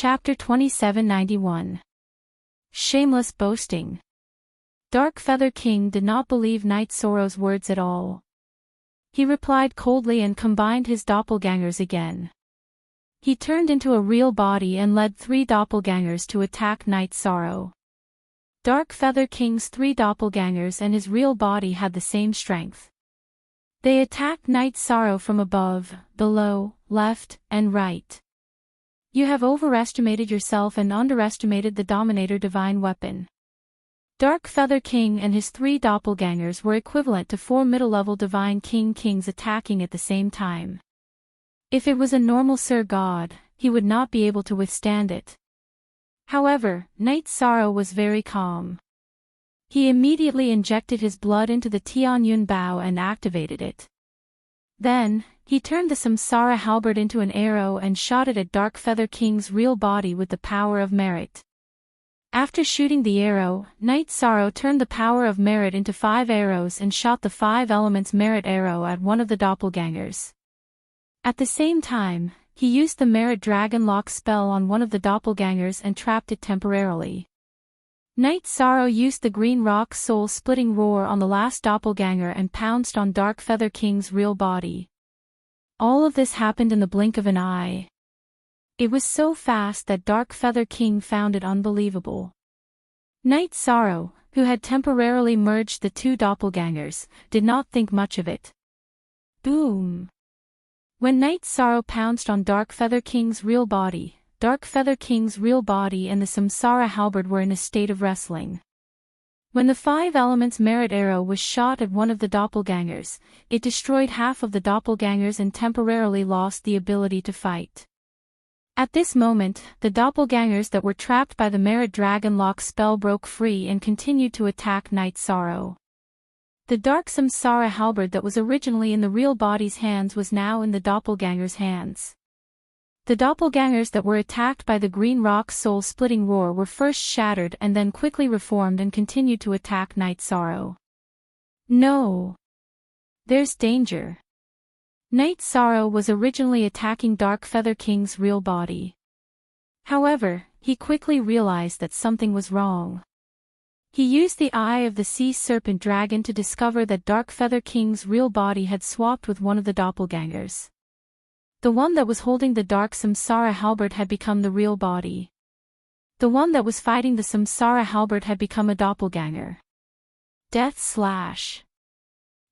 Chapter 2791. Shameless Boasting. Dark Feather King did not believe Night Sorrow's words at all. He replied coldly and combined his doppelgangers again. He turned into a real body and led 3 doppelgangers to attack Night Sorrow. Dark Feather King's 3 doppelgangers and his real body had the same strength. They attacked Night Sorrow from above, below, left, and right. You have overestimated yourself and underestimated the Dominator Divine Weapon. Dark Feather King and his 3 doppelgangers were equivalent to 4 middle-level Divine Kings attacking at the same time. If it was a normal Sir God, he would not be able to withstand it. However, Night Sorrow was very calm. He immediately injected his blood into the Tianyun bow and activated it. Then, he turned the Samsara halberd into an arrow and shot it at Dark Feather King's real body with the power of merit. After shooting the arrow, Night Sorrow turned the power of merit into 5 arrows and shot the 5 elements merit arrow at one of the doppelgangers. At the same time, he used the merit dragon lock spell on one of the doppelgangers and trapped it temporarily. Night Sorrow used the green rock soul-splitting roar on the last doppelganger and pounced on Dark Feather King's real body. All of this happened in the blink of an eye. It was so fast that Dark Feather King found it unbelievable. Night Sorrow, who had temporarily merged the 2 doppelgangers, did not think much of it. Boom! When Night Sorrow pounced on Dark Feather King's real body, Dark Feather King's real body and the Samsara halberd were in a state of wrestling. When the 5 elements merit arrow was shot at one of the doppelgangers, it destroyed half of the doppelgangers and temporarily lost the ability to fight. At this moment, the doppelgangers that were trapped by the merit dragon lock spell broke free and continued to attack Night Sorrow. The dark Samsara halberd that was originally in the real body's hands was now in the doppelganger's hands. The doppelgangers that were attacked by the green rock soul-splitting roar were first shattered and then quickly reformed and continued to attack Night Sorrow. No! There's danger. Night Sorrow was originally attacking Dark Feather King's real body. However, he quickly realized that something was wrong. He used the Eye of the Sea Serpent Dragon to discover that Dark Feather King's real body had swapped with one of the doppelgangers. The one that was holding the dark Samsara halberd had become the real body. The one that was fighting the Samsara halberd had become a doppelganger. Death slash.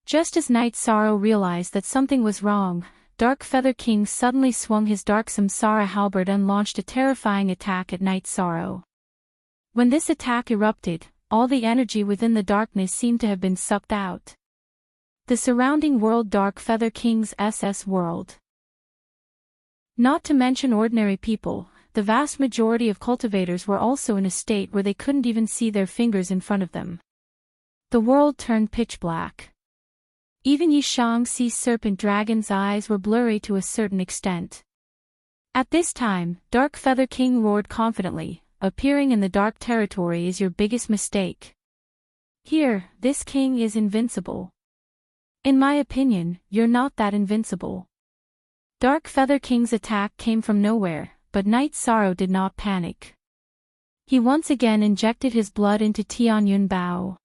Just as Night Sorrow realized that something was wrong, Dark Feather King suddenly swung his dark Samsara halberd and launched a terrifying attack at Night Sorrow. When this attack erupted, all the energy within the darkness seemed to have been sucked out. The surrounding world Dark Feather King's SS world. Not to mention ordinary people, the vast majority of cultivators were also in a state where they couldn't even see their fingers in front of them. The world turned pitch black. Even Yishang Sea Serpent Dragon's eyes were blurry to a certain extent. At this time, Dark Feather King roared confidently, "Appearing in the dark territory is your biggest mistake. Here, this king is invincible. In my opinion, you're not that invincible." Dark Feather King's attack came from nowhere, but Night Sorrow did not panic. He once again injected his blood into Tianyun Bao.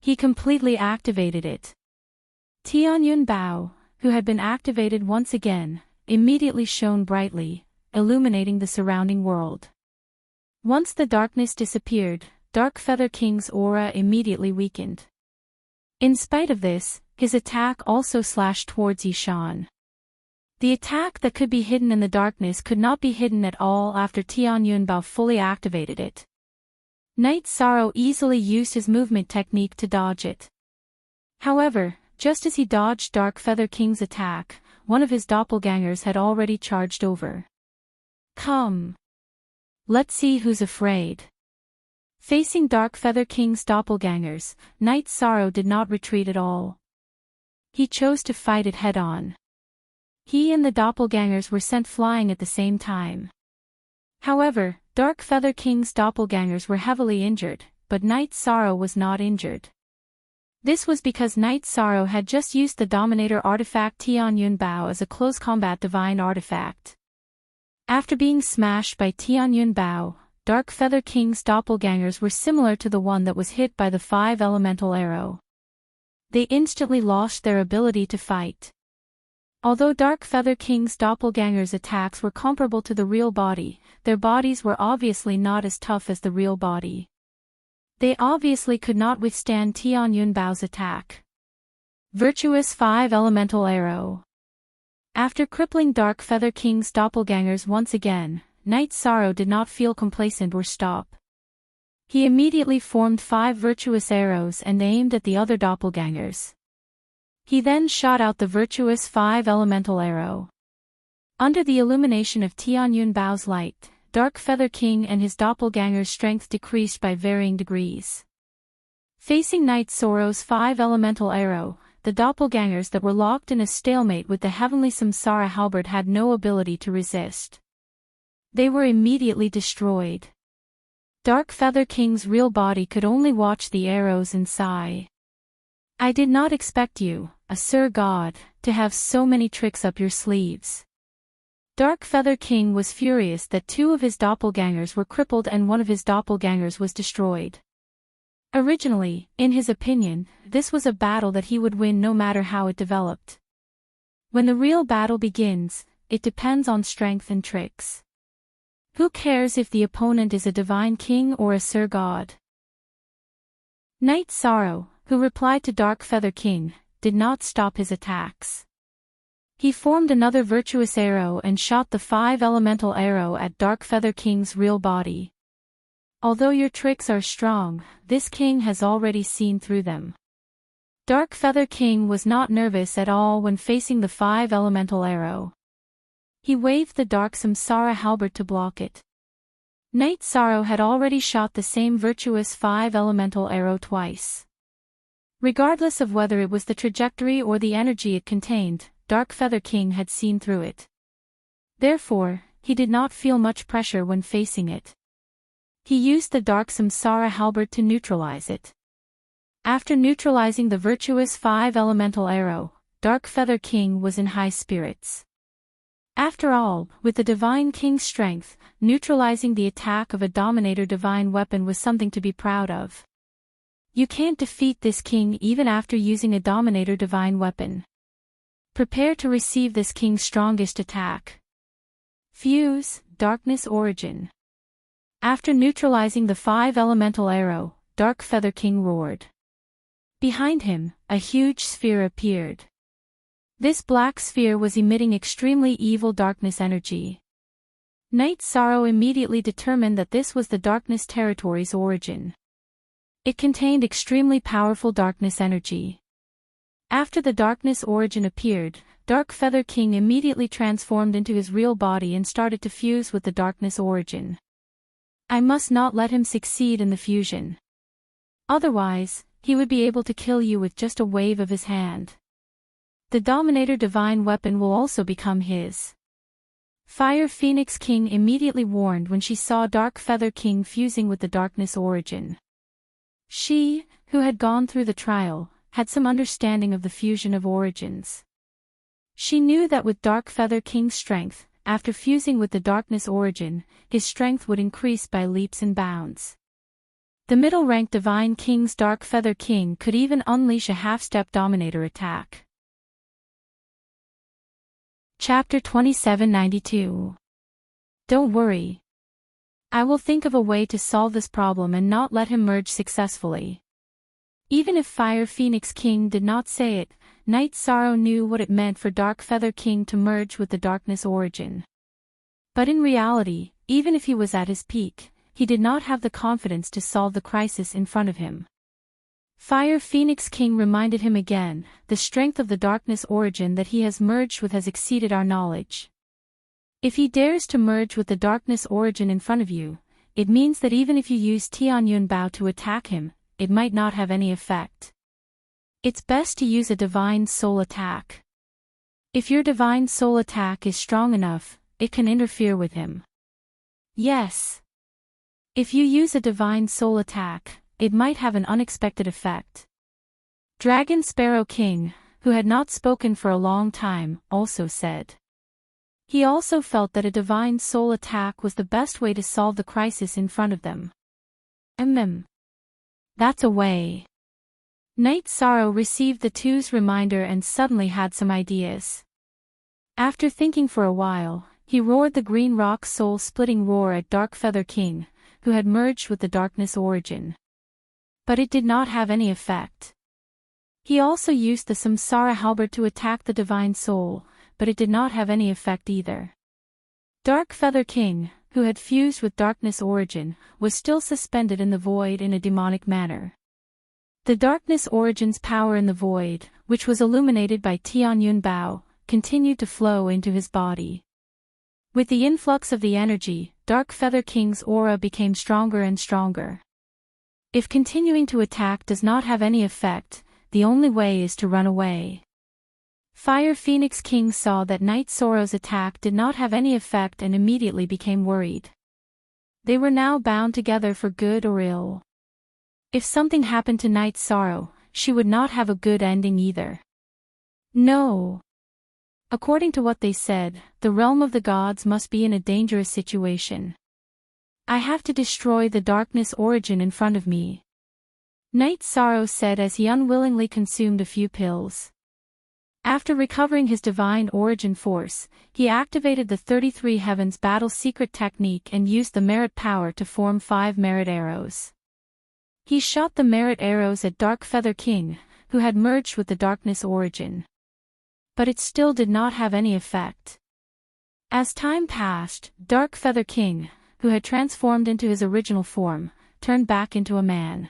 He completely activated it. Tianyun Bao, who had been activated once again, immediately shone brightly, illuminating the surrounding world. Once the darkness disappeared, Dark Feather King's aura immediately weakened. In spite of this, his attack also slashed towards Yishan. The attack that could be hidden in the darkness could not be hidden at all after Tianyun Bao fully activated it. Night Sorrow easily used his movement technique to dodge it. However, just as he dodged Dark Feather King's attack, one of his doppelgangers had already charged over. Come! Let's see who's afraid. Facing Dark Feather King's doppelgangers, Night Sorrow did not retreat at all. He chose to fight it head-on. He and the doppelgangers were sent flying at the same time. However, Dark Feather King's doppelgangers were heavily injured, but Night Sorrow was not injured. This was because Night Sorrow had just used the Dominator artifact Tianyun Bao as a close combat divine artifact. After being smashed by Tianyun Bao, Dark Feather King's doppelgangers were similar to the one that was hit by the 5-elemental arrow. They instantly lost their ability to fight. Although Dark Feather King's doppelgangers' attacks were comparable to the real body, their bodies were obviously not as tough as the real body. They obviously could not withstand Tianyun Bao's attack. Virtuous 5-elemental arrow. After crippling Dark Feather King's doppelgangers once again, Knight Sorrow did not feel complacent or stop. He immediately formed 5 virtuous arrows and aimed at the other doppelgangers. He then shot out the virtuous 5-elemental arrow. Under the illumination of Tianyun Bao's light, Dark Feather King and his doppelganger's strength decreased by varying degrees. Facing Knight Sorrow's 5-elemental arrow, the doppelgangers that were locked in a stalemate with the heavenly Samsara halberd had no ability to resist. They were immediately destroyed. Dark Feather King's real body could only watch the arrows and sigh. I did not expect you, Sir God, to have so many tricks up your sleeves. Dark Feather King was furious that 2 of his doppelgangers were crippled and one of his doppelgangers was destroyed. Originally, in his opinion, this was a battle that he would win no matter how it developed. When the real battle begins, it depends on strength and tricks. Who cares if the opponent is a divine king or a Sir God? Knight Sorrow, who replied to Dark Feather King, did not stop his attacks. He formed another virtuous arrow and shot the 5-elemental arrow at Dark Feather King's real body. Although your tricks are strong, this king has already seen through them. Dark Feather King was not nervous at all when facing the 5-elemental arrow. He waved the Dark Samsara halberd to block it. Knight Sorrow had already shot the same virtuous 5-elemental arrow twice. Regardless of whether it was the trajectory or the energy it contained, Dark Feather King had seen through it. Therefore, he did not feel much pressure when facing it. He used the Dark Samsara halberd to neutralize it. After neutralizing the virtuous 5-elemental arrow, Dark Feather King was in high spirits. After all, with the Divine King's strength, neutralizing the attack of a Dominator divine weapon was something to be proud of. You can't defeat this king even after using a Dominator divine weapon. Prepare to receive this king's strongest attack. Fuse, Darkness Origin. After neutralizing the 5-elemental arrow, Dark Feather King roared. Behind him, a huge sphere appeared. This black sphere was emitting extremely evil darkness energy. Knight Sorrow immediately determined that this was the Darkness Territory's origin. It contained extremely powerful darkness energy. After the Darkness Origin appeared, Dark Feather King immediately transformed into his real body and started to fuse with the Darkness Origin. I must not let him succeed in the fusion. Otherwise, he would be able to kill you with just a wave of his hand. The Dominator divine weapon will also become his. Fire Phoenix King immediately warned when she saw Dark Feather King fusing with the Darkness Origin. She, who had gone through the trial, had some understanding of the fusion of origins. She knew that with Dark Feather King's strength, after fusing with the Darkness Origin, his strength would increase by leaps and bounds. The middle-ranked Divine King's Dark Feather King could even unleash a half-step Dominator attack. Chapter 2792. Don't worry. I will think of a way to solve this problem and not let him merge successfully. Even if Fire Phoenix King did not say it, Knight Sorrow knew what it meant for Dark Feather King to merge with the Darkness Origin. But in reality, even if he was at his peak, he did not have the confidence to solve the crisis in front of him. Fire Phoenix King reminded him again, the strength of the Darkness Origin that he has merged with has exceeded our knowledge. If he dares to merge with the Darkness Origin in front of you, it means that even if you use Tianyun Bao to attack him, it might not have any effect. It's best to use a Divine Soul attack. If your Divine Soul attack is strong enough, it can interfere with him. Yes. If you use a Divine Soul attack, it might have an unexpected effect. Dragon Sparrow King, who had not spoken for a long time, also said. He also felt that a divine soul attack was the best way to solve the crisis in front of them. That's a way. Night Sorrow received the two's reminder and suddenly had some ideas. After thinking for a while, he roared the green rock soul-splitting roar at Dark Feather King, who had merged with the darkness origin. But it did not have any effect. He also used the Samsara halberd to attack the divine soul, but it did not have any effect either. Dark Feather King, who had fused with darkness origin, was still suspended in the void in a demonic manner. The darkness origin's power in the void, which was illuminated by Tianyun Bao, continued to flow into his body. With the influx of the energy, Dark Feather King's aura became stronger and stronger. If continuing to attack does not have any effect, the only way is to run away. Fire Phoenix King saw that Night Sorrow's attack did not have any effect and immediately became worried. They were now bound together for good or ill. If something happened to Night Sorrow, she would not have a good ending either. No. According to what they said, the realm of the gods must be in a dangerous situation. I have to destroy the darkness origin in front of me. Night Sorrow said as he unwillingly consumed a few pills. After recovering his divine origin force, he activated the 33 Heavens battle secret technique and used the merit power to form 5 merit arrows. He shot the merit arrows at Dark Feather King, who had merged with the darkness origin. But it still did not have any effect. As time passed, Dark Feather King, who had transformed into his original form, turned back into a man.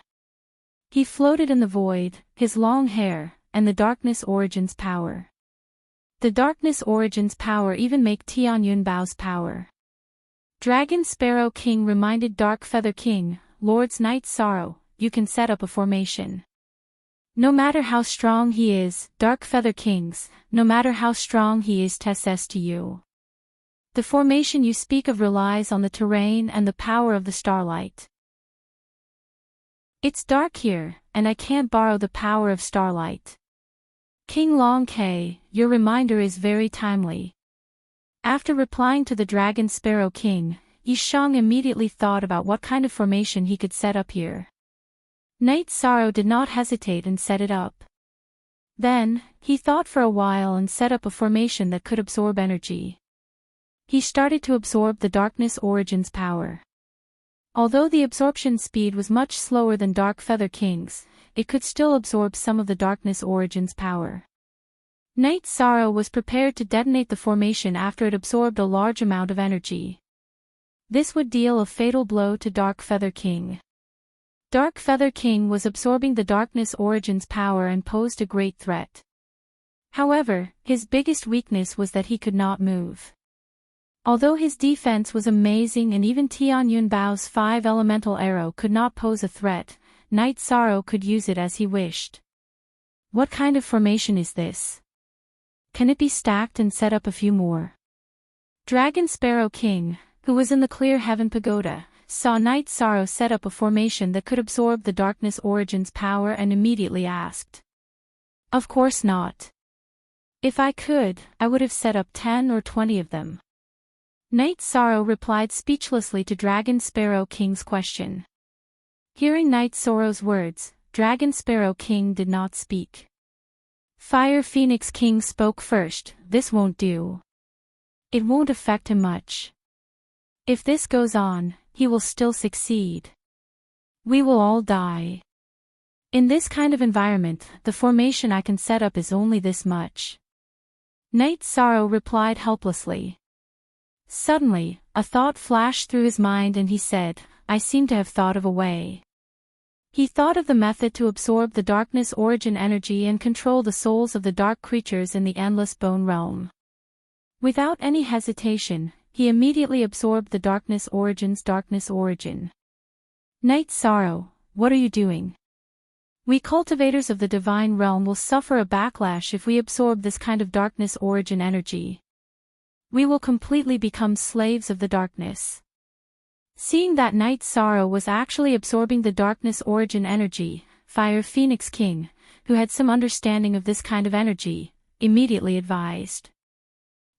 He floated in the void, his long hair, and the darkness origin's power. The darkness origin's power even made Tianyun Bao's power. Dragon Sparrow King reminded Dark Feather King, Lord's Night Sorrow, you can set up a formation. No matter how strong he is, Dark Feather Kings, no matter how strong he is says to you. The formation you speak of relies on the terrain and the power of the starlight. It's dark here, and I can't borrow the power of starlight. King Long K, your reminder is very timely. After replying to the Dragon Sparrow King, Yi Shang immediately thought about what kind of formation he could set up here. Night Sorrow did not hesitate and set it up. Then, he thought for a while and set up a formation that could absorb energy. He started to absorb the darkness origin's power. Although the absorption speed was much slower than Dark Feather King's, it could still absorb some of the darkness origin's power. Night Sorrow was prepared to detonate the formation after it absorbed a large amount of energy. This would deal a fatal blow to Dark Feather King. Dark Feather King was absorbing the darkness origin's power and posed a great threat. However, his biggest weakness was that he could not move. Although his defense was amazing and even Tianyun Bao's 5 elemental arrow could not pose a threat, Night Sorrow could use it as he wished. What kind of formation is this? Can it be stacked and set up a few more? Dragon Sparrow King, who was in the Clear Heaven Pagoda, saw Night Sorrow set up a formation that could absorb the darkness origin's power and immediately asked. Of course not. If I could, I would have set up 10 or 20 of them. Night Sorrow replied speechlessly to Dragon Sparrow King's question. Hearing Night Sorrow's words, Dragon Sparrow King did not speak. Fire Phoenix King spoke first, this won't do. It won't affect him much. If this goes on, he will still succeed. We will all die. In this kind of environment, the formation I can set up is only this much. Night Sorrow replied helplessly. Suddenly, a thought flashed through his mind and he said, I seem to have thought of a way. He thought of the method to absorb the darkness origin energy and control the souls of the dark creatures in the endless bone realm. Without any hesitation, he immediately absorbed the darkness origin's darkness origin. Night Sorrow, what are you doing? We cultivators of the divine realm will suffer a backlash if we absorb this kind of darkness origin energy. We will completely become slaves of the darkness. Seeing that Night Sorrow was actually absorbing the darkness origin energy, Fire Phoenix King, who had some understanding of this kind of energy, immediately advised.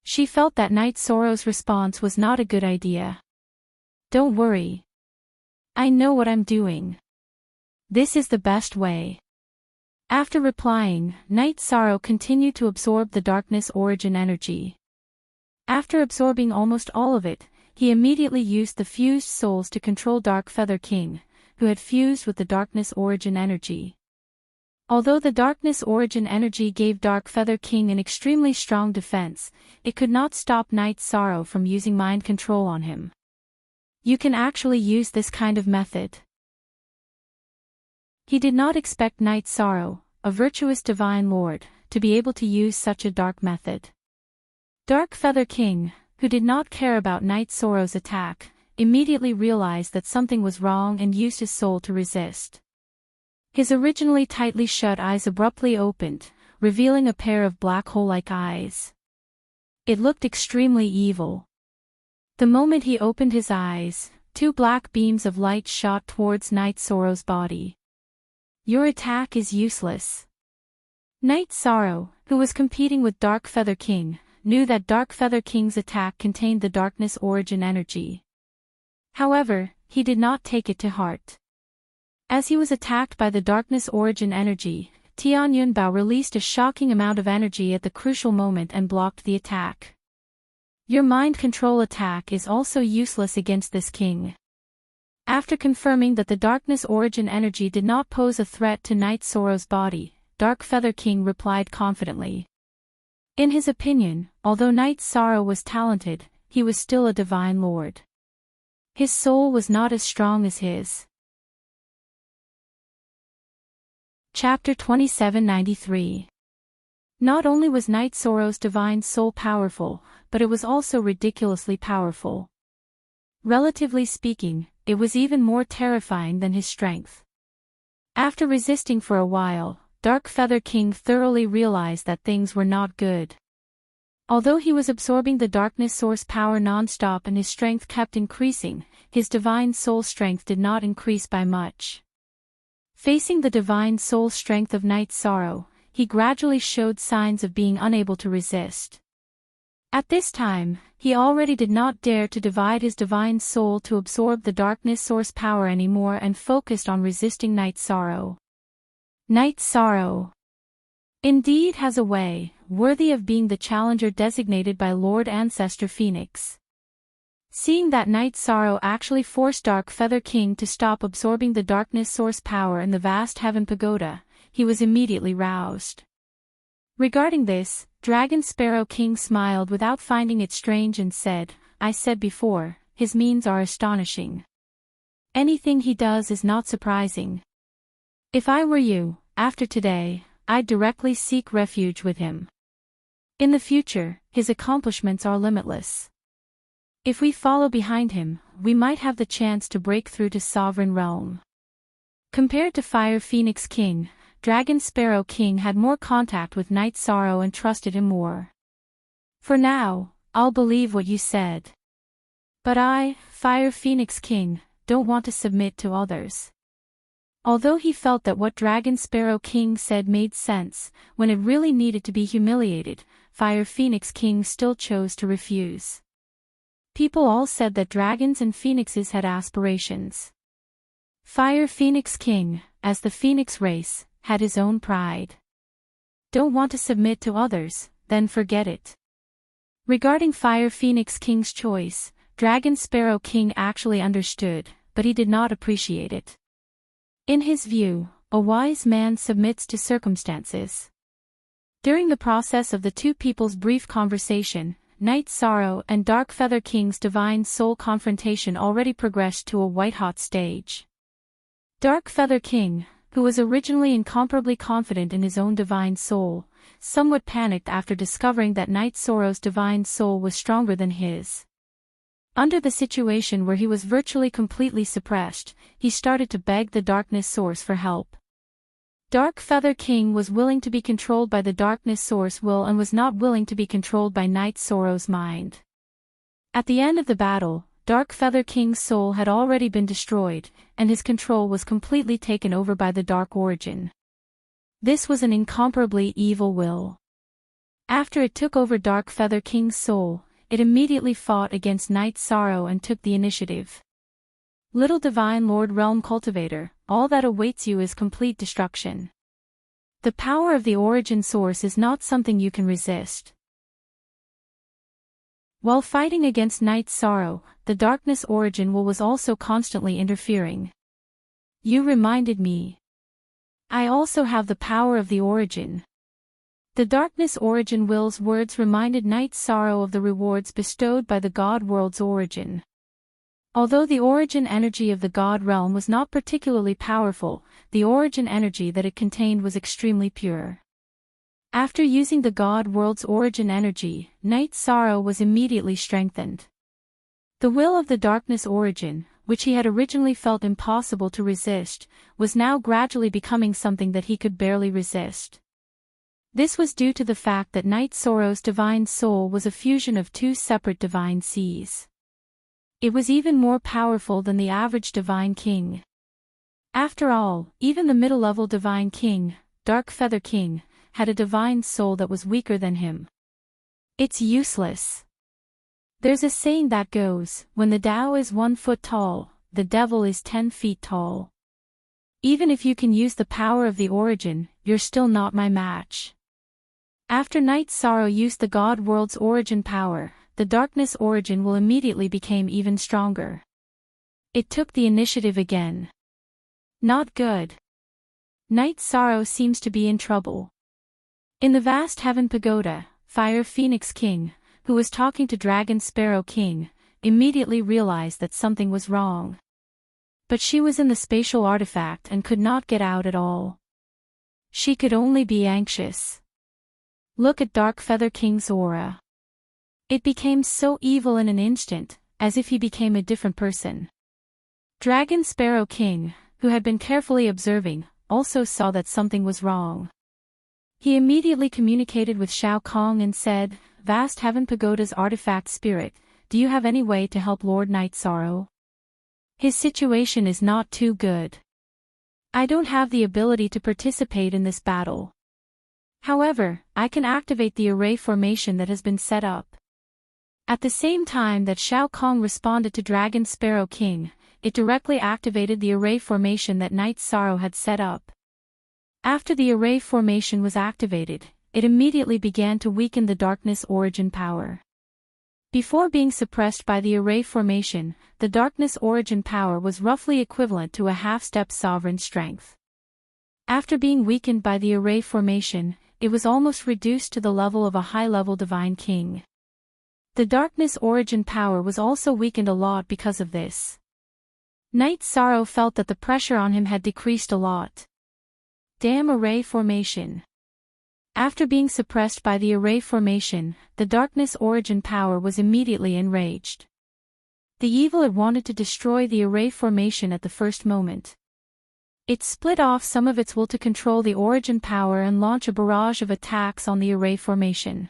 She felt that Night Sorrow's response was not a good idea. "Don't worry. I know what I'm doing. This is the best way." After replying, Night Sorrow continued to absorb the darkness origin energy. After absorbing almost all of it, he immediately used the fused souls to control Dark Feather King, who had fused with the darkness origin energy. Although the darkness origin energy gave Dark Feather King an extremely strong defense, it could not stop Night Sorrow from using mind control on him. You can actually use this kind of method. He did not expect Night Sorrow, a virtuous divine lord, to be able to use such a dark method. Dark Feather King, who did not care about Night Sorrow's attack, immediately realized that something was wrong and used his soul to resist. His originally tightly shut eyes abruptly opened, revealing a pair of black hole-like eyes. It looked extremely evil. The moment he opened his eyes, two black beams of light shot towards Night Sorrow's body. "Your attack is useless." Night Sorrow, who was competing with Dark Feather King, knew that Dark Feather King's attack contained the darkness origin energy. However, he did not take it to heart. As he was attacked by the darkness origin energy, Tian Yunbao released a shocking amount of energy at the crucial moment and blocked the attack. Your mind control attack is also useless against this king. After confirming that the darkness origin energy did not pose a threat to Night Sorrow's body, Dark Feather King replied confidently. In his opinion, although Night Sorrow was talented, he was still a divine lord. His soul was not as strong as his. Chapter 2793. Not only was Night Sorrow's divine soul powerful, but it was also ridiculously powerful. Relatively speaking, it was even more terrifying than his strength. After resisting for a while, Dark Feather King thoroughly realized that things were not good. Although he was absorbing the darkness source power non-stop and his strength kept increasing, his divine soul strength did not increase by much. Facing the divine soul strength of Night Sorrow, he gradually showed signs of being unable to resist. At this time, he already did not dare to divide his divine soul to absorb the darkness source power anymore and focused on resisting Night Sorrow. Night Sorrow indeed has a way, worthy of being the challenger designated by Lord Ancestor Phoenix. Seeing that Night Sorrow actually forced Dark Feather King to stop absorbing the darkness source power in the vast Heaven Pagoda, he was immediately roused. Regarding this, Dragon Sparrow King smiled without finding it strange and said, "I said before, his means are astonishing. Anything he does is not surprising. If I were you, after today, I'd directly seek refuge with him. In the future, his accomplishments are limitless. If we follow behind him, we might have the chance to break through to Sovereign Realm." Compared to Fire Phoenix King, Dragon Sparrow King had more contact with Night Sorrow and trusted him more. "For now, I'll believe what you said. But I, Fire Phoenix King, don't want to submit to others." Although he felt that what Dragon Sparrow King said made sense, when it really needed to be humiliated, Fire Phoenix King still chose to refuse. People all said that dragons and phoenixes had aspirations. Fire Phoenix King, as the phoenix race, had his own pride. Don't want to submit to others, then forget it. Regarding Fire Phoenix King's choice, Dragon Sparrow King actually understood, but he did not appreciate it. In his view, a wise man submits to circumstances. During the process of the two people's brief conversation, Night Sorrow and Dark Feather King's divine soul confrontation already progressed to a white-hot stage. Dark Feather King, who was originally incomparably confident in his own divine soul, somewhat panicked after discovering that Night Sorrow's divine soul was stronger than his. Under the situation where he was virtually completely suppressed, he started to beg the darkness source for help. Dark Feather King was willing to be controlled by the darkness source will and was not willing to be controlled by Night Sorrow's mind. At the end of the battle, Dark Feather King's soul had already been destroyed, and his control was completely taken over by the Dark Origin. This was an incomparably evil will. After it took over Dark Feather King's soul, it immediately fought against Night Sorrow and took the initiative. Little Divine Lord Realm Cultivator, all that awaits you is complete destruction. The power of the origin source is not something you can resist. While fighting against Night Sorrow, the Darkness Origin Will was also constantly interfering. You reminded me. I also have the power of the origin. The Darkness Origin Will's words reminded Night Sorrow of the rewards bestowed by the God World's origin. Although the origin energy of the God Realm was not particularly powerful, the origin energy that it contained was extremely pure. After using the God World's origin energy, Night Sorrow was immediately strengthened. The will of the Darkness Origin, which he had originally felt impossible to resist, was now gradually becoming something that he could barely resist. This was due to the fact that Night Sorrow's divine soul was a fusion of two separate divine seas. It was even more powerful than the average Divine King. After all, even the middle-level Divine King, Dark Feather King, had a divine soul that was weaker than him. It's useless. There's a saying that goes, when the Tao is 1 foot tall, the devil is 10 feet tall. Even if you can use the power of the origin, you're still not my match. After Night Sorrow used the God World's origin power, the Darkness Origin Will immediately became even stronger. It took the initiative again. Not good. Night Sorrow seems to be in trouble. In the vast Heaven Pagoda, Fire Phoenix King, who was talking to Dragon Sparrow King, immediately realized that something was wrong. But she was in the spatial artifact and could not get out at all. She could only be anxious. Look at Dark Feather King's aura. It became so evil in an instant, as if he became a different person. Dragon Sparrow King, who had been carefully observing, also saw that something was wrong. He immediately communicated with Shao Kong and said, Vast Heaven Pagoda's artifact spirit, do you have any way to help Lord Night Sorrow? His situation is not too good. I don't have the ability to participate in this battle. However, I can activate the array formation that has been set up. At the same time that Shao Kong responded to Dragon Sparrow King, it directly activated the array formation that Night Sorrow had set up. After the array formation was activated, it immediately began to weaken the Darkness Origin power. Before being suppressed by the array formation, the Darkness Origin power was roughly equivalent to a half-step sovereign strength. After being weakened by the array formation, it was almost reduced to the level of a high-level Divine King. The Darkness Origin power was also weakened a lot because of this. Night Sorrow felt that the pressure on him had decreased a lot. Damn array formation. After being suppressed by the array formation, the Darkness Origin power was immediately enraged. The evil had wanted to destroy the array formation at the first moment. It split off some of its will to control the origin power and launch a barrage of attacks on the array formation.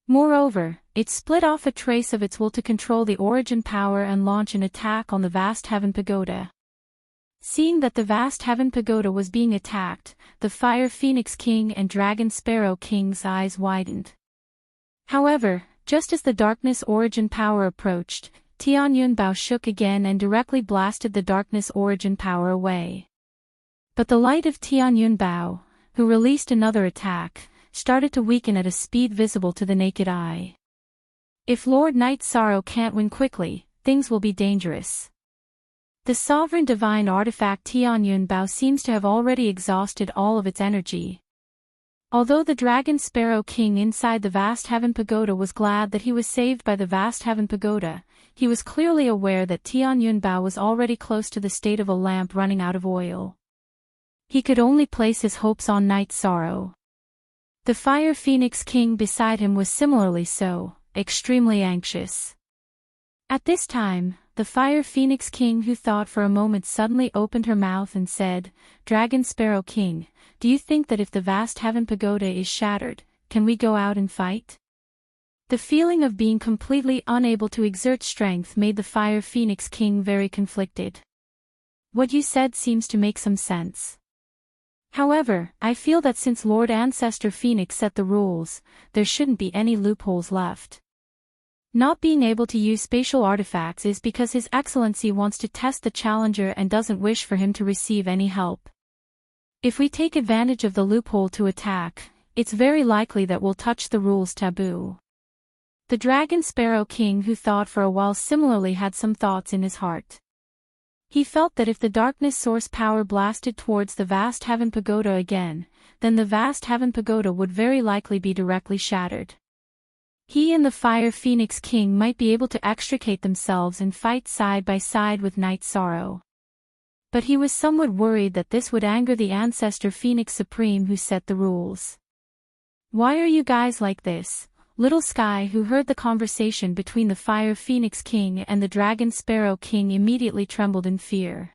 Moreover, it split off a trace of its will to control the origin power and launch an attack on the Vast Heaven Pagoda. Seeing that the Vast Heaven Pagoda was being attacked, the Fire Phoenix King and Dragon Sparrow King's eyes widened. However, just as the Darkness Origin power approached, Tianyun Bao shook again and directly blasted the Darkness Origin power away. But the light of Tianyun Bao, who released another attack, started to weaken at a speed visible to the naked eye. If Lord Night Sorrow can't win quickly, things will be dangerous. The sovereign divine artifact Tianyun Bao seems to have already exhausted all of its energy. Although the Dragon Sparrow King inside the Vast Heaven Pagoda was glad that he was saved by the Vast Heaven Pagoda, he was clearly aware that Tianyun Bao was already close to the state of a lamp running out of oil. He could only place his hopes on Night Sorrow. The Fire Phoenix King beside him was similarly so, extremely anxious. At this time, the Fire Phoenix King, who thought for a moment, suddenly opened her mouth and said, Dragon Sparrow King, do you think that if the Vast Heaven Pagoda is shattered, can we go out and fight? The feeling of being completely unable to exert strength made the Fire Phoenix King very conflicted. What you said seems to make some sense. However, I feel that since Lord Ancestor Phoenix set the rules, there shouldn't be any loopholes left. Not being able to use spatial artifacts is because His Excellency wants to test the challenger and doesn't wish for him to receive any help. If we take advantage of the loophole to attack, it's very likely that we'll touch the rules taboo. The Dragon Sparrow King, who thought for a while, similarly had some thoughts in his heart. He felt that if the darkness source power blasted towards the vast heaven pagoda again, then the vast heaven pagoda would very likely be directly shattered. He and the Fire Phoenix King might be able to extricate themselves and fight side by side with Night Sorrow. But he was somewhat worried that this would anger the Ancestor Phoenix Supreme who set the rules. "Why are you guys like this?" Little Sky, who heard the conversation between the Fire Phoenix King and the Dragon Sparrow King, immediately trembled in fear.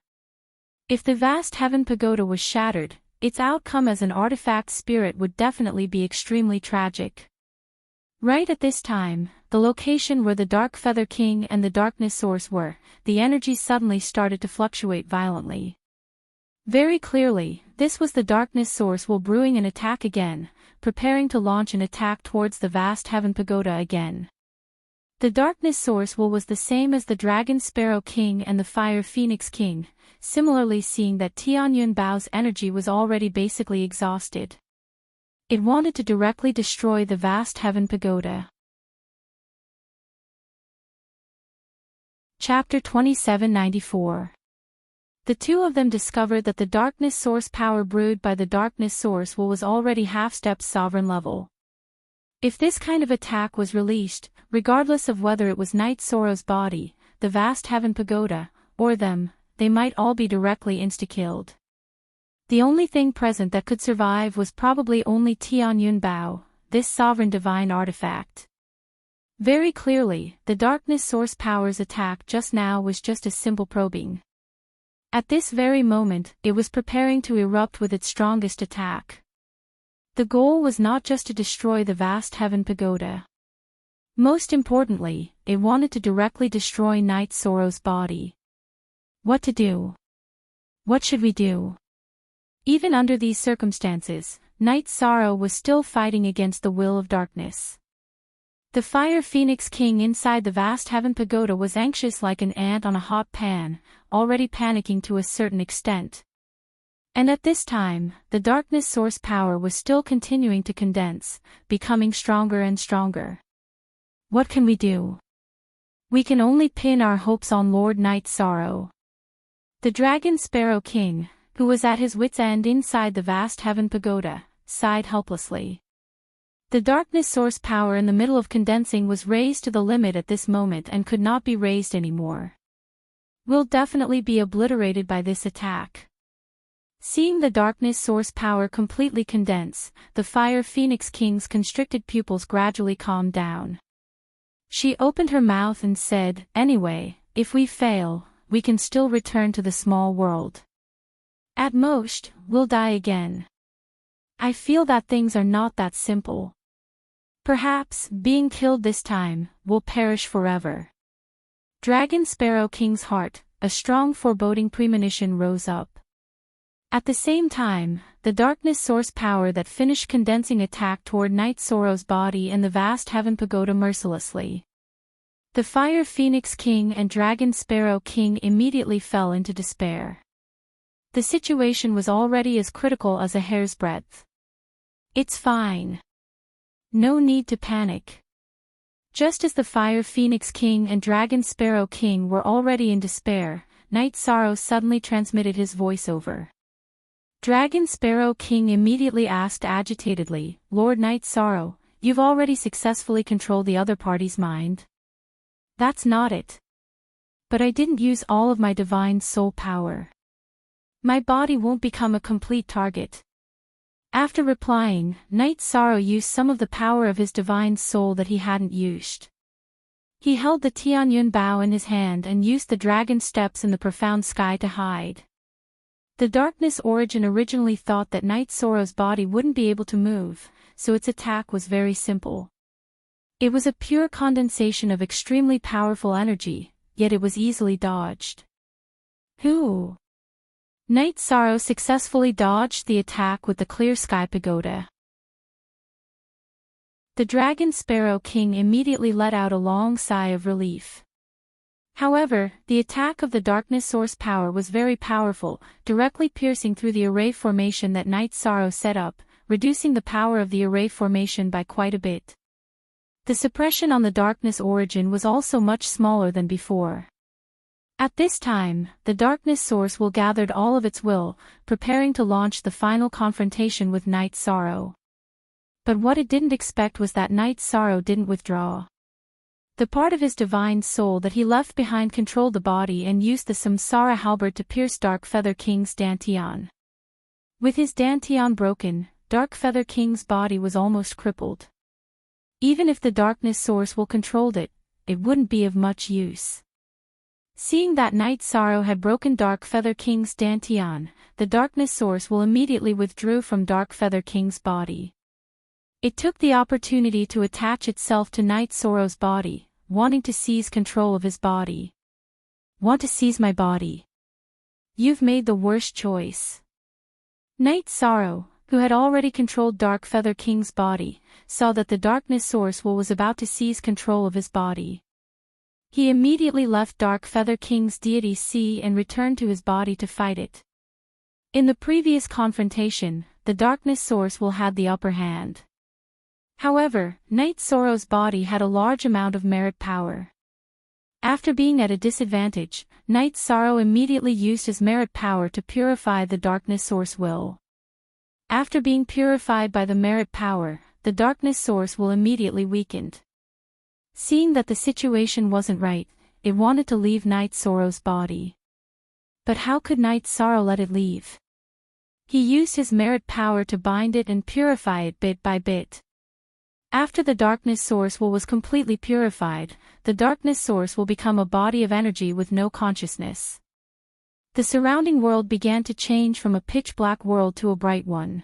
If the vast heaven pagoda was shattered, its outcome as an artifact spirit would definitely be extremely tragic. Right at this time, the location where the Dark Feather King and the Darkness Source were, the energy suddenly started to fluctuate violently. Very clearly, this was the Darkness Source while brewing an attack again, preparing to launch an attack towards the vast heaven pagoda again. The Darkness Source was the same as the Dragon Sparrow King and the Fire Phoenix King, similarly seeing that Tianyun Bao's energy was already basically exhausted. It wanted to directly destroy the vast heaven pagoda. Chapter 2794. The two of them discovered that the darkness source power brewed by the darkness source was already half-steps sovereign level. If this kind of attack was released, regardless of whether it was Night Sorrow's body, the vast heaven pagoda, or them, they might all be directly insta-killed. The only thing present that could survive was probably only Tianyun Bao, this sovereign divine artifact. Very clearly, the darkness source power's attack just now was just a simple probing. At this very moment, it was preparing to erupt with its strongest attack. The goal was not just to destroy the vast heaven pagoda. Most importantly, it wanted to directly destroy Night Sorrow's body. What to do? What should we do? Even under these circumstances, Night Sorrow was still fighting against the will of darkness. The Fire Phoenix King inside the vast heaven pagoda was anxious like an ant on a hot pan, already panicking to a certain extent. And at this time, the darkness source power was still continuing to condense, becoming stronger and stronger. What can we do? We can only pin our hopes on Lord Night Sorrow. The Dragon Sparrow King, who was at his wit's end inside the vast heaven pagoda, sighed helplessly. The darkness source power in the middle of condensing was raised to the limit at this moment and could not be raised anymore. We'll definitely be obliterated by this attack. Seeing the darkness source power completely condense, the Fire Phoenix King's constricted pupils gradually calmed down. She opened her mouth and said, "Anyway, if we fail, we can still return to the small world. At most, we'll die again. I feel that things are not that simple. Perhaps, being killed this time, we'll perish forever." Dragon Sparrow King's heart, a strong foreboding premonition rose up. At the same time, the darkness source power that finished condensing attacked toward Night Sorrow's body and the vast heaven pagoda mercilessly. The Fire Phoenix King and Dragon Sparrow King immediately fell into despair. The situation was already as critical as a hair's breadth. "It's fine. No need to panic." Just as the Fire Phoenix King and Dragon Sparrow King were already in despair, Night Sorrow suddenly transmitted his voice over. Dragon Sparrow King immediately asked agitatedly, "Lord Night Sorrow, you've already successfully controlled the other party's mind?" "That's not it. But I didn't use all of my divine soul power. My body won't become a complete target." After replying, Night Sorrow used some of the power of his divine soul that he hadn't used. He held the Tianyun Bao in his hand and used the dragon steps in the profound sky to hide. The darkness origin originally thought that Night Sorrow's body wouldn't be able to move, so its attack was very simple. It was a pure condensation of extremely powerful energy, yet it was easily dodged. "Who? Night Sorrow successfully dodged the attack with the Clear Sky Pagoda. The Dragon Sparrow King immediately let out a long sigh of relief. However, the attack of the Darkness Source power was very powerful, directly piercing through the array formation that Night Sorrow set up, reducing the power of the array formation by quite a bit. The suppression on the Darkness origin was also much smaller than before. At this time, the Darkness Source will gathered all of its will, preparing to launch the final confrontation with Night Sorrow. But what it didn't expect was that Night Sorrow didn't withdraw. The part of his divine soul that he left behind controlled the body and used the Samsara halberd to pierce Dark Feather King's Dantian. With his Dantian broken, Dark Feather King's body was almost crippled. Even if the Darkness Source will controlled it, it wouldn't be of much use. Seeing that Night Sorrow had broken Dark Feather King's Dantian, the Darkness Source will immediately withdrew from Dark Feather King's body. It took the opportunity to attach itself to Night Sorrow's body, wanting to seize control of his body. Want to seize my body? You've made the worst choice. Night Sorrow, who had already controlled Dark Feather King's body, saw that the Darkness Source was about to seize control of his body. He immediately left Dark Feather King's deity Sea and returned to his body to fight it. In the previous confrontation, the Darkness Source had the upper hand. However, Night Sorrow's body had a large amount of merit power. After being at a disadvantage, Night Sorrow immediately used his merit power to purify the Darkness Source will. After being purified by the merit power, the Darkness Source immediately weakened. Seeing that the situation wasn't right, it wanted to leave Night Sorrow's body. But how could Night Sorrow let it leave? He used his merit power to bind it and purify it bit by bit. After the Darkness Source was completely purified, the Darkness Source will become a body of energy with no consciousness. The surrounding world began to change from a pitch-black world to a bright one.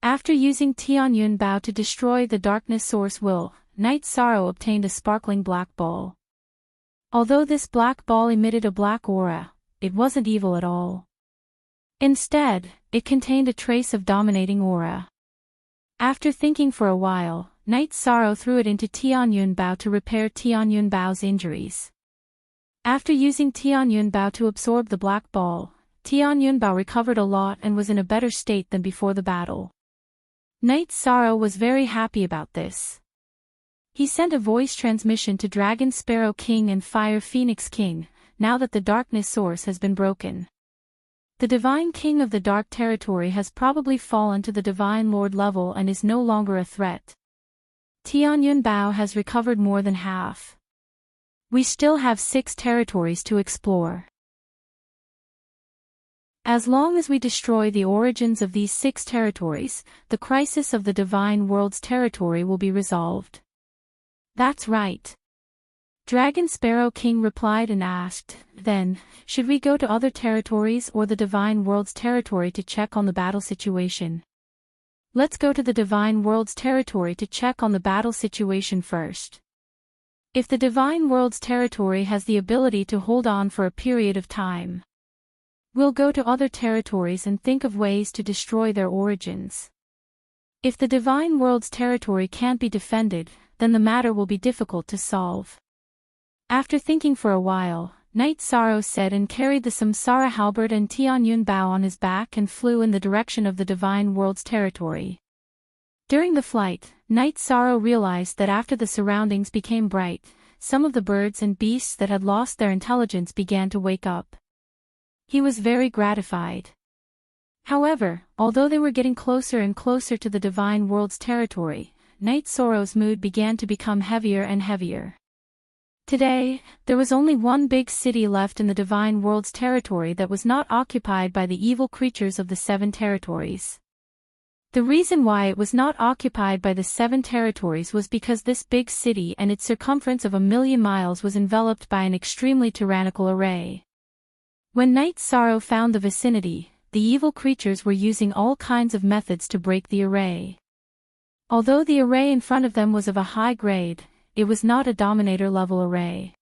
After using Tianyun Bao to destroy the Darkness Source Night Sorrow obtained a sparkling black ball. Although this black ball emitted a black aura, it wasn't evil at all. Instead, it contained a trace of dominating aura. After thinking for a while, Night Sorrow threw it into Tianyun Bao to repair Tianyun Bao's injuries. After using Tianyun Bao to absorb the black ball, Tianyun Bao recovered a lot and was in a better state than before the battle. Night Sorrow was very happy about this. He sent a voice transmission to Dragon Sparrow King and Fire Phoenix King, now that the Darkness Source has been broken. The Divine King of the Dark Territory has probably fallen to the Divine Lord level and is no longer a threat. Tianyun Bao has recovered more than half. We still have 6 territories to explore. As long as we destroy the origins of these 6 territories, the crisis of the Divine World's territory will be resolved. That's right. Dragon Sparrow King replied and asked, then, should we go to other territories or the Divine World's territory to check on the battle situation? Let's go to the Divine World's territory to check on the battle situation first. If the Divine World's territory has the ability to hold on for a period of time, we'll go to other territories and think of ways to destroy their origins. If the Divine World's territory can't be defended, then the matter will be difficult to solve. After thinking for a while, Night Sorrow said and carried the Samsara halberd and Tianyun Bao on his back and flew in the direction of the Divine World's territory. During the flight, Night Sorrow realized that after the surroundings became bright, some of the birds and beasts that had lost their intelligence began to wake up. He was very gratified. However, although they were getting closer and closer to the Divine World's territory, Night Sorrow's mood began to become heavier and heavier. Today, there was only one big city left in the Divine World's territory that was not occupied by the evil creatures of the 7 territories. The reason why it was not occupied by the 7 territories was because this big city and its circumference of 1,000,000 miles was enveloped by an extremely tyrannical array. When Night Sorrow found the vicinity, the evil creatures were using all kinds of methods to break the array. Although the array in front of them was of a high grade, it was not a Dominator-level array.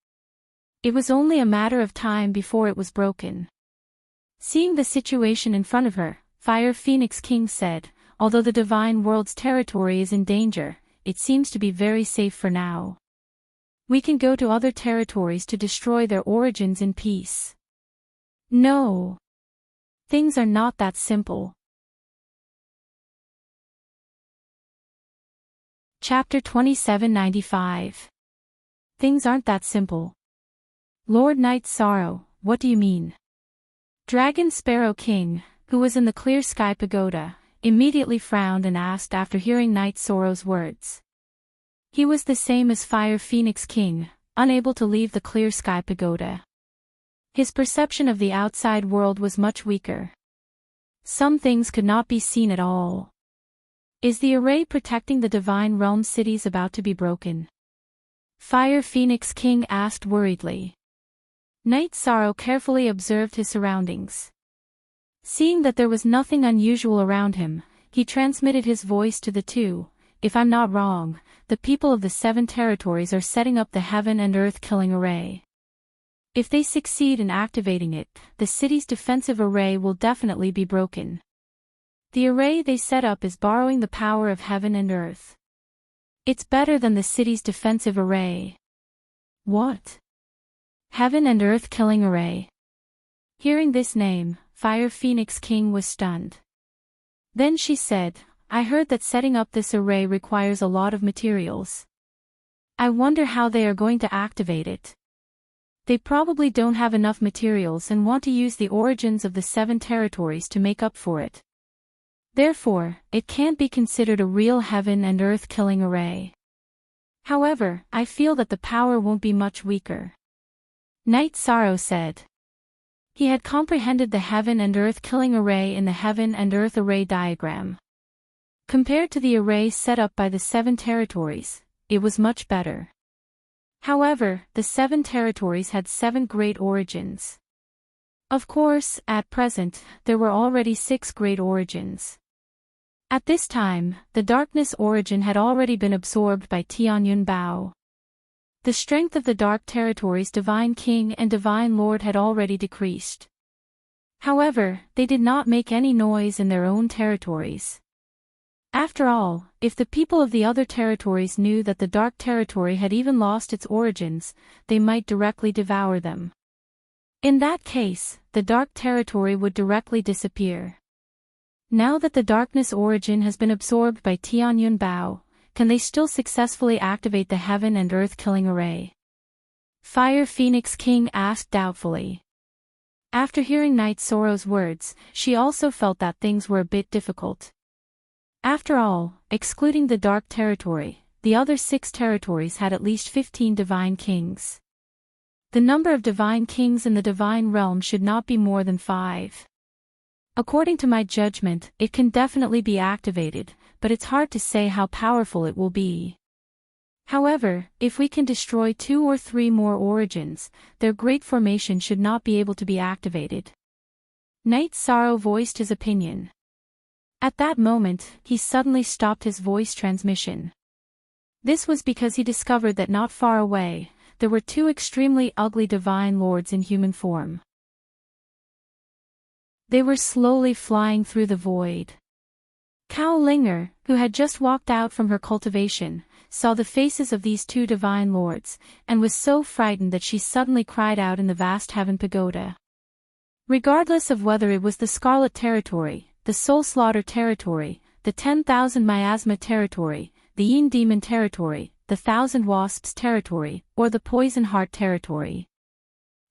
It was only a matter of time before it was broken. Seeing the situation in front of her, Fire Phoenix King said, "Although the divine world's territory is in danger, it seems to be very safe for now. We can go to other territories to destroy their origins in peace." No. Things are not that simple. Chapter 2795. Things aren't that simple. Lord Night Sorrow, what do you mean? Dragon Sparrow King, who was in the Clear Sky Pagoda, immediately frowned and asked after hearing Night Sorrow's words. He was the same as Fire Phoenix King, unable to leave the Clear Sky Pagoda. His perception of the outside world was much weaker. Some things could not be seen at all. Is the array protecting the Divine Realm cities about to be broken? Fire Phoenix King asked worriedly. Night Sorrow carefully observed his surroundings. Seeing that there was nothing unusual around him, he transmitted his voice to the two. If I'm not wrong, the people of the 7 territories are setting up the Heaven and Earth killing array. If they succeed in activating it, the city's defensive array will definitely be broken. The array they set up is borrowing the power of Heaven and Earth. It's better than the city's defensive array. What? Heaven and Earth killing array. Hearing this name, Fire Phoenix King was stunned. Then she said, I heard that setting up this array requires a lot of materials. I wonder how they are going to activate it. They probably don't have enough materials and want to use the origins of the 7 territories to make up for it. Therefore, it can't be considered a real Heaven and Earth killing array. However, I feel that the power won't be much weaker. Night Sorrow said. He had comprehended the Heaven and Earth killing array in the Heaven and Earth array diagram. Compared to the array set up by the 7 territories, it was much better. However, the 7 territories had 7 great origins. Of course, at present, there were already 6 great origins. At this time, the darkness origin had already been absorbed by Tianyun Bao. The strength of the Dark Territories' Divine King and Divine Lord had already decreased. However, they did not make any noise in their own territories. After all, if the people of the other territories knew that the Dark Territory had even lost its origins, they might directly devour them. In that case, the Dark Territory would directly disappear. Now that the Darkness origin has been absorbed by Tianyun Bao, can they still successfully activate the Heaven and Earth killing array? Fire Phoenix King asked doubtfully. After hearing Night Sorrow's words, she also felt that things were a bit difficult. After all, excluding the Dark Territory, the other 6 territories had at least 15 Divine Kings. The number of Divine Kings in the Divine Realm should not be more than 5. According to my judgment, it can definitely be activated, but it's hard to say how powerful it will be. However, if we can destroy 2 or 3 more origins, their great formation should not be able to be activated. Night Sorrow voiced his opinion. At that moment, he suddenly stopped his voice transmission. This was because he discovered that not far away, there were 2 extremely ugly Divine Lords in human form. They were slowly flying through the void. Cao Linger, who had just walked out from her cultivation, saw the faces of these 2 Divine Lords, and was so frightened that she suddenly cried out in the vast Heaven Pagoda. Regardless of whether it was the Scarlet Territory, the Soul Slaughter Territory, the 10,000 Miasma Territory, the Yin Demon Territory, the 1,000 Wasps Territory, or the Poison Heart Territory.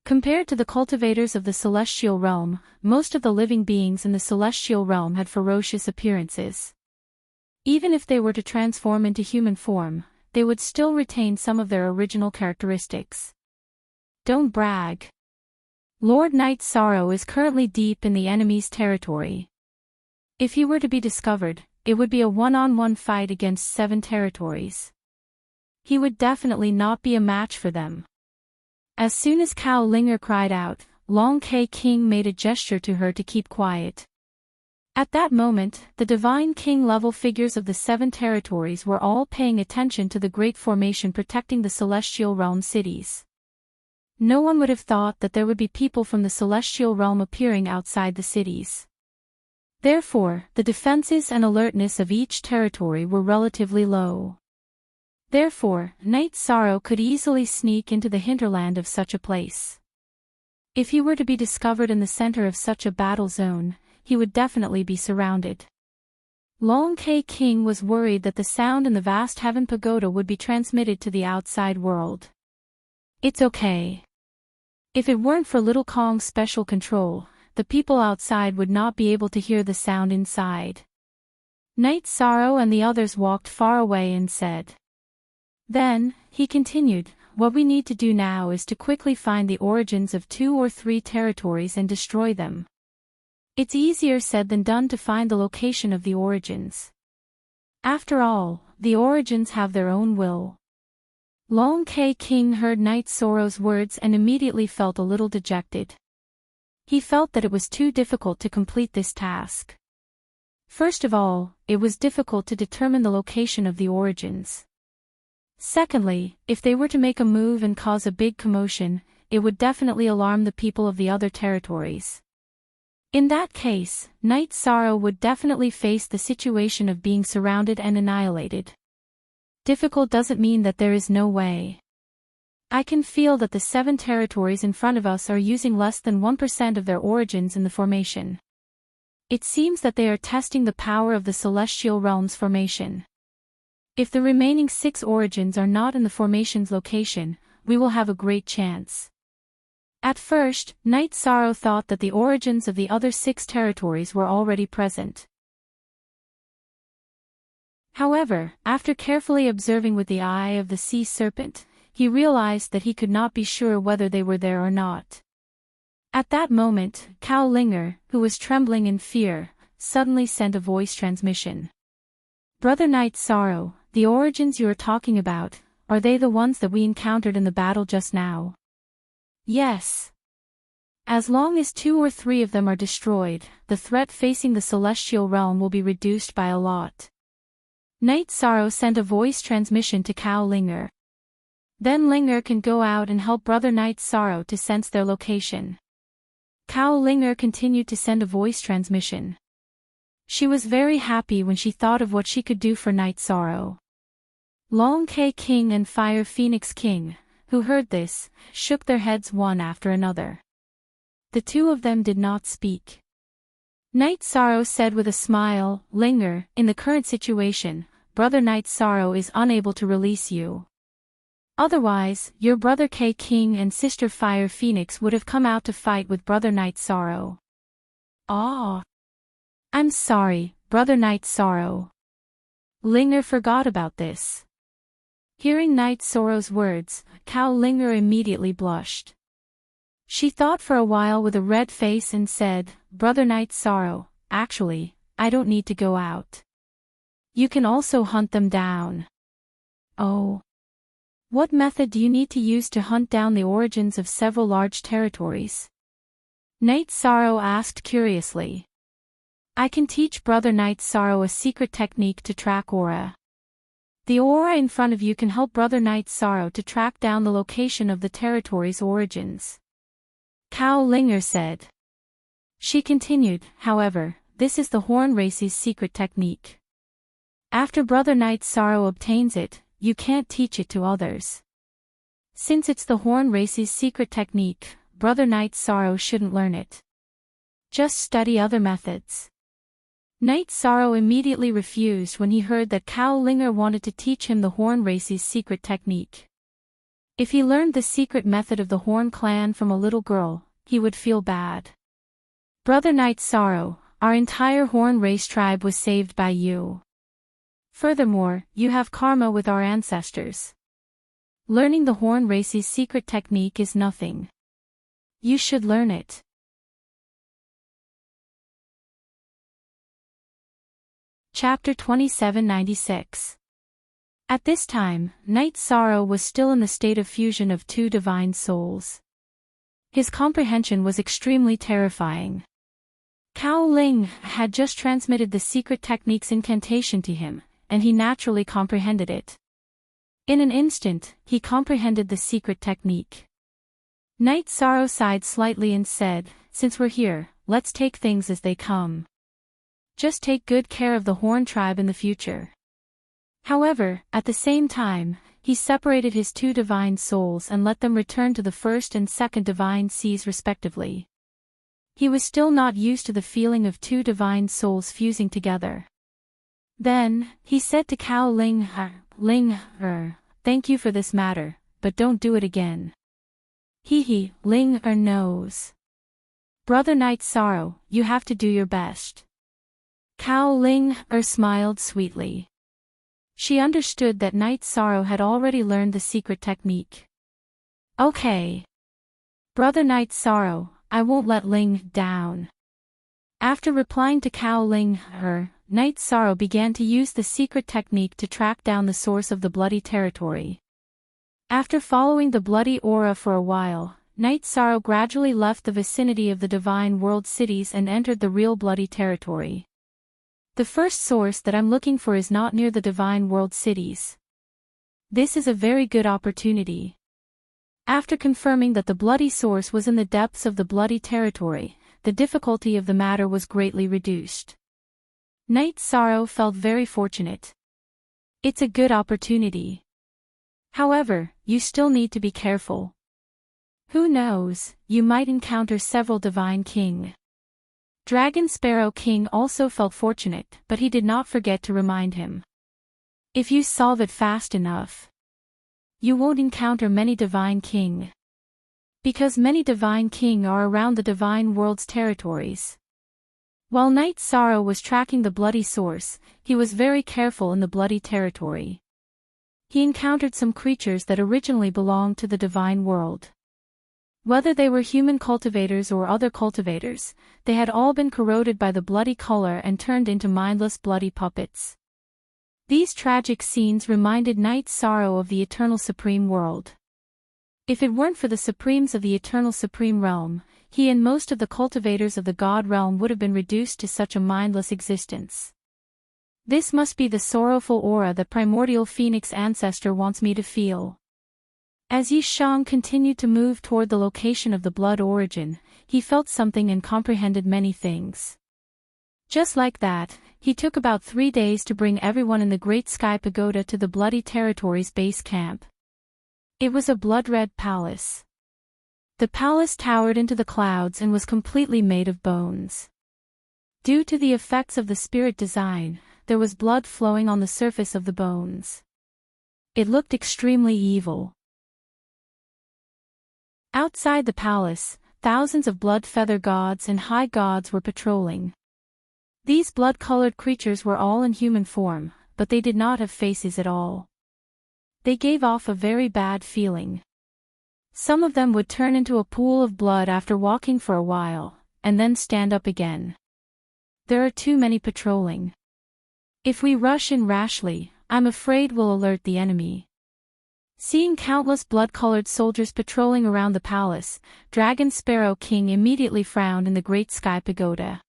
Compared to the cultivators of the Celestial Realm, most of the living beings in the Celestial Realm had ferocious appearances. Even if they were to transform into human form, they would still retain some of their original characteristics. Don't brag. Lord Night Sorrow is currently deep in the enemy's territory. If he were to be discovered, it would be a one-on-one fight against 7 territories. He would definitely not be a match for them. As soon as Cao Linger cried out, Long K King made a gesture to her to keep quiet. At that moment, the Divine King-level figures of the 7 territories were all paying attention to the great formation protecting the Celestial Realm cities. No one would have thought that there would be people from the celestial realm appearing outside the cities. Therefore, the defenses and alertness of each territory were relatively low. Therefore, Knight Sorrow could easily sneak into the hinterland of such a place. If he were to be discovered in the center of such a battle zone, he would definitely be surrounded. Long K King was worried that the sound in the vast heaven pagoda would be transmitted to the outside world. It's okay. If it weren't for Little Kong's special control, the people outside would not be able to hear the sound inside. Knight Sorrow and the others walked far away and said. Then, he continued, what we need to do now is to quickly find the origins of 2 or 3 territories and destroy them. It's easier said than done to find the location of the origins. After all, the origins have their own will. Long K King heard Knight Sorrow's words and immediately felt a little dejected. He felt that it was too difficult to complete this task. First of all, it was difficult to determine the location of the origins. Secondly, if they were to make a move and cause a big commotion, it would definitely alarm the people of the other territories. In that case, Knight Sorrow would definitely face the situation of being surrounded and annihilated. Difficult doesn't mean that there is no way. I can feel that the 7 territories in front of us are using less than 1% of their origins in the formation. It seems that they are testing the power of the celestial realm's formation. If the remaining 6 origins are not in the formation's location, we will have a great chance. At first, Knight Sorrow thought that the origins of the other 6 territories were already present. However, after carefully observing with the eye of the sea serpent, he realized that he could not be sure whether they were there or not. At that moment, Cao Linger, who was trembling in fear, suddenly sent a voice transmission. Brother Knight Sorrow, the origins you are talking about, are they the ones that we encountered in the battle just now? Yes. As long as 2 or 3 of them are destroyed, the threat facing the celestial realm will be reduced by a lot. Knight Sorrow sent a voice transmission to Cao Linger. Then Linger can go out and help Brother Knight Sorrow to sense their location. Cao Linger continued to send a voice transmission. She was very happy when she thought of what she could do for Knight Sorrow. Long K King and Fire Phoenix King, who heard this, shook their heads one after another. The 2 of them did not speak. Knight Sorrow said with a smile, Linger, in the current situation, Brother Knight Sorrow is unable to release you. Otherwise, your brother K King and sister Fire Phoenix would have come out to fight with Brother Knight Sorrow. Ah. I'm sorry, Brother Knight Sorrow. Linger forgot about this. Hearing Knight Sorrow's words, Cao Linger immediately blushed. She thought for a while with a red face and said, Brother Knight Sorrow, actually, I don't need to go out. You can also hunt them down. Oh. What method do you need to use to hunt down the origins of several large territories? Knight Sorrow asked curiously. I can teach Brother Knight Sorrow a secret technique to track aura. The aura in front of you can help Brother Knight Sorrow to track down the location of the territory's origins. Cao Linger said. She continued, however, this is the Horn Race's secret technique. After Brother Knight Sorrow obtains it, you can't teach it to others. Since it's the Horn Race's secret technique, Brother Knight Sorrow shouldn't learn it. Just study other methods. Knight Sorrow immediately refused when he heard that Cao Linger wanted to teach him the Horn Race's secret technique. If he learned the secret method of the Horn clan from a little girl, he would feel bad. Brother Knight Sorrow, our entire Horn Race tribe was saved by you. Furthermore, you have karma with our ancestors. Learning the Horn Race's secret technique is nothing. You should learn it. Chapter 2796. At this time, Knight Sorrow was still in the state of fusion of 2 divine souls. His comprehension was extremely terrifying. Cao Ling had just transmitted the secret technique's incantation to him, and he naturally comprehended it. In an instant, he comprehended the secret technique. Night Sorrow sighed slightly and said, "Since we're here, let's take things as they come. Just take good care of the Horn tribe in the future." However, at the same time, he separated his two divine souls and let them return to the first and second divine seas respectively. He was still not used to the feeling of two divine souls fusing together. Then, he said to Cao Ling, "Thank you for this matter, but don't do it again." Ling knows. "Brother Night Sorrow, you have to do your best." Cao Ling smiled sweetly. She understood that Night Sorrow had already learned the secret technique. "Okay. Brother Night Sorrow, I won't let Ling down." After replying to Cao Ling, Night Sorrow began to use the secret technique to track down the source of the bloody territory. After following the bloody aura for a while, Night Sorrow gradually left the vicinity of the Divine World cities and entered the real bloody territory. The first source that I'm looking for is not near the Divine World cities. This is a very good opportunity. After confirming that the bloody source was in the depths of the bloody territory, the difficulty of the matter was greatly reduced. Night Sorrow felt very fortunate. It's a good opportunity. However, you still need to be careful. Who knows, you might encounter several Divine King. Dragon Sparrow King also felt fortunate, but he did not forget to remind him. If you solve it fast enough, you won't encounter many Divine King. Because many Divine King are around the Divine World's territories. While Night Sorrow was tracking the bloody source, he was very careful in the bloody territory. He encountered some creatures that originally belonged to the Divine World. Whether they were human cultivators or other cultivators, they had all been corroded by the bloody color and turned into mindless bloody puppets. These tragic scenes reminded Night Sorrow of the Eternal Supreme World. If it weren't for the Supremes of the Eternal Supreme Realm, he and most of the cultivators of the God Realm would have been reduced to such a mindless existence. This must be the sorrowful aura the primordial phoenix ancestor wants me to feel. As Yi Shang continued to move toward the location of the blood origin, he felt something and comprehended many things. Just like that, he took about 3 days to bring everyone in the Great Sky Pagoda to the Bloody Territory's base camp. It was a blood-red palace. The palace towered into the clouds and was completely made of bones. Due to the effects of the spirit design, there was blood flowing on the surface of the bones. It looked extremely evil. Outside the palace, thousands of blood feather gods and high gods were patrolling. These blood-colored creatures were all in human form, but they did not have faces at all. They gave off a very bad feeling. Some of them would turn into a pool of blood after walking for a while, and then stand up again. There are too many patrolling. If we rush in rashly, I'm afraid we'll alert the enemy. Seeing countless blood-colored soldiers patrolling around the palace, Dragon Sparrow King immediately frowned in the Great Sky Pagoda.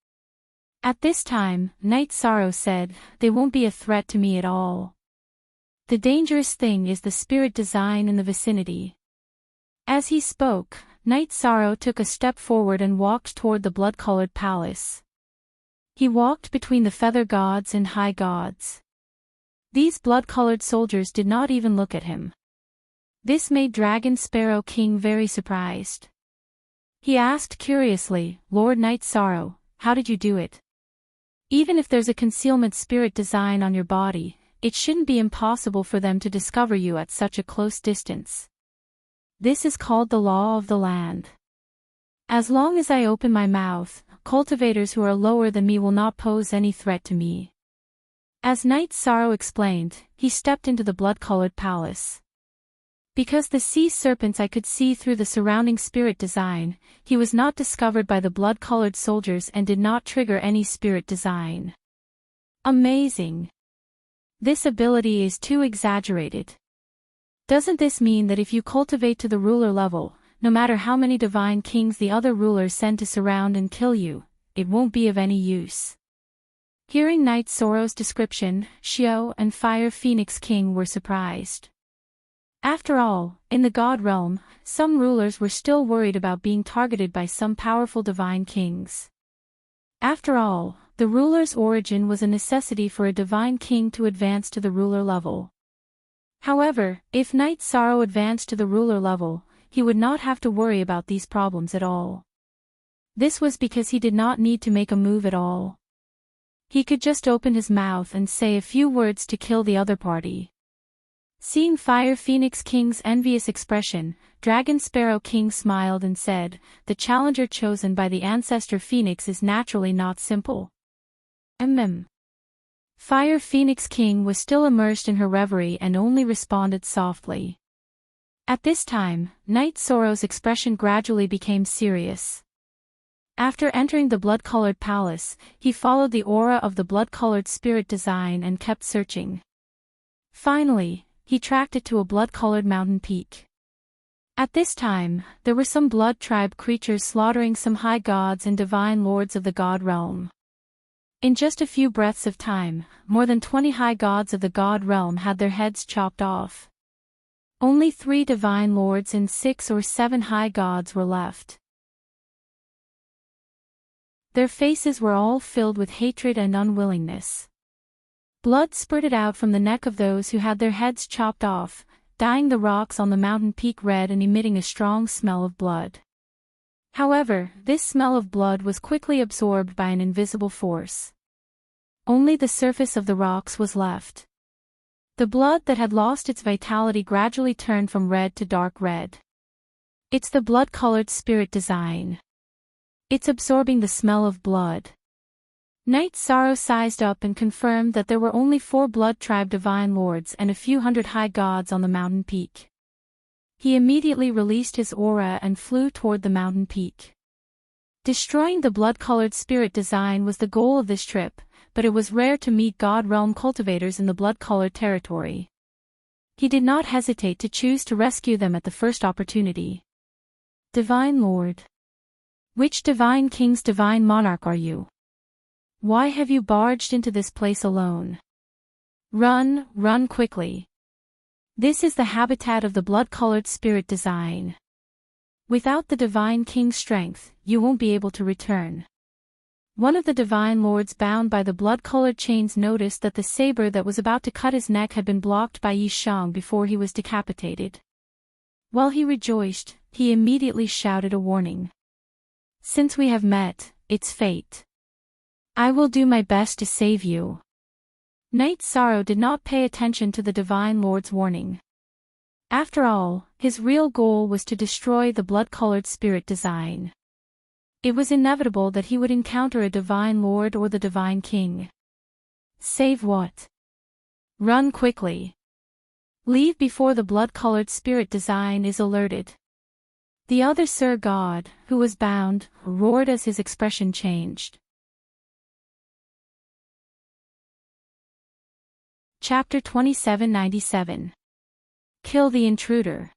At this time, Night Sorrow said, "They won't be a threat to me at all. The dangerous thing is the spirit design in the vicinity." As he spoke, Night Sorrow took a step forward and walked toward the blood-colored palace. He walked between the feather gods and high gods. These blood-colored soldiers did not even look at him. This made Dragon Sparrow King very surprised. He asked curiously, "Lord Night Sorrow, how did you do it? Even if there's a concealment spirit design on your body, it shouldn't be impossible for them to discover you at such a close distance. This is called the law of the land. As long as I open my mouth, cultivators who are lower than me will not pose any threat to me." As Night Sorrow explained, he stepped into the blood-colored palace. Because the sea serpents I could see through the surrounding spirit design, he was not discovered by the blood-colored soldiers and did not trigger any spirit design. Amazing! This ability is too exaggerated. Doesn't this mean that if you cultivate to the ruler level, no matter how many divine kings the other rulers send to surround and kill you, it won't be of any use? Hearing Night Sorrow's description, Xiao and Fire Phoenix King were surprised. After all, in the god realm, some rulers were still worried about being targeted by some powerful divine kings. After all, the ruler's origin was a necessity for a divine king to advance to the ruler level. However, if Knight Sorrow advanced to the ruler level, he would not have to worry about these problems at all. This was because he did not need to make a move at all. He could just open his mouth and say a few words to kill the other party. Seeing Fire Phoenix King's envious expression, Dragon Sparrow King smiled and said, "The challenger chosen by the ancestor Phoenix is naturally not simple." Fire Phoenix King was still immersed in her reverie and only responded softly. At this time, Knight Sorrow's expression gradually became serious. After entering the blood-colored palace, he followed the aura of the blood-colored spirit design and kept searching. Finally, he tracked it to a blood-colored mountain peak. At this time, there were some blood tribe creatures slaughtering some high gods and divine lords of the god realm. In just a few breaths of time, more than 20 high gods of the god realm had their heads chopped off. Only 3 divine lords and 6 or 7 high gods were left. Their faces were all filled with hatred and unwillingness. Blood spurted out from the neck of those who had their heads chopped off, dyeing the rocks on the mountain peak red and emitting a strong smell of blood. However, this smell of blood was quickly absorbed by an invisible force. Only the surface of the rocks was left. The blood that had lost its vitality gradually turned from red to dark red. It's the blood-colored spirit design. It's absorbing the smell of blood. Knight Sorrow sized up and confirmed that there were only 4 blood tribe divine lords and a few hundred high gods on the mountain peak. He immediately released his aura and flew toward the mountain peak. Destroying the blood-colored spirit design was the goal of this trip, but it was rare to meet god realm cultivators in the blood-colored territory. He did not hesitate to choose to rescue them at the first opportunity. Divine Lord. Which divine king's divine monarch are you? Why have you barged into this place alone? Run, run quickly. This is the habitat of the blood-colored spirit design. Without the divine king's strength, you won't be able to return. One of the divine lords bound by the blood-colored chains noticed that the saber that was about to cut his neck had been blocked by Yi Shang before he was decapitated. While he rejoiced, he immediately shouted a warning. "Since we have met, it's fate. I will do my best to save you." Knight Sorrow did not pay attention to the divine lord's warning. After all, his real goal was to destroy the blood-colored spirit design. It was inevitable that he would encounter a divine lord or the divine king. Save what? Run quickly. Leave before the blood-colored spirit design is alerted. The other Sir God, who was bound, roared as his expression changed. Chapter 2797. Kill the Intruder.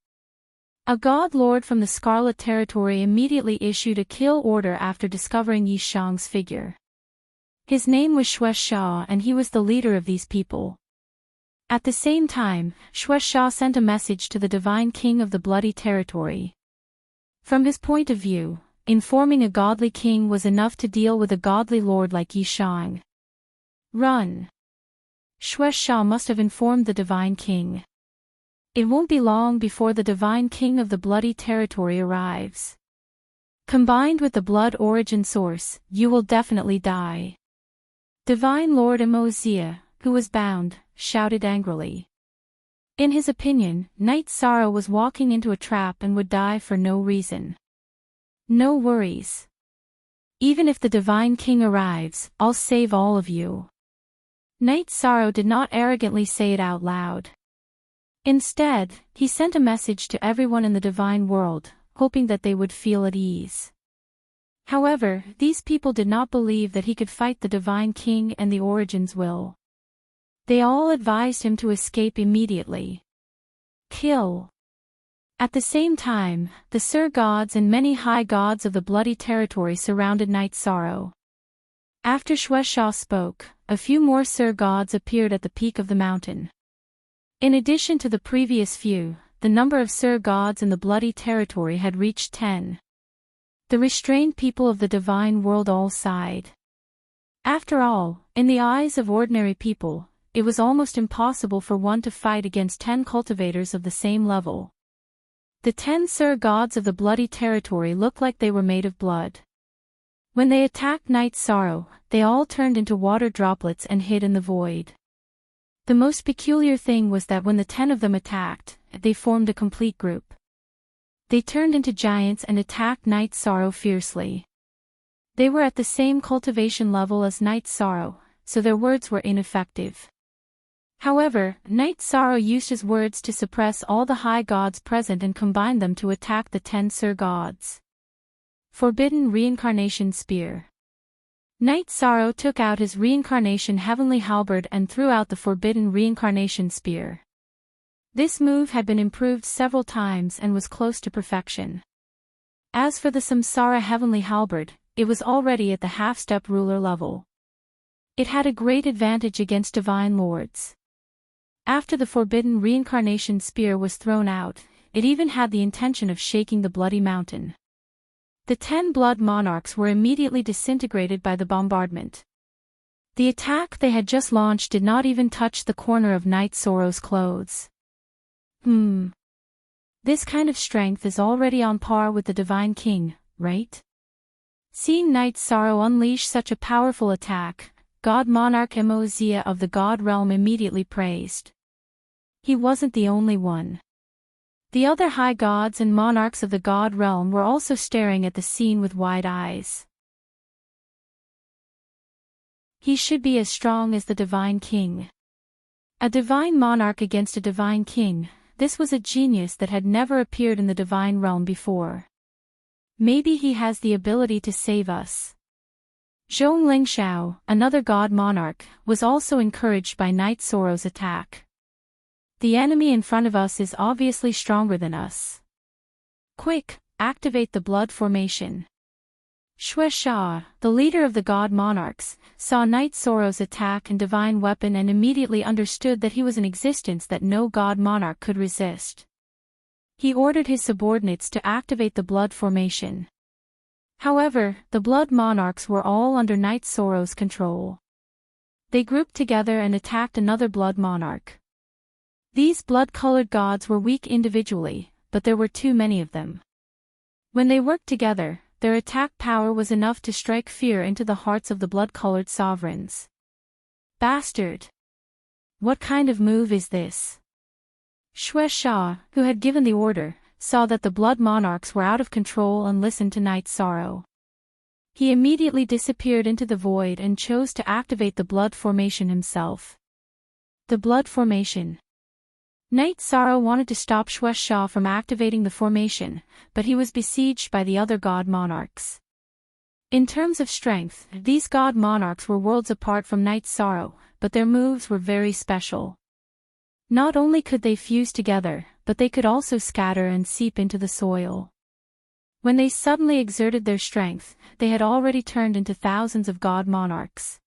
A god lord from the Scarlet Territory immediately issued a kill order after discovering Yi Shang's figure. His name was Xue Sha and he was the leader of these people. At the same time, Xue Sha sent a message to the divine king of the Bloody Territory. From his point of view, informing a godly king was enough to deal with a godly lord like Yi Shang. Run. Xue Sha must have informed the divine king. It won't be long before the divine king of the Bloody Territory arrives. Combined with the blood origin source, you will definitely die. Divine Lord Imozia, who was bound, shouted angrily. In his opinion, Knight Sorrow was walking into a trap and would die for no reason. No worries. Even if the divine king arrives, I'll save all of you. Knight Sorrow did not arrogantly say it out loud. Instead, he sent a message to everyone in the divine world, hoping that they would feel at ease. However, these people did not believe that he could fight the divine king and the Origin's will. They all advised him to escape immediately. Kill. At the same time, the Sir Gods and many high gods of the Bloody Territory surrounded Knight Sorrow. After Xue Sha spoke, a few more Sir Gods appeared at the peak of the mountain. In addition to the previous few, the number of Sir Gods in the bloody territory had reached 10. The restrained people of the divine world all sighed. After all, in the eyes of ordinary people, it was almost impossible for one to fight against 10 cultivators of the same level. The 10 Sir Gods of the bloody territory looked like they were made of blood. When they attacked Night Sorrow, they all turned into water droplets and hid in the void. The most peculiar thing was that when the 10 of them attacked, they formed a complete group. They turned into giants and attacked Night Sorrow fiercely. They were at the same cultivation level as Night Sorrow, so their words were ineffective. However, Night Sorrow used his words to suppress all the high gods present and combined them to attack the 10 Sir Gods. Forbidden Reincarnation Spear. Night Sorrow took out his reincarnation heavenly halberd and threw out the forbidden reincarnation spear. This move had been improved several times and was close to perfection. As for the Samsara heavenly halberd, it was already at the half-step ruler level. It had a great advantage against divine lords. After the forbidden reincarnation spear was thrown out, it even had the intention of shaking the bloody mountain. The 10 blood monarchs were immediately disintegrated by the bombardment. The attack they had just launched did not even touch the corner of Night Sorrow's clothes. This kind of strength is already on par with the Divine King, right? Seeing Night Sorrow unleash such a powerful attack, God Monarch Mozia of the God Realm immediately praised. He wasn't the only one. The other high gods and monarchs of the God Realm were also staring at the scene with wide eyes. He should be as strong as the Divine King. A divine monarch against a divine king, this was a genius that had never appeared in the divine realm before. Maybe he has the ability to save us. Zhong Lingxiao, another god monarch, was also encouraged by Night Sorrow's attack. The enemy in front of us is obviously stronger than us. Quick, activate the blood formation. Xue Sha, the leader of the god monarchs, saw Night Sorrow's attack and divine weapon and immediately understood that he was an existence that no god monarch could resist. He ordered his subordinates to activate the blood formation. However, the blood monarchs were all under Night Sorrow's control. They grouped together and attacked another blood monarch. These blood-colored gods were weak individually, but there were too many of them. When they worked together, their attack power was enough to strike fear into the hearts of the blood-colored sovereigns. Bastard! What kind of move is this? Xue Sha, who had given the order, saw that the blood monarchs were out of control and listened to Night Sorrow. He immediately disappeared into the void and chose to activate the blood formation himself. The blood formation. Night Sorrow wanted to stop Xue Sha from activating the formation, but he was besieged by the other god monarchs. In terms of strength, these god monarchs were worlds apart from Night Sorrow, but their moves were very special. Not only could they fuse together, but they could also scatter and seep into the soil. When they suddenly exerted their strength, they had already turned into thousands of god monarchs.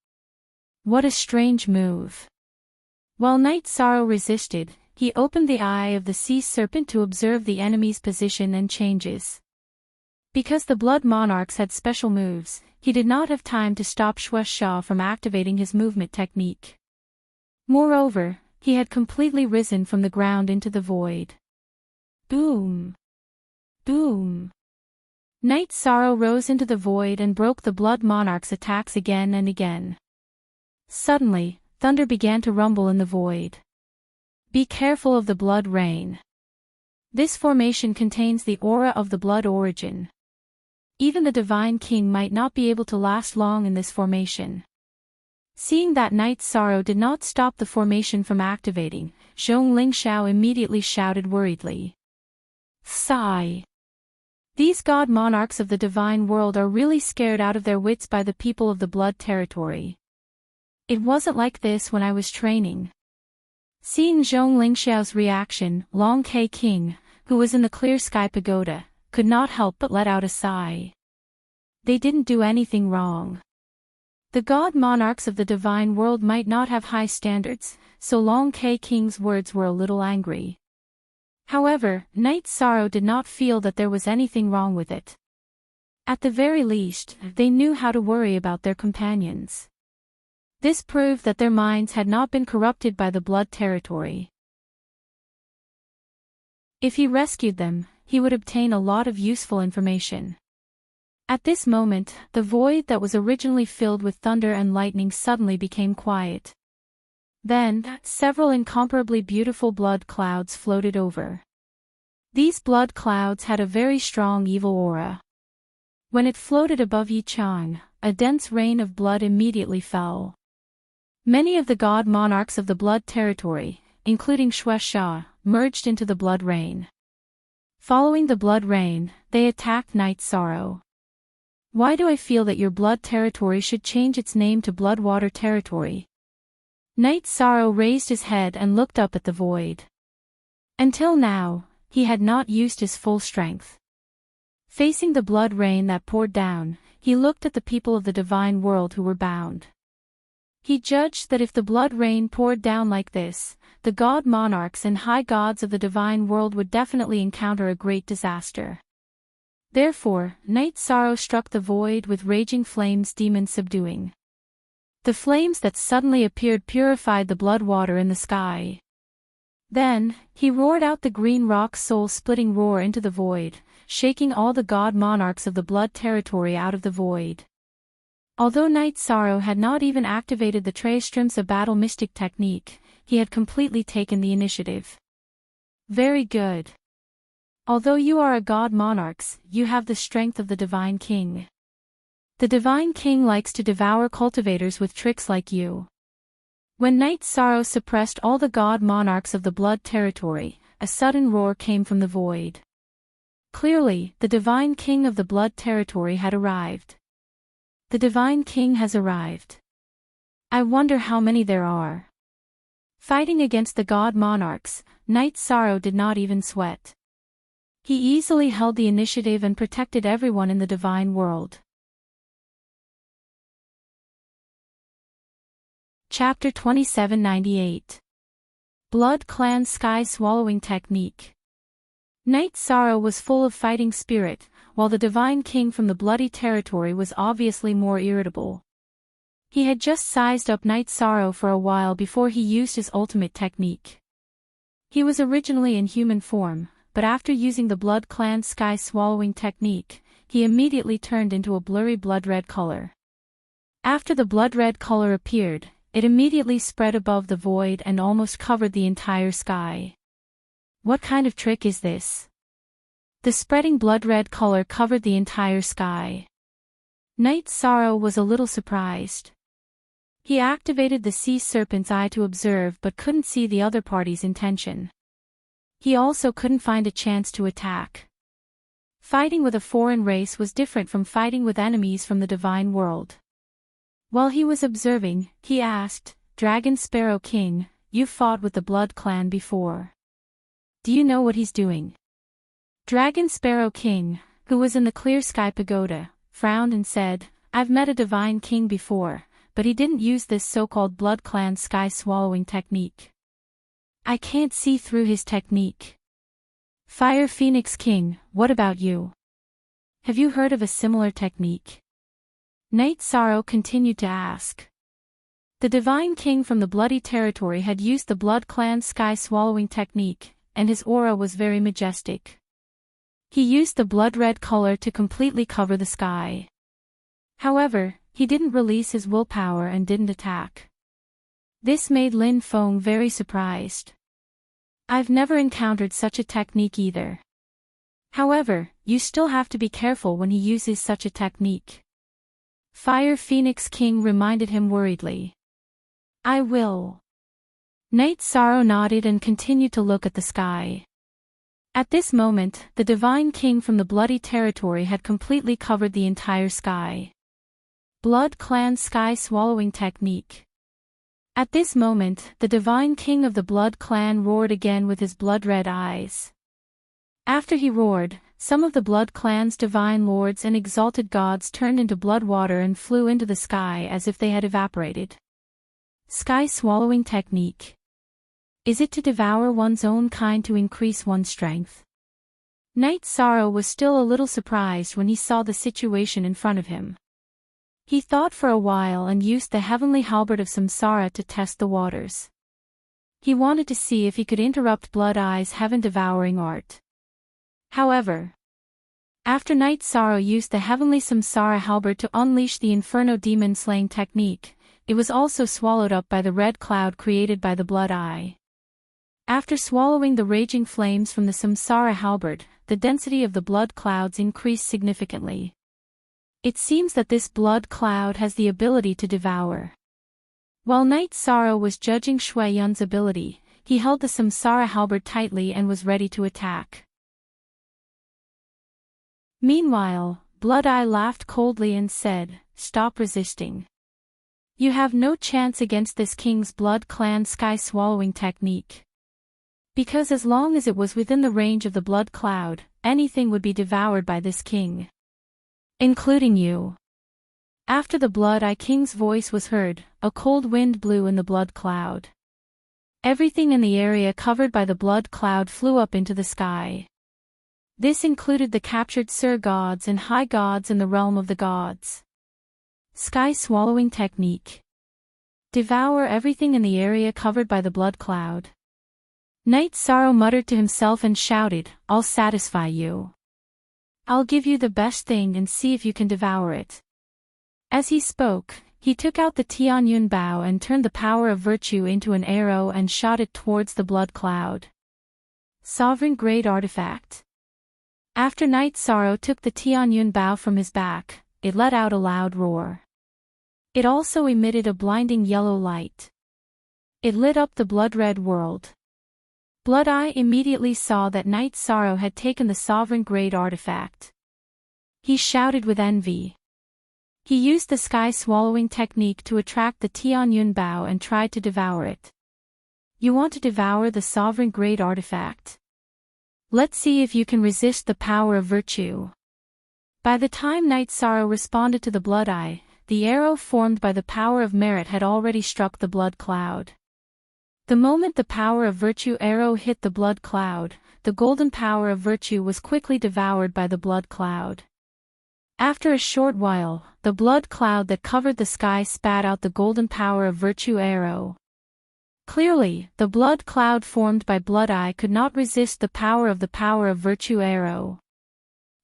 What a strange move. While Night Sorrow resisted, he opened the eye of the sea serpent to observe the enemy's position and changes. Because the blood monarchs had special moves, he did not have time to stop Xue Sha from activating his movement technique. Moreover, he had completely risen from the ground into the void. Boom! Boom! Night Sorrow rose into the void and broke the blood monarch's attacks again and again. Suddenly, thunder began to rumble in the void. Be careful of the blood rain. This formation contains the aura of the blood origin. Even the Divine King might not be able to last long in this formation. Seeing that Night Sorrow did not stop the formation from activating, Zhong Lingxiao immediately shouted worriedly. Sigh. These god monarchs of the divine world are really scared out of their wits by the people of the blood territory. It wasn't like this when I was training. Seeing Zhong Lingxiao's reaction, Long Ke King, who was in the Clear Sky Pagoda, could not help but let out a sigh. They didn't do anything wrong. The god monarchs of the divine world might not have high standards, so Long Ke King's words were a little angry. However, Night Sorrow did not feel that there was anything wrong with it. At the very least, they knew how to worry about their companions. This proved that their minds had not been corrupted by the blood territory. If he rescued them, he would obtain a lot of useful information. At this moment, the void that was originally filled with thunder and lightning suddenly became quiet. Then, several incomparably beautiful blood clouds floated over. These blood clouds had a very strong evil aura. When it floated above Yichang, a dense rain of blood immediately fell. Many of the god monarchs of the blood territory, including Shueisha, merged into the blood rain. Following the blood rain, they attacked Night Sorrow. Why do I feel that your blood territory should change its name to Bloodwater territory? Night Sorrow raised his head and looked up at the void. Until now, he had not used his full strength. Facing the blood rain that poured down, he looked at the people of the divine world who were bound. He judged that if the blood rain poured down like this, the god monarchs and high gods of the divine world would definitely encounter a great disaster. Therefore, Night Sorrow struck the void with raging flames, demon subduing. The flames that suddenly appeared purified the blood water in the sky. Then, he roared out the green rock soul-splitting roar into the void, shaking all the god monarchs of the blood territory out of the void. Although Night Sorrow had not even activated the Tristramsa battle mystic technique, he had completely taken the initiative. Very good. Although you are a god monarchs, you have the strength of the Divine King. The Divine King likes to devour cultivators with tricks like you. When Night Sorrow suppressed all the god monarchs of the blood territory, a sudden roar came from the void. Clearly, the Divine King of the blood territory had arrived. The Divine King has arrived. I wonder how many there are. Fighting against the god monarchs, Night Sorrow did not even sweat. He easily held the initiative and protected everyone in the divine world. Chapter 2798. Blood Clan Sky Swallowing Technique. Night Sorrow was full of fighting spirit, while the Divine King from the bloody territory was obviously more irritable. He had just sized up Night Sorrow for a while before he used his ultimate technique. He was originally in human form, but after using the Blood Clan Sky Swallowing Technique, he immediately turned into a blurry blood-red color. After the blood-red color appeared, it immediately spread above the void and almost covered the entire sky. What kind of trick is this? The spreading blood-red color covered the entire sky. Night Sorrow was a little surprised. He activated the sea serpent's eye to observe but couldn't see the other party's intention. He also couldn't find a chance to attack. Fighting with a foreign race was different from fighting with enemies from the divine world. While he was observing, he asked, "Dragon Sparrow King, you've fought with the Blood Clan before. Do you know what he's doing?" Dragon Sparrow King, who was in the Clear Sky Pagoda, frowned and said, "I've met a Divine King before, but he didn't use this so-called Blood Clan Sky Swallowing Technique. I can't see through his technique." Fire Phoenix King, what about you? Have you heard of a similar technique? Night Sorrow continued to ask. The Divine King from the Bloody Territory had used the Blood Clan Sky Swallowing Technique, and his aura was very majestic. He used the blood-red color to completely cover the sky. However, he didn't release his willpower and didn't attack. This made Lin Feng very surprised. I've never encountered such a technique either. However, you still have to be careful when he uses such a technique. Fire Phoenix King reminded him worriedly. I will. Night Sorrow nodded and continued to look at the sky. At this moment, the Divine King from the Bloody Territory had completely covered the entire sky. Blood Clan Sky Swallowing Technique. At this moment, the Divine King of the Blood Clan roared again with his blood-red eyes. After he roared, some of the Blood Clan's divine lords and exalted gods turned into blood water and flew into the sky as if they had evaporated. Sky Swallowing Technique. Is it to devour one's own kind to increase one's strength? Knight Sorrow was still a little surprised when he saw the situation in front of him. He thought for a while and used the heavenly halberd of Samsara to test the waters. He wanted to see if he could interrupt Blood Eye's heaven-devouring art. However, after Knight Sorrow used the heavenly Samsara halberd to unleash the Inferno demon-slaying technique, it was also swallowed up by the red cloud created by the Blood Eye. After swallowing the raging flames from the Samsara halberd, the density of the blood clouds increased significantly. It seems that this blood cloud has the ability to devour. While Knight Sorrow was judging Shui Yun's ability, he held the Samsara halberd tightly and was ready to attack. Meanwhile, Blood Eye laughed coldly and said, "Stop resisting. You have no chance against this King's Blood Clan sky-swallowing technique. Because as long as it was within the range of the blood cloud, anything would be devoured by this king. Including you." After the Blood Eye King's voice was heard, a cold wind blew in the blood cloud. Everything in the area covered by the blood cloud flew up into the sky. This included the captured Sur gods and high gods in the realm of the gods. Sky-swallowing technique. Devour everything in the area covered by the blood cloud. Knight Sorrow muttered to himself and shouted, "I'll satisfy you. I'll give you the best thing and see if you can devour it." As he spoke, he took out the Tianyun bow and turned the power of virtue into an arrow and shot it towards the blood cloud. Sovereign Grade Artifact. After Knight Sorrow took the Tianyun bow from his back, it let out a loud roar. It also emitted a blinding yellow light. It lit up the blood-red world. Blood Eye immediately saw that Knight Sorrow had taken the Sovereign Grade Artifact. He shouted with envy. He used the sky-swallowing technique to attract the Tianyun bow and tried to devour it. You want to devour the Sovereign Grade Artifact? Let's see if you can resist the power of virtue. By the time Knight Sorrow responded to the Blood Eye, the arrow formed by the power of merit had already struck the blood cloud. The moment the power of virtue arrow hit the blood cloud, the golden power of virtue was quickly devoured by the blood cloud. After a short while, the blood cloud that covered the sky spat out the golden power of virtue arrow. Clearly, the blood cloud formed by Blood Eye could not resist the power of virtue arrow.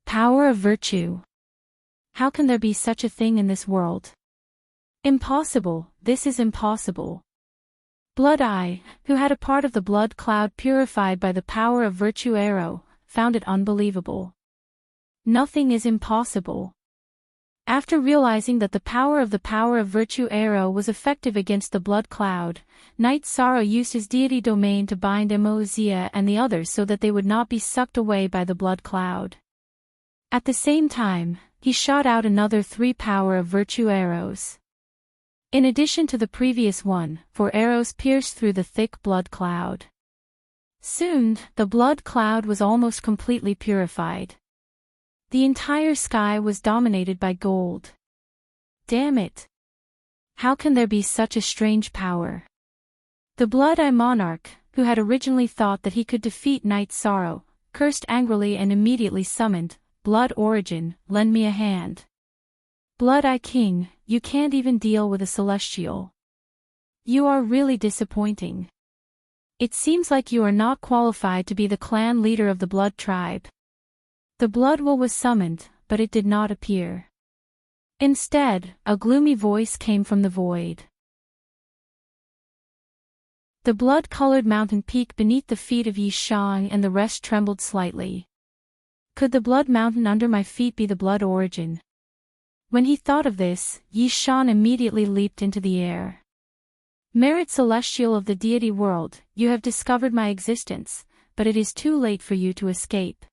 Power of virtue. How can there be such a thing in this world? Impossible, this is impossible. Blood Eye, who had a part of the blood cloud purified by the power of virtue arrow, found it unbelievable. Nothing is impossible. After realizing that the power of virtue arrow was effective against the blood cloud, Knight Sorrow used his deity domain to bind Mozia and the others so that they would not be sucked away by the blood cloud. At the same time, he shot out another 3 power of virtue arrows. In addition to the previous one, 4 arrows pierced through the thick blood cloud. Soon, the blood cloud was almost completely purified. The entire sky was dominated by gold. Damn it! How can there be such a strange power? The Blood Eye Monarch, who had originally thought that he could defeat Knight Sorrow, cursed angrily and immediately summoned, "Blood Origin, lend me a hand." Blood Eye King, you can't even deal with a celestial. You are really disappointing. It seems like you are not qualified to be the clan leader of the Blood Tribe. The Blood Will was summoned, but it did not appear. Instead, a gloomy voice came from the void. The blood-colored mountain peak beneath the feet of Yishan and the rest trembled slightly. Could the blood mountain under my feet be the Blood Origin? When he thought of this, Yishan immediately leaped into the air. Merit Celestial of the deity world, you have discovered my existence, but it is too late for you to escape.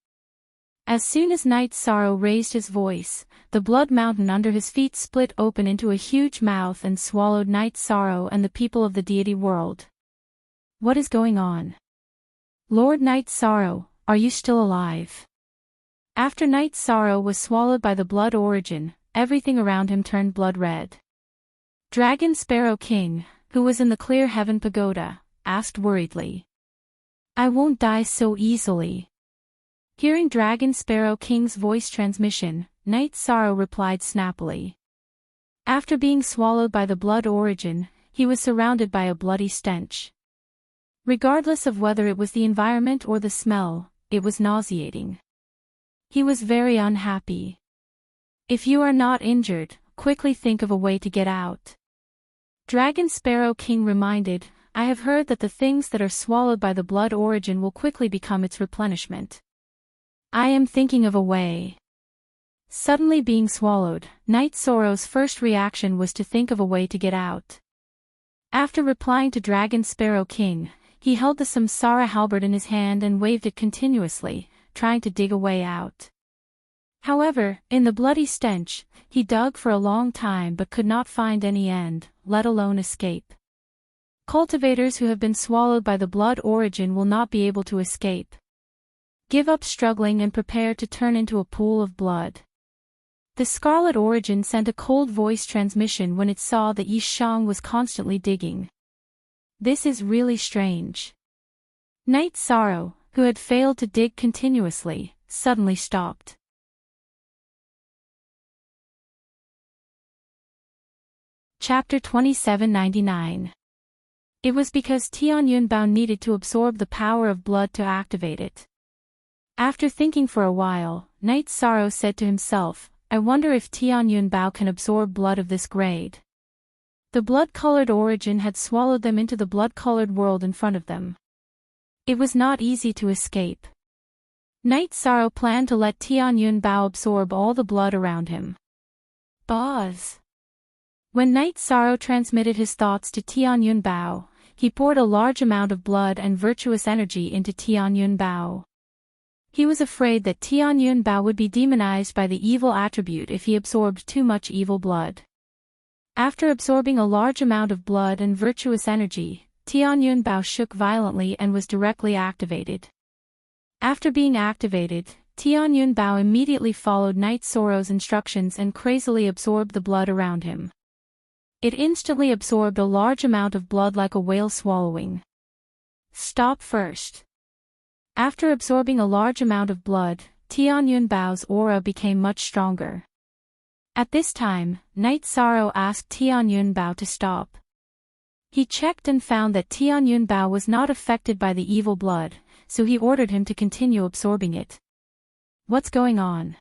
As soon as Knight Sorrow raised his voice, the blood mountain under his feet split open into a huge mouth and swallowed Knight Sorrow and the people of the deity world. What is going on? Lord Knight Sorrow, are you still alive? After Knight Sorrow was swallowed by the Blood Origin, everything around him turned blood red. Dragon Sparrow King, who was in the Clear Heaven Pagoda, asked worriedly. I won't die so easily. Hearing Dragon Sparrow King's voice transmission, Knight Sorrow replied snappily. After being swallowed by the blood origin, he was surrounded by a bloody stench. Regardless of whether it was the environment or the smell, it was nauseating. He was very unhappy. If you are not injured, quickly think of a way to get out. Dragon Sparrow King reminded, I have heard that the things that are swallowed by the blood origin will quickly become its replenishment. I am thinking of a way. Suddenly being swallowed, Knight Sorrow's first reaction was to think of a way to get out. After replying to Dragon Sparrow King, he held the Samsara halberd in his hand and waved it continuously, trying to dig a way out. However, in the bloody stench, he dug for a long time but could not find any end, let alone escape. Cultivators who have been swallowed by the blood origin will not be able to escape. Give up struggling and prepare to turn into a pool of blood. The Scarlet Origin sent a cold voice transmission when it saw that Yi Shang was constantly digging. This is really strange. Knight Sorrow, who had failed to dig continuously, suddenly stopped. Chapter 2799. It was because Tianyun Bao needed to absorb the power of blood to activate it. After thinking for a while, Knight Sorrow said to himself, I wonder if Tianyun Bao can absorb blood of this grade. The blood-colored origin had swallowed them into the blood-colored world in front of them. It was not easy to escape. Knight Sorrow planned to let Tianyun Bao absorb all the blood around him. Buzz. When Knight Sorrow transmitted his thoughts to Tianyun Bao, he poured a large amount of blood and virtuous energy into Tianyun Bao. He was afraid that Tianyun Bao would be demonized by the evil attribute if he absorbed too much evil blood. After absorbing a large amount of blood and virtuous energy, Tianyun Bao shook violently and was directly activated. After being activated, Tianyun Bao immediately followed Knight Sorrow's instructions and crazily absorbed the blood around him. It instantly absorbed a large amount of blood like a whale swallowing. Stop first. After absorbing a large amount of blood, Tianyun Bao's aura became much stronger. At this time, Knight Sorrow asked Tianyun Bao to stop. He checked and found that Tianyun Bao was not affected by the evil blood, so he ordered him to continue absorbing it. What's going on?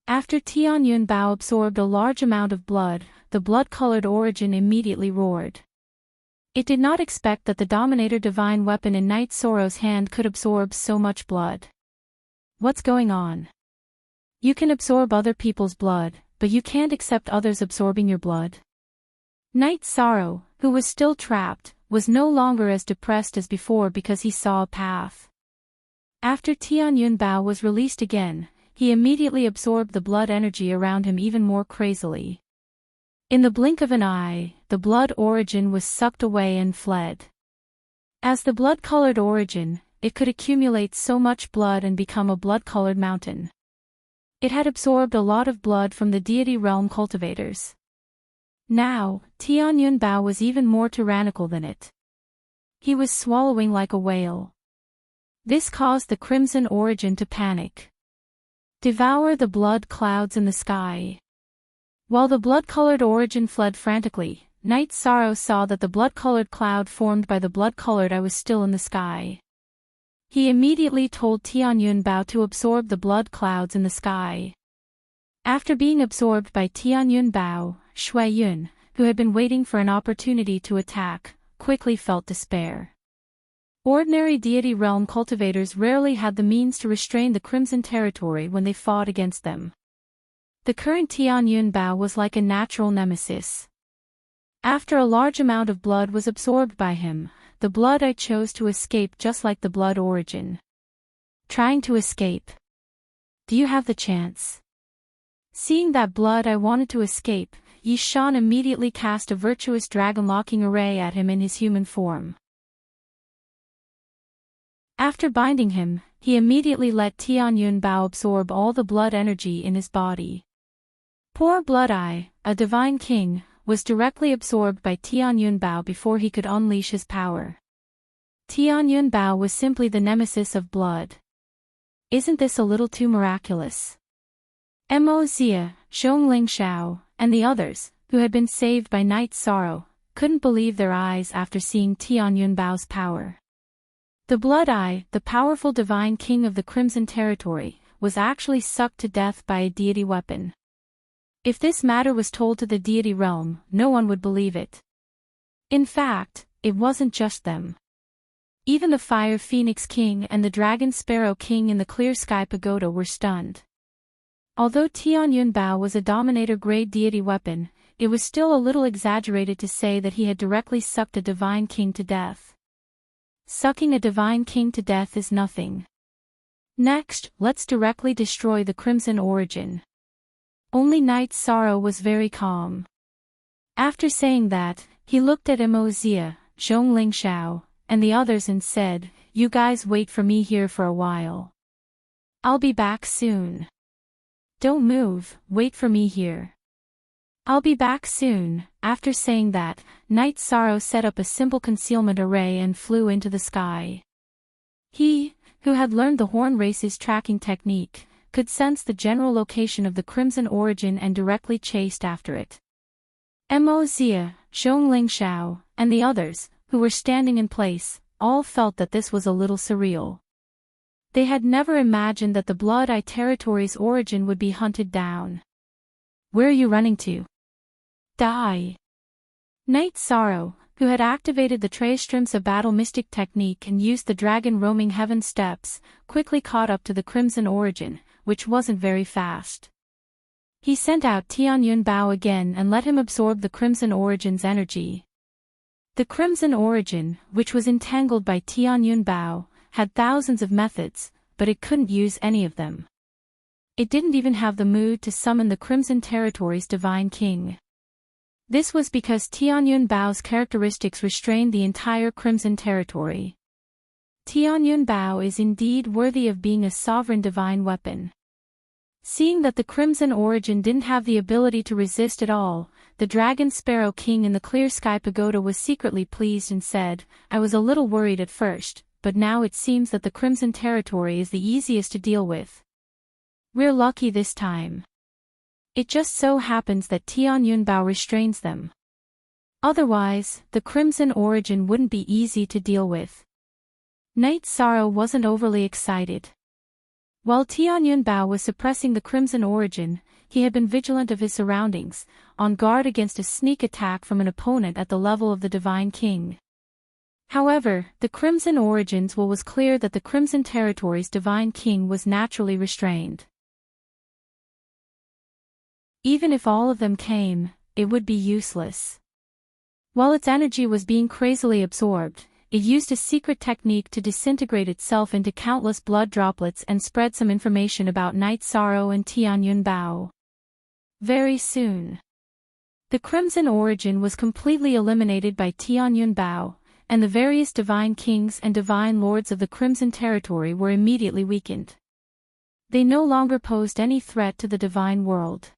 After Tianyun Bao absorbed a large amount of blood, the blood-colored origin immediately roared. It did not expect that the Dominator divine weapon in Knight Sorrow's hand could absorb so much blood. What's going on? You can absorb other people's blood, but you can't accept others absorbing your blood. Knight Sorrow, who was still trapped, was no longer as depressed as before because he saw a path. After Tianyun Bao was released again, he immediately absorbed the blood energy around him even more crazily. In the blink of an eye, the blood origin was sucked away and fled. As the blood-colored origin, it could accumulate so much blood and become a blood-colored mountain. It had absorbed a lot of blood from the deity realm cultivators. Now, Tianyun Bao was even more tyrannical than it. He was swallowing like a whale. This caused the crimson origin to panic. Devour the blood clouds in the sky. While the blood-colored origin fled frantically, Knight Sorrow saw that the blood-colored cloud formed by the blood-colored eye was still in the sky. He immediately told Tianyun Bao to absorb the blood clouds in the sky. After being absorbed by Tianyun Bao, Shui Yun, who had been waiting for an opportunity to attack, quickly felt despair. Ordinary deity realm cultivators rarely had the means to restrain the Crimson Territory when they fought against them. The current Tianyun Bao was like a natural nemesis. After a large amount of blood was absorbed by him, the blood eye chose to escape just like the blood origin. Trying to escape. Do you have the chance? Seeing that blood eye wanted to escape, Yi Shan immediately cast a virtuous dragon-locking array at him in his human form. After binding him, he immediately let Tianyun Bao absorb all the blood energy in his body. Poor Blood Eye, a divine king, was directly absorbed by Tianyun Bao before he could unleash his power. Tianyun Bao was simply the nemesis of blood. Isn't this a little too miraculous? Mo Zia, Zhongling Shao, and the others, who had been saved by Night's sorrow, couldn't believe their eyes after seeing Tianyun Bao's power. The Blood Eye, the powerful divine king of the Crimson Territory, was actually sucked to death by a deity weapon. If this matter was told to the deity realm, no one would believe it. In fact, it wasn't just them. Even the Fire Phoenix King and the Dragon Sparrow King in the Clear Sky Pagoda were stunned. Although Tianyun Bao was a Dominator-grade deity weapon, it was still a little exaggerated to say that he had directly sucked a divine king to death. Sucking a divine king to death is nothing. Next, let's directly destroy the Crimson Origin. Only Night's sorrow was very calm. After saying that, he looked at Mo Zia, Zhongling Shao, and the others and said, "You guys wait for me here for a while. I'll be back soon. Don't move, wait for me here. I'll be back soon." After saying that, Night's sorrow set up a simple concealment array and flew into the sky. He, who had learned the Horn Race's tracking technique, could sense the general location of the Crimson Origin and directly chased after it. Mo Zia, Zhongling Shao, and the others, who were standing in place, all felt that this was a little surreal. They had never imagined that the Blood Eye Territory's origin would be hunted down. "Where are you running to? Die!" Night's sorrow, who had activated the Traestrim's Battle Mystic technique and used the Dragon Roaming Heaven steps, quickly caught up to the Crimson Origin, which wasn't very fast. He sent out Tianyun Bao again and let him absorb the Crimson Origin's energy. The Crimson Origin, which was entangled by Tianyun Bao, had thousands of methods, but it couldn't use any of them. It didn't even have the mood to summon the Crimson Territory's Divine King. This was because Tianyun Bao's characteristics restrained the entire Crimson Territory. Tianyun Bao is indeed worthy of being a sovereign divine weapon. Seeing that the Crimson Origin didn't have the ability to resist at all, the Dragon Sparrow King in the Clear Sky Pagoda was secretly pleased and said, "I was a little worried at first, but now it seems that the Crimson Territory is the easiest to deal with. We're lucky this time. It just so happens that Tianyun Bao restrains them. Otherwise, the Crimson Origin wouldn't be easy to deal with." Night's sorrow wasn't overly excited. While Tianyun Bao was suppressing the Crimson Origin, he had been vigilant of his surroundings, on guard against a sneak attack from an opponent at the level of the Divine King. However, the Crimson Origin's will was clear that the Crimson Territory's Divine King was naturally restrained. Even if all of them came, it would be useless. While its energy was being crazily absorbed, it used a secret technique to disintegrate itself into countless blood droplets and spread some information about Night's sorrow and Tianyun Bao. Very soon, the Crimson Origin was completely eliminated by Tianyun Bao, and the various divine kings and divine lords of the Crimson Territory were immediately weakened. They no longer posed any threat to the divine world.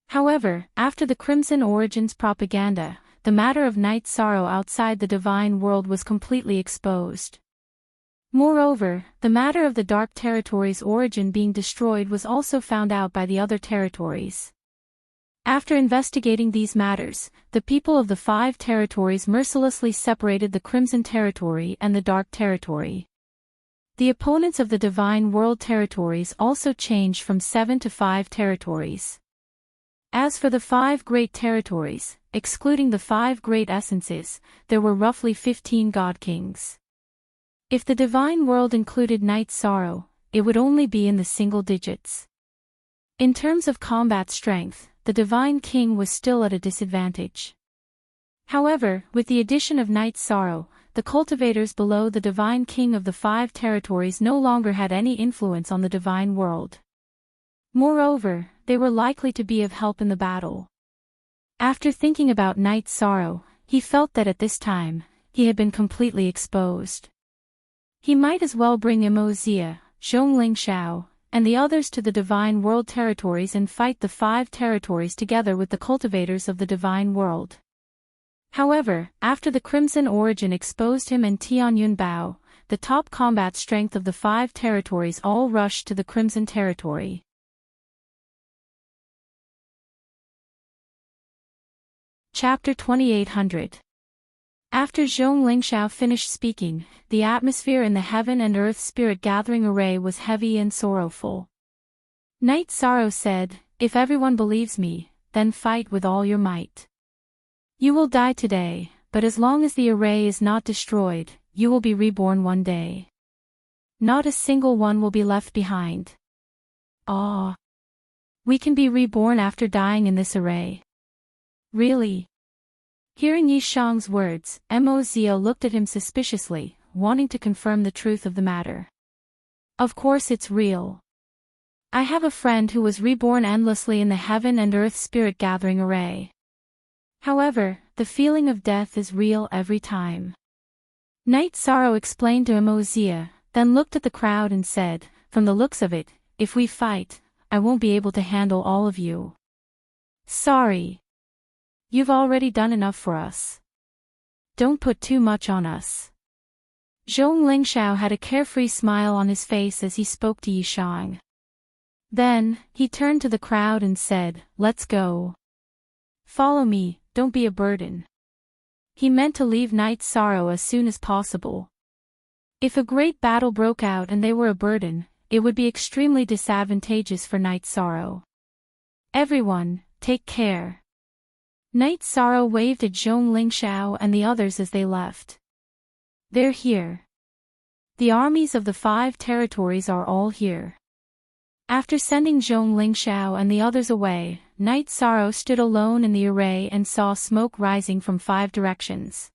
However, after the Crimson Origin's propaganda, the matter of Night's sorrow outside the divine world was completely exposed. Moreover, the matter of the Dark Territory's origin being destroyed was also found out by the other territories. After investigating these matters, the people of the 5 territories mercilessly separated the Crimson Territory and the Dark Territory. The opponents of the Divine World territories also changed from 7 to 5 territories. As for the 5 great territories, excluding the 5 great essences, there were roughly 15 god kings. If the divine world included Night's sorrow, it would only be in the single digits. In terms of combat strength, the divine king was still at a disadvantage. However, with the addition of Night's sorrow, the cultivators below the divine king of the 5 territories no longer had any influence on the divine world. Moreover, they were likely to be of help in the battle. After thinking about Night's sorrow, he felt that at this time, he had been completely exposed. He might as well bring Mo Zia, Zhongling Shao, and the others to the Divine World territories and fight the 5 territories together with the cultivators of the Divine World. However, after the Crimson Origin exposed him and Tianyun Bao, the top combat strength of the 5 territories all rushed to the Crimson Territory. Chapter 2800. After Zhong Lingshao finished speaking, the atmosphere in the Heaven and Earth Spirit Gathering Array was heavy and sorrowful. Night Sorrow said, "If everyone believes me, then fight with all your might. You will die today, but as long as the array is not destroyed, you will be reborn one day. Not a single one will be left behind." Ah! We can be reborn after dying in this array. Really? Hearing Yi Shang's words, Mo Zia looked at him suspiciously, wanting to confirm the truth of the matter. Of course it's real. I have a friend who was reborn endlessly in the Heaven and Earth Spirit Gathering Array. However, the feeling of death is real every time. Night Sorrow explained to Mo Zia, then looked at the crowd and said, "From the looks of it, if we fight, I won't be able to handle all of you. Sorry. You've already done enough for us. Don't put too much on us." Zhong Lingshao had a carefree smile on his face as he spoke to Yi Shang. Then, he turned to the crowd and said, "Let's go. Follow me, don't be a burden." He meant to leave Night Sorrow as soon as possible. If a great battle broke out and they were a burden, it would be extremely disadvantageous for Night Sorrow. "Everyone, take care." Night Sorrow waved at Zhong Lingshao and the others as they left. "They're here. The armies of the 5 territories are all here." After sending Zhong Lingshao and the others away, Night Sorrow stood alone in the array and saw smoke rising from 5 directions.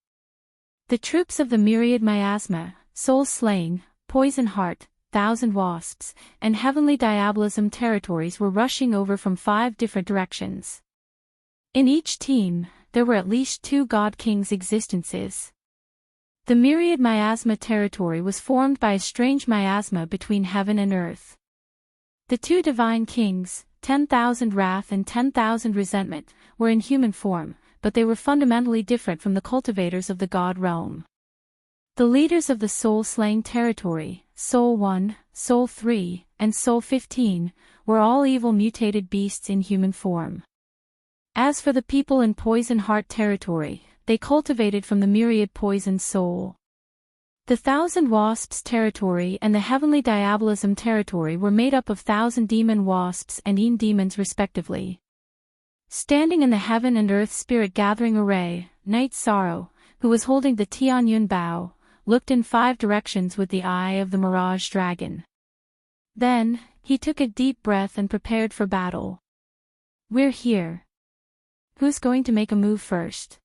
The troops of the Myriad Miasma, Soul Slaying, Poison Heart, Thousand Wasps, and Heavenly Diabolism territories were rushing over from 5 different directions. In each team, there were at least 2 God Kings' existences. The Myriad Miasma territory was formed by a strange miasma between heaven and earth. The 2 divine kings, 10,000 Wrath and 10,000 Resentment, were in human form, but they were fundamentally different from the cultivators of the God realm. The leaders of the Soul-Slaying territory, Soul 1, Soul 3, and Soul 15, were all evil mutated beasts in human form. As for the people in Poison Heart territory, they cultivated from the myriad poison soul. The Thousand Wasps territory and the Heavenly Diabolism territory were made up of 1,000 demon wasps and Een demons respectively. Standing in the Heaven and Earth Spirit Gathering Array, Night Sorrow, who was holding the Tianyun Bao, looked in 5 directions with the eye of the Mirage Dragon. Then, he took a deep breath and prepared for battle. "We're here. Who's going to make a move first?"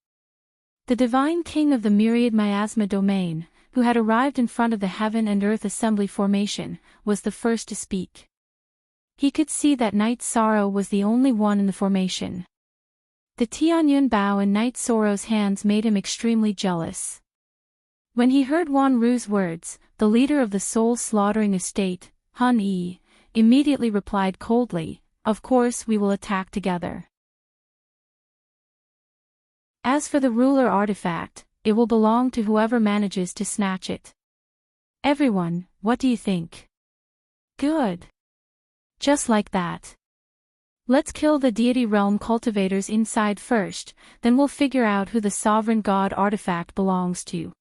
The Divine King of the Myriad Miasma domain, who had arrived in front of the Heaven and Earth Assembly formation, was the first to speak. He could see that Night Sorrow was the only one in the formation. The Tianyun Bao in Night Sorrow's hands made him extremely jealous. When he heard Wan Ru's words, the leader of the soul-slaughtering estate, Hun Yi, immediately replied coldly, "Of course we will attack together. As for the ruler artifact, it will belong to whoever manages to snatch it. Everyone, what do you think?" "Good. Just like that. Let's kill the deity realm cultivators inside first, then we'll figure out who the sovereign god artifact belongs to."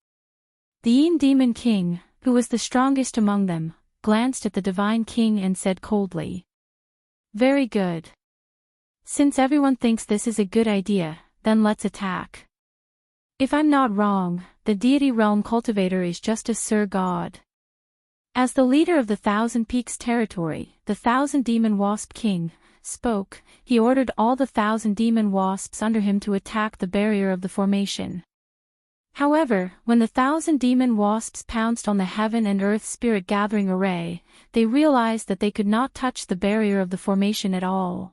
The Een Demon King, who was the strongest among them, glanced at the Divine King and said coldly, "Very good. Since everyone thinks this is a good idea, then let's attack. If I'm not wrong, the deity realm cultivator is just a Sir God." As the leader of the Thousand Peaks territory, the 1,000 Demon Wasp King, spoke, he ordered all the 1,000 demon wasps under him to attack the barrier of the formation. However, when the 1,000 demon wasps pounced on the Heaven and Earth Spirit Gathering Array, they realized that they could not touch the barrier of the formation at all.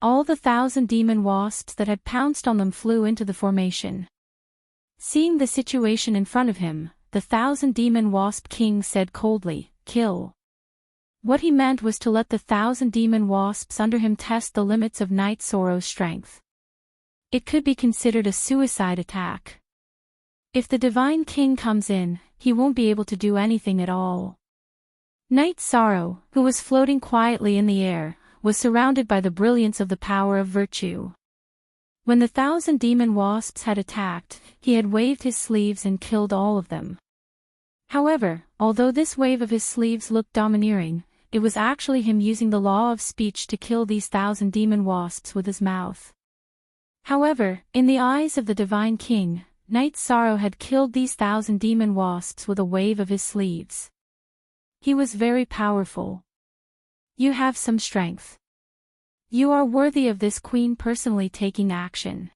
All the 1,000 demon wasps that had pounced on them flew into the formation. Seeing the situation in front of him, the 1,000 Demon Wasp King said coldly, "Kill." What he meant was to let the 1,000 demon wasps under him test the limits of Night Sorrow's strength. It could be considered a suicide attack. If the Divine King comes in, he won't be able to do anything at all. Night Sorrow, who was floating quietly in the air, was surrounded by the brilliance of the power of virtue. When the 1,000 demon wasps had attacked, he had waved his sleeves and killed all of them. However, although this wave of his sleeves looked domineering, it was actually him using the law of speech to kill these 1,000 demon wasps with his mouth. However, in the eyes of the Divine King, Night Sorrow had killed these 1,000 demon wasps with a wave of his sleeves. He was very powerful. You have some strength. You are worthy of this queen personally taking action.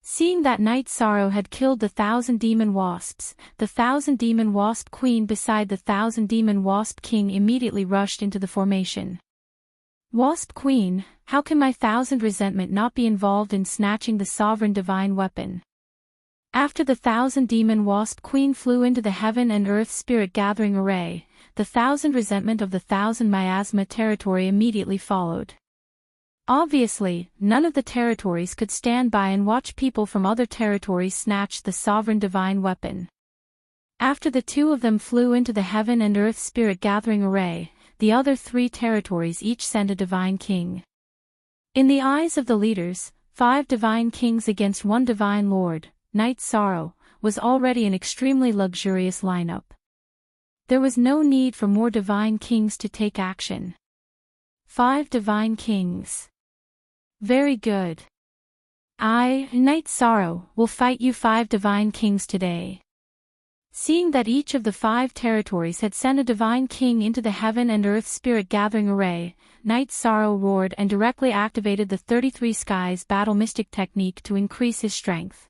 Seeing that Night Sorrow had killed the 1,000 demon wasps, the 1,000 demon wasp queen beside the 1,000 demon wasp king immediately rushed into the formation. Wasp queen, how can my 1,000 resentment not be involved in snatching the sovereign divine weapon? After the 1,000 demon wasp queen flew into the heaven and earth spirit gathering array, the 1,000 resentment of the 1,000 miasma territory immediately followed. Obviously, none of the territories could stand by and watch people from other territories snatch the sovereign divine weapon. After the two of them flew into the heaven and earth spirit gathering array, the other 3 territories each sent a divine king. In the eyes of the leaders, 5 divine kings against 1 divine lord, Night Sorrow, was already an extremely luxurious lineup. There was no need for more divine kings to take action. 5 divine kings. Very good. I, Night Sorrow, will fight you 5 divine kings today. Seeing that each of the 5 territories had sent a divine king into the heaven and earth spirit gathering array, Night Sorrow roared and directly activated the 33 Skies Battle Mystic technique to increase his strength.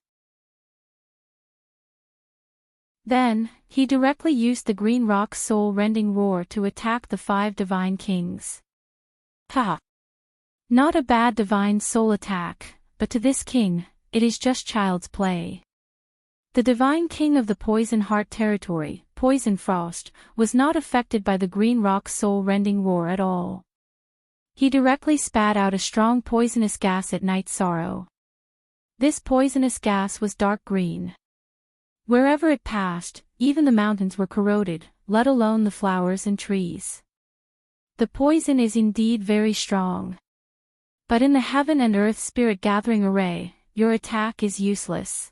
Then, he directly used the Green Rock's soul-rending roar to attack the 5 divine kings. Ha! Not a bad divine soul attack, but to this king, it is just child's play. The divine king of the Poison Heart territory, Poison Frost, was not affected by the Green Rock's soul-rending roar at all. He directly spat out a strong poisonous gas at Night Sorrow. This poisonous gas was dark green. Wherever it passed, even the mountains were corroded, let alone the flowers and trees. The poison is indeed very strong. But in the heaven and earth spirit gathering array, your attack is useless.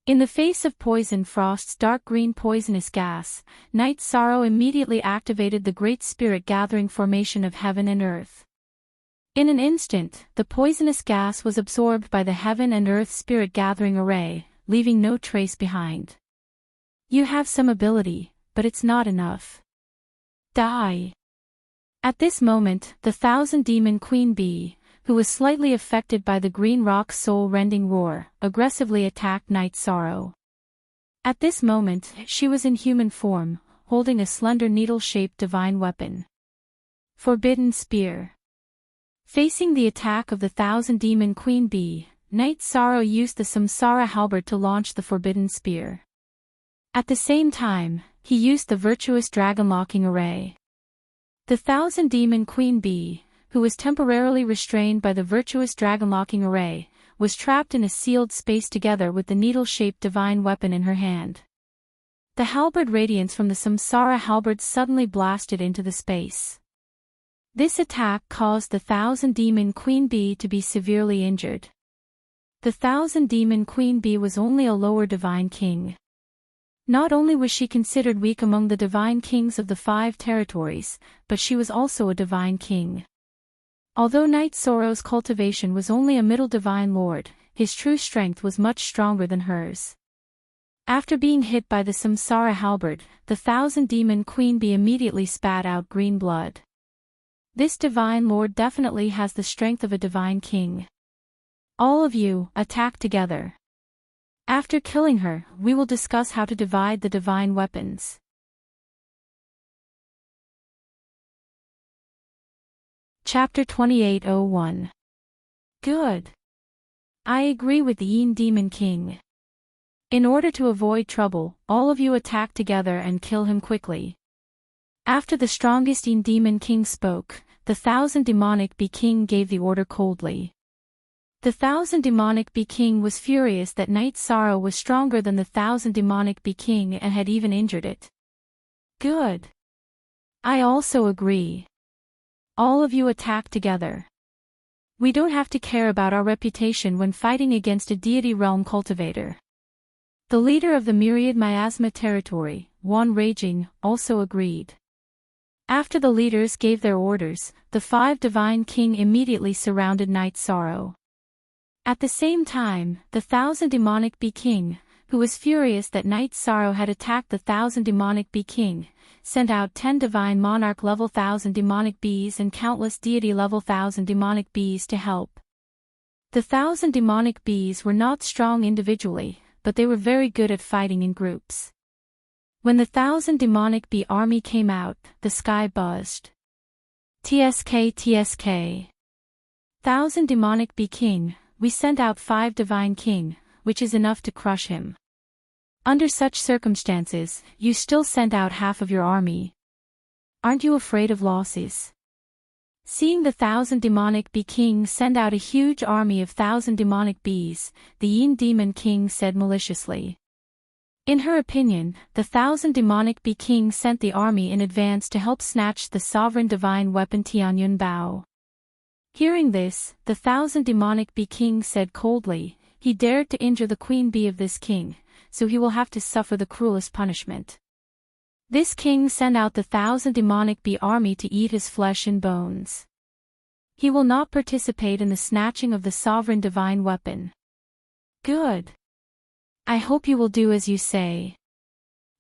In the face of Poison Frost's dark green poisonous gas, Night Sorrow immediately activated the Great Spirit Gathering formation of heaven and earth. In an instant, the poisonous gas was absorbed by the heaven and earth spirit gathering array, leaving no trace behind. You have some ability, but it's not enough. Die. At this moment, the 1,000 demon Queen Bee, who was slightly affected by the Green Rock's soul-rending roar, aggressively attacked Night Sorrow. At this moment, she was in human form, holding a slender needle-shaped divine weapon. Forbidden Spear. Facing the attack of the 1,000 demon Queen Bee, Night Sorrow used the Samsara halberd to launch the Forbidden Spear. At the same time, he used the Virtuous Dragon Locking Array. The 1,000 demon Queen Bee, who was temporarily restrained by the Virtuous Dragon Locking Array, was trapped in a sealed space together with the needle-shaped divine weapon in her hand. The halberd radiance from the Samsara halberd suddenly blasted into the space. This attack caused the 1,000 demon Queen Bee to be severely injured. The 1,000 demon Queen Bee was only a lower divine king. Not only was she considered weak among the divine kings of the 5 territories, but she was also a divine king. Although Night Sorrow's cultivation was only a middle divine lord, his true strength was much stronger than hers. After being hit by the Samsara halberd, the 1,000 demon Queen Bee immediately spat out green blood. This divine lord definitely has the strength of a divine king. All of you, attack together. After killing her, we will discuss how to divide the divine weapons. Chapter 28:01. Good. I agree with the Yin Demon King. In order to avoid trouble, all of you attack together and kill him quickly. After the strongest Yin Demon King spoke, the 1,000 demonic Bee King gave the order coldly. The Thousand Demonic Bee King was furious that Night Sorrow was stronger than the Thousand Demonic Bee King and had even injured it. Good. I also agree. All of you attack together. We don't have to care about our reputation when fighting against a deity realm cultivator. The leader of the Myriad Miasma territory, Juan Raging, also agreed. After the leaders gave their orders, the 5 Divine King immediately surrounded Night Sorrow. At the same time, the Thousand Demonic Bee King, who was furious that Night Sorrow had attacked the Thousand Demonic Bee King, sent out 10 Divine Monarch level Thousand Demonic Bees and countless deity level Thousand Demonic Bees to help. The Thousand Demonic Bees were not strong individually, but they were very good at fighting in groups. When the Thousand Demonic Bee army came out, the sky buzzed. TSK. Thousand Demonic Bee King, we sent out 5 Divine King, which is enough to crush him. Under such circumstances, you still sent out half of your army. Aren't you afraid of losses? Seeing the Thousand Demonic Bee King send out a huge army of Thousand Demonic Bees, the Yin Demon King said maliciously. In her opinion, the Thousand Demonic Bee King sent the army in advance to help snatch the sovereign divine weapon Tianyun Bao. Hearing this, the Thousand Demonic Bee King said coldly, he dared to injure the queen bee of this king, so he will have to suffer the cruelest punishment. This king sent out the Thousand Demonic Bee army to eat his flesh and bones. He will not participate in the snatching of the sovereign divine weapon. Good. I hope you will do as you say.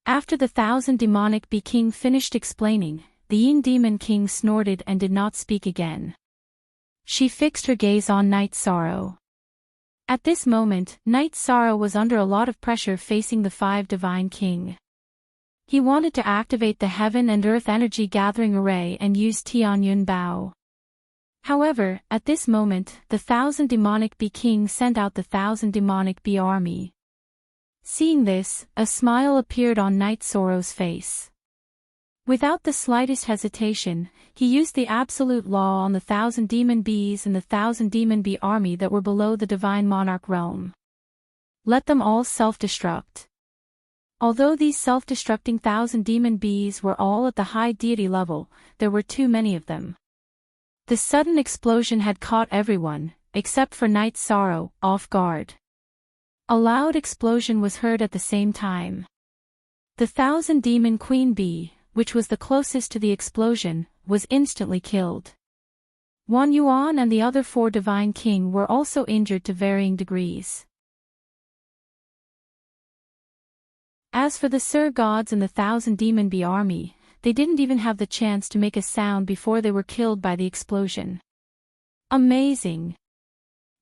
After the Thousand Demonic Bee King finished explaining, the Yin Demon King snorted and did not speak again. She fixed her gaze on Night Sorrow. At this moment, Night Sorrow was under a lot of pressure facing the 5 Divine King. He wanted to activate the Heaven and Earth Energy Gathering Array and use Tianyun Bao. However, at this moment, the Thousand Demonic Bee King sent out the Thousand Demonic Bee army. Seeing this, a smile appeared on Night Sorrow's face. Without the slightest hesitation, he used the absolute law on the 1,000 demon bees and the 1,000 demon bee army that were below the divine monarch realm. Let them all self-destruct. Although these self-destructing 1,000 demon bees were all at the high deity level, there were too many of them. The sudden explosion had caught everyone, except for Night Sorrow, off guard. A loud explosion was heard at the same time. The 1,000 demon queen bee, which was the closest to the explosion, was instantly killed. Wan Yuan and the other 4 Divine King were also injured to varying degrees. As for the Sir Gods and the 1,000 Demon Bee army, they didn't even have the chance to make a sound before they were killed by the explosion. Amazing!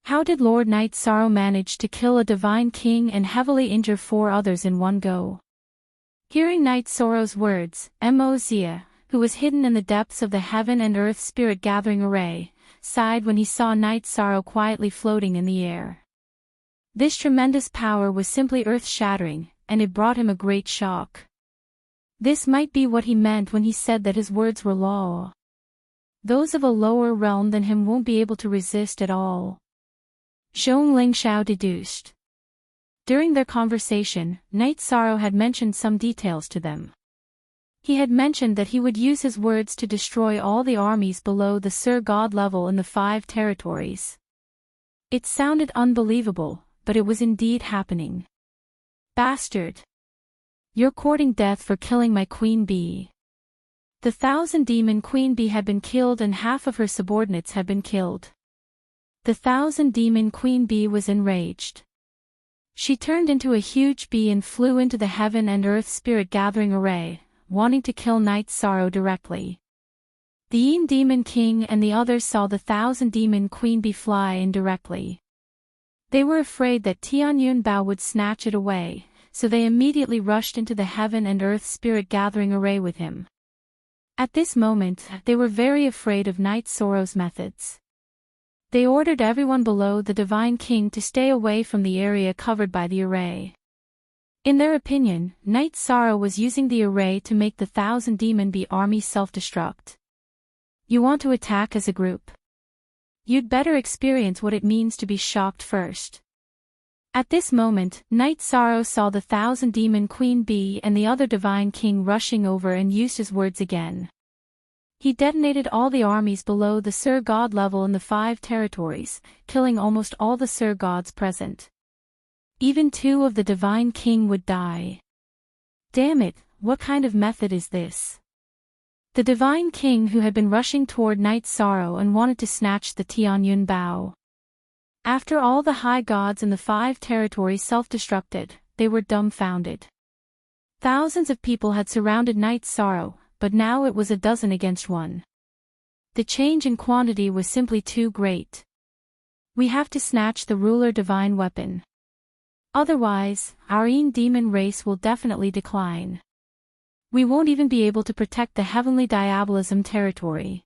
How did Lord Night Sorrow manage to kill a Divine King and heavily injure 4 others in one go? Hearing Night Sorrow's words, Mozia, who was hidden in the depths of the Heaven and Earth Spirit Gathering Array, sighed when he saw Night Sorrow quietly floating in the air. This tremendous power was simply earth-shattering, and it brought him a great shock. This might be what he meant when he said that his words were law. Those of a lower realm than him won't be able to resist at all. Zhong Lingxiao deduced. During their conversation, Night Sorrow had mentioned some details to them. He had mentioned that he would use his words to destroy all the armies below the Sir God level in the 5 territories. It sounded unbelievable, but it was indeed happening. Bastard! You're courting death for killing my queen bee. The 1,000 demon queen bee had been killed and half of her subordinates had been killed. The 1,000 demon queen bee was enraged. She turned into a huge bee and flew into the Heaven and Earth Spirit Gathering Array, wanting to kill Night Sorrow directly. The Yin Demon King and the others saw the 1,000 demon queen bee fly in directly. They were afraid that Tianyun Bao would snatch it away, so they immediately rushed into the Heaven and Earth Spirit Gathering Array with him. At this moment, they were very afraid of Night Sorrow's methods. They ordered everyone below the Divine King to stay away from the area covered by the array. In their opinion, Night Sorrow was using the array to make the 1,000 Demon Bee army self-destruct. You want to attack as a group? You'd better experience what it means to be shocked first. At this moment, Night Sorrow saw the 1,000-demon Queen Bee and the other Divine King rushing over and used his words again. He detonated all the armies below the Sir God level in the 5 territories, killing almost all the Sir Gods present. Even 2 of the Divine King would die. Damn it, what kind of method is this? The Divine King who had been rushing toward Night Sorrow and wanted to snatch the Tianyun bow. After all the high gods in the 5 territories self-destructed, they were dumbfounded. Thousands of people had surrounded Night Sorrow, but now it was a dozen against 1. The change in quantity was simply too great. We have to snatch the ruler divine weapon. Otherwise, our demon race will definitely decline. We won't even be able to protect the heavenly diabolism territory.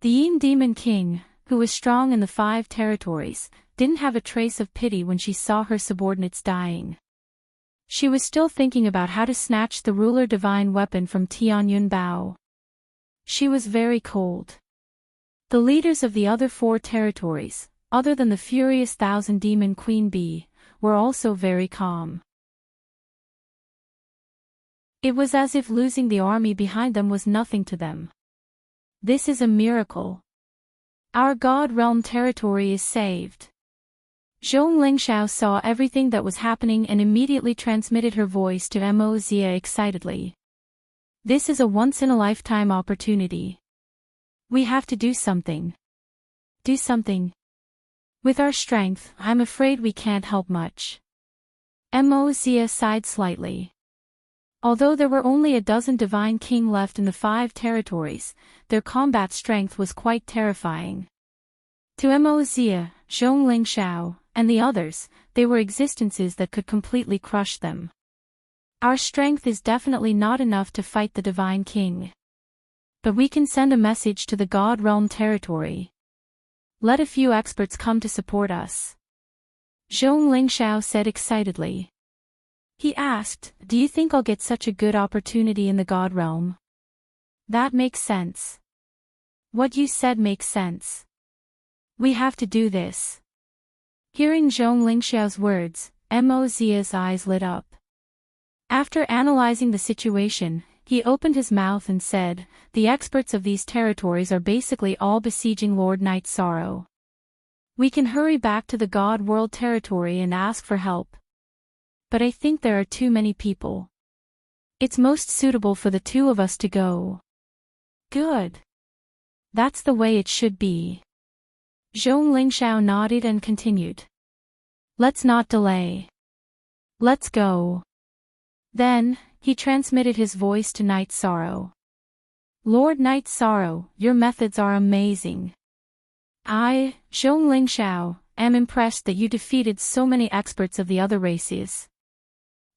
The demon king, who was strong in the 5 territories, didn't have a trace of pity when she saw her subordinates dying. She was still thinking about how to snatch the ruler divine weapon from Tianyun Bao. She was very cold. The leaders of the other 4 territories, other than the furious 1,000-demon Queen Bee, were also very calm. It was as if losing the army behind them was nothing to them. This is a miracle. Our God Realm territory is saved. Zhong Lingxiao saw everything that was happening and immediately transmitted her voice to Mo Xia excitedly. This is a once-in-a-lifetime opportunity. We have to do something. Do something. With our strength, I'm afraid we can't help much. Mo Xia sighed slightly. Although there were only a dozen Divine King left in the 5 territories, their combat strength was quite terrifying. To Mo Xia, Zhong Lingxiao, and the others, they were existences that could completely crush them. Our strength is definitely not enough to fight the Divine King. But we can send a message to the God Realm territory. Let a few experts come to support us. Zhong Lingxiao said excitedly. He asked, do you think I'll get such a good opportunity in the God Realm? That makes sense. What you said makes sense. We have to do this. Hearing Zhong Lingxiao's words, Mo Xia's eyes lit up. After analyzing the situation, he opened his mouth and said, the experts of these territories are basically all besieging Lord Night Sorrow. We can hurry back to the God World territory and ask for help. But I think there are too many people. It's most suitable for the 2 of us to go. Good. That's the way it should be. Zhong Lingxiao nodded and continued. Let's not delay. Let's go. Then, he transmitted his voice to Night Sorrow. Lord Night Sorrow, your methods are amazing. I, Zhong Lingxiao, am impressed that you defeated so many experts of the other races.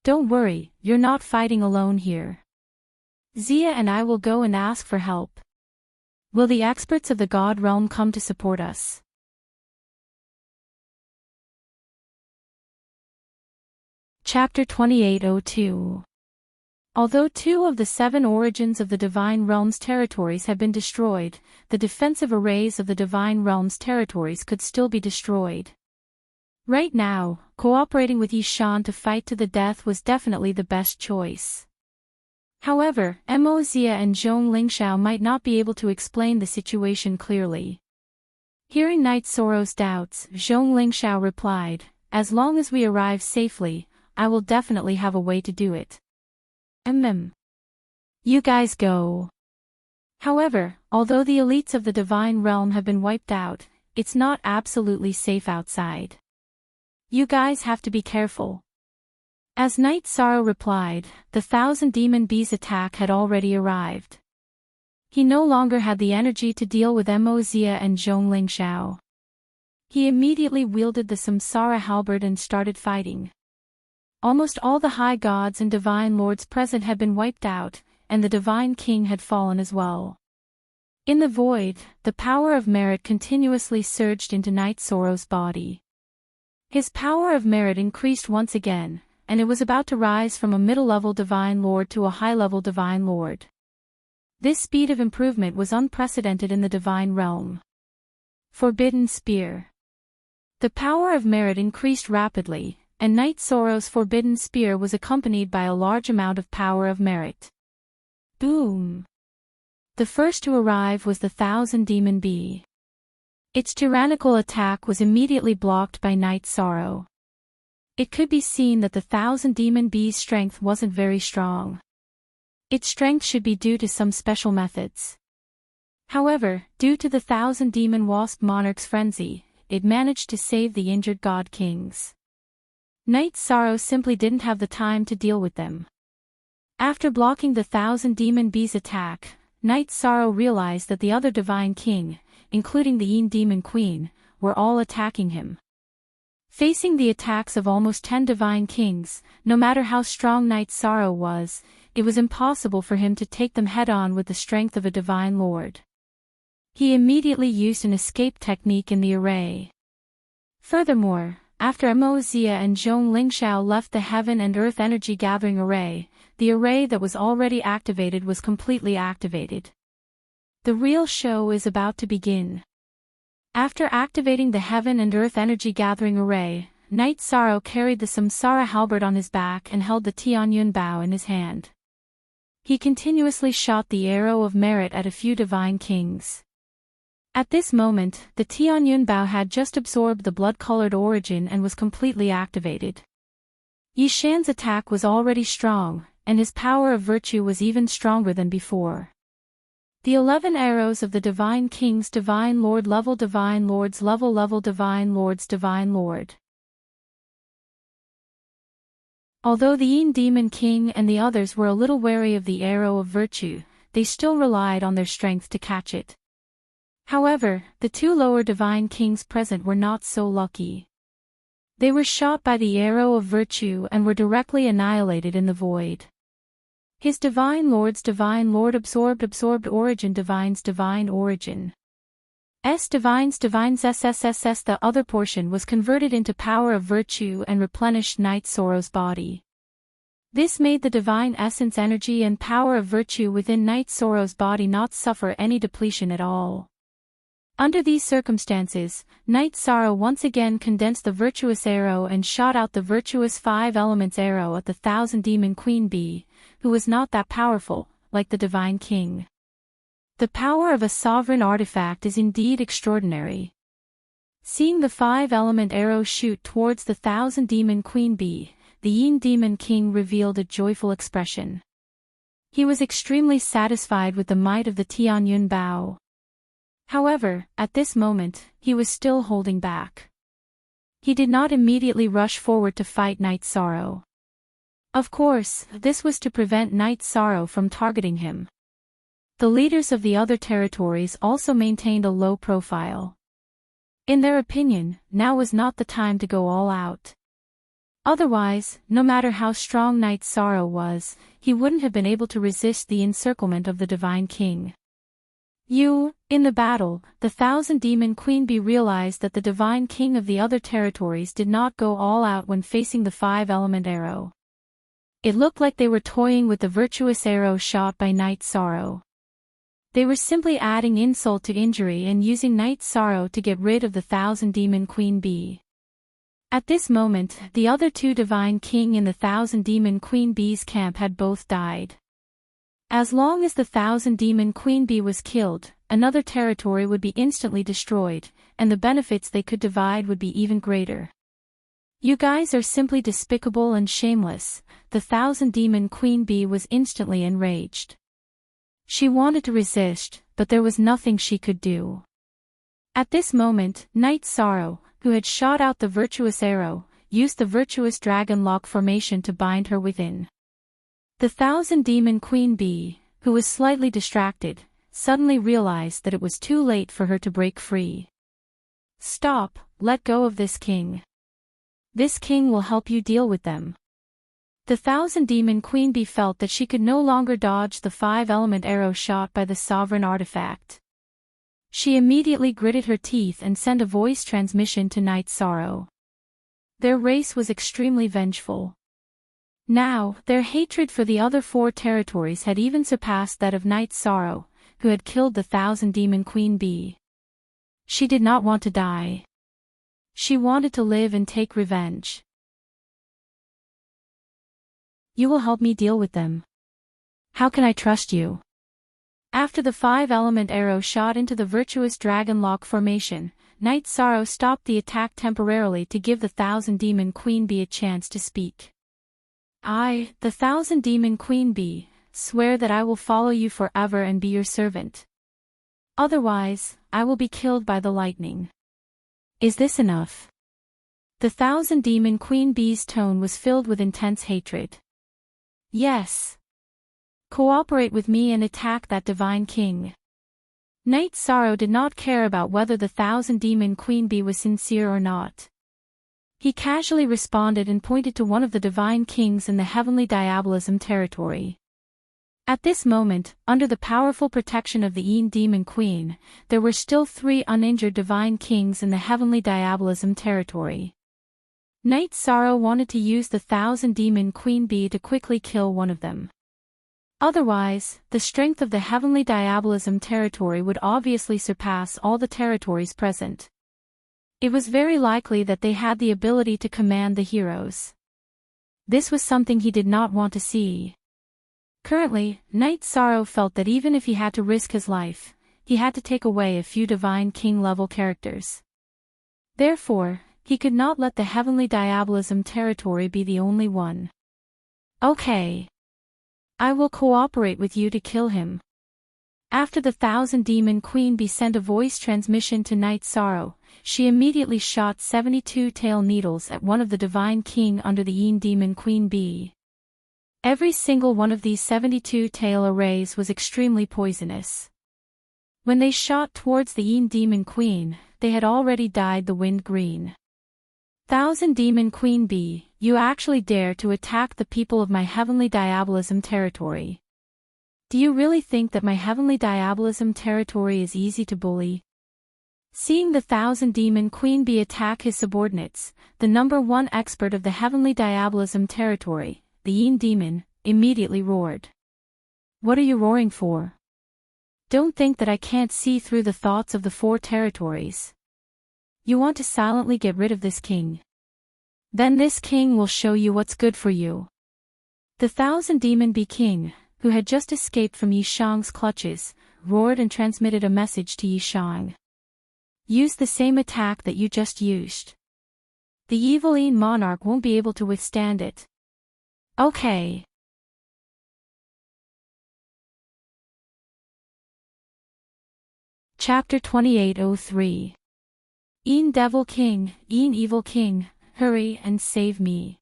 Don't worry, you're not fighting alone here. Xia and I will go and ask for help. Will the experts of the God Realm come to support us? Chapter 2802. Although 2 of the 7 origins of the Divine Realm's territories had been destroyed, the defensive arrays of the Divine Realm's territories could still be destroyed. Right now, cooperating with Yishan to fight to the death was definitely the best choice. However, Mo Xia and Zhong Lingxiao might not be able to explain the situation clearly. Hearing Night Sorrow's doubts, Zhong Lingxiao replied, as long as we arrive safely, I will definitely have a way to do it. You guys go. However, although the elites of the Divine Realm have been wiped out, it's not absolutely safe outside. You guys have to be careful. As Night Sorrow replied, the 1,000-demon bees attack had already arrived. He no longer had the energy to deal with Mo Xia and Zhong Lingxiao. He immediately wielded the Samsara halberd and started fighting. Almost all the high gods and divine lords present had been wiped out, and the Divine King had fallen as well. In the void, the power of merit continuously surged into Night Sorrow's body. His power of merit increased once again, and it was about to rise from a middle-level Divine Lord to a high-level Divine Lord. This speed of improvement was unprecedented in the Divine Realm. Forbidden Spear. The power of merit increased rapidly, and Night Sorrow's forbidden spear was accompanied by a large amount of power of merit. Boom! The first to arrive was the Thousand Demon Bee. Its tyrannical attack was immediately blocked by Night Sorrow. It could be seen that the Thousand Demon Bee's strength wasn't very strong. Its strength should be due to some special methods. However, due to the Thousand Demon Wasp Monarch's frenzy, it managed to save the injured God Kings. Night Sorrow simply didn't have the time to deal with them. After blocking the Thousand Demon Bee's attack, Night Sorrow realized that the other Divine King, including the Demon Queen, were all attacking him. Facing the attacks of almost 10 Divine Kings, no matter how strong Night Sorrow was, it was impossible for him to take them head-on with the strength of a Divine Lord. He immediately used an escape technique in the array. Furthermore, after Amozia and Zhong Lingxiao left the Heaven and Earth Energy Gathering Array, the array that was already activated was completely activated. The real show is about to begin. After activating the Heaven and Earth Energy Gathering Array, Night Sorrow carried the Samsara halberd on his back and held the Tianyun bow in his hand. He continuously shot the arrow of merit at a few Divine Kings. At this moment, the Tianyun bow had just absorbed the blood-colored origin and was completely activated. Yishan's attack was already strong, and his power of virtue was even stronger than before. The 11 arrows of the Divine Kings Divine Lord level Divine Lords level Divine Lords Divine Lord. Although the Demon King and the others were a little wary of the arrow of virtue, they still relied on their strength to catch it. However, the 2 lower Divine Kings present were not so lucky. They were shot by the arrow of virtue and were directly annihilated in the void. His Divine Lord's Divine Lord absorbed origin Divine's Divine Origin. Divine's SSSS. The other portion was converted into power of virtue and replenished Night Sorrow's body. This made the Divine Essence energy and power of virtue within Night Sorrow's body not suffer any depletion at all. Under these circumstances, Night Sorrow once again condensed the virtuous arrow and shot out the virtuous 5 elements arrow at the Thousand Demon Queen Bee, who was not that powerful, like the Divine King. The power of a sovereign artifact is indeed extraordinary. Seeing the 5-element arrow shoot towards the Thousand Demon Queen Bee, the Demon King revealed a joyful expression. He was extremely satisfied with the might of the Tianyun bow. However, at this moment, he was still holding back. He did not immediately rush forward to fight Night Sorrow. Of course, this was to prevent Night Sorrow from targeting him. The leaders of the other territories also maintained a low profile. In their opinion, now was not the time to go all out. Otherwise, no matter how strong Night Sorrow was, he wouldn't have been able to resist the encirclement of the Divine King. In the battle, the Thousand Demon Queen Bee realized that the Divine King of the other territories did not go all out when facing the 5-element arrow. It looked like they were toying with the virtuous arrow shot by Night Sorrow. They were simply adding insult to injury and using Night Sorrow to get rid of the Thousand Demon Queen Bee. At this moment, the other 2 Divine King in the Thousand Demon Queen Bee's camp had both died. As long as the Thousand Demon Queen Bee was killed, another territory would be instantly destroyed, and the benefits they could divide would be even greater. You guys are simply despicable and shameless, the Thousand Demon Queen Bee was instantly enraged. She wanted to resist, but there was nothing she could do. At this moment, Night Sorrow, who had shot out the virtuous arrow, used the virtuous dragon lock formation to bind her within. The Thousand Demon Queen Bee, who was slightly distracted, suddenly realized that it was too late for her to break free. Stop, let go of this king. This king will help you deal with them. The Thousand Demon Queen Bee felt that she could no longer dodge the 5-element arrow shot by the sovereign artifact. She immediately gritted her teeth and sent a voice transmission to Night Sorrow. Their race was extremely vengeful. Now, their hatred for the other 4 territories had even surpassed that of Night Sorrow, who had killed the Thousand Demon Queen Bee. She did not want to die. She wanted to live and take revenge. You will help me deal with them. How can I trust you? After the 5-element arrow shot into the virtuous dragon lock formation, Night Sorrow stopped the attack temporarily to give the 1000-demon Queen Bee a chance to speak. I, the 1000-demon Queen Bee, swear that I will follow you forever and be your servant. Otherwise, I will be killed by the lightning. Is this enough? The 1000-demon Queen Bee's tone was filled with intense hatred. Yes. Cooperate with me and attack that divine king. Night Sorrow did not care about whether the 1000-demon Queen Bee was sincere or not. He casually responded and pointed to one of the divine kings in the heavenly diabolism territory. At this moment, under the powerful protection of the Demon Queen, there were still 3 uninjured divine kings in the heavenly diabolism territory. Night Sorrow wanted to use the 1000-demon Queen Bee to quickly kill one of them. Otherwise, the strength of the heavenly diabolism territory would obviously surpass all the territories present. It was very likely that they had the ability to command the heroes. This was something he did not want to see. Currently, Night Sorrow felt that even if he had to risk his life, he had to take away a few divine king-level characters. Therefore, he could not let the heavenly diabolism territory be the only one. Okay. I will cooperate with you to kill him. After the 1000-demon Queen Bee sent a voice transmission to Night Sorrow, she immediately shot 72 tail needles at one of the divine king under the Demon Queen Bee. Every single one of these 72 tail arrays was extremely poisonous. When they shot towards the Demon Queen, they had already dyed the wind green. 1000-demon Queen Bee, you actually dare to attack the people of my heavenly diabolism territory. Do you really think that my heavenly diabolism territory is easy to bully? Seeing the 1000-demon Queen Bee attack his subordinates, the #1 expert of the heavenly diabolism territory, the Demon, immediately roared. What are you roaring for? Don't think that I can't see through the thoughts of the 4 territories. You want to silently get rid of this king. Then this king will show you what's good for you. The 1000-demon Bee King, who had just escaped from Yi Shang's clutches, roared and transmitted a message to Yi Shang. Use the same attack that you just used. The evil monarch won't be able to withstand it. Okay. Chapter 2803. Devil King, Evil King, hurry and save me.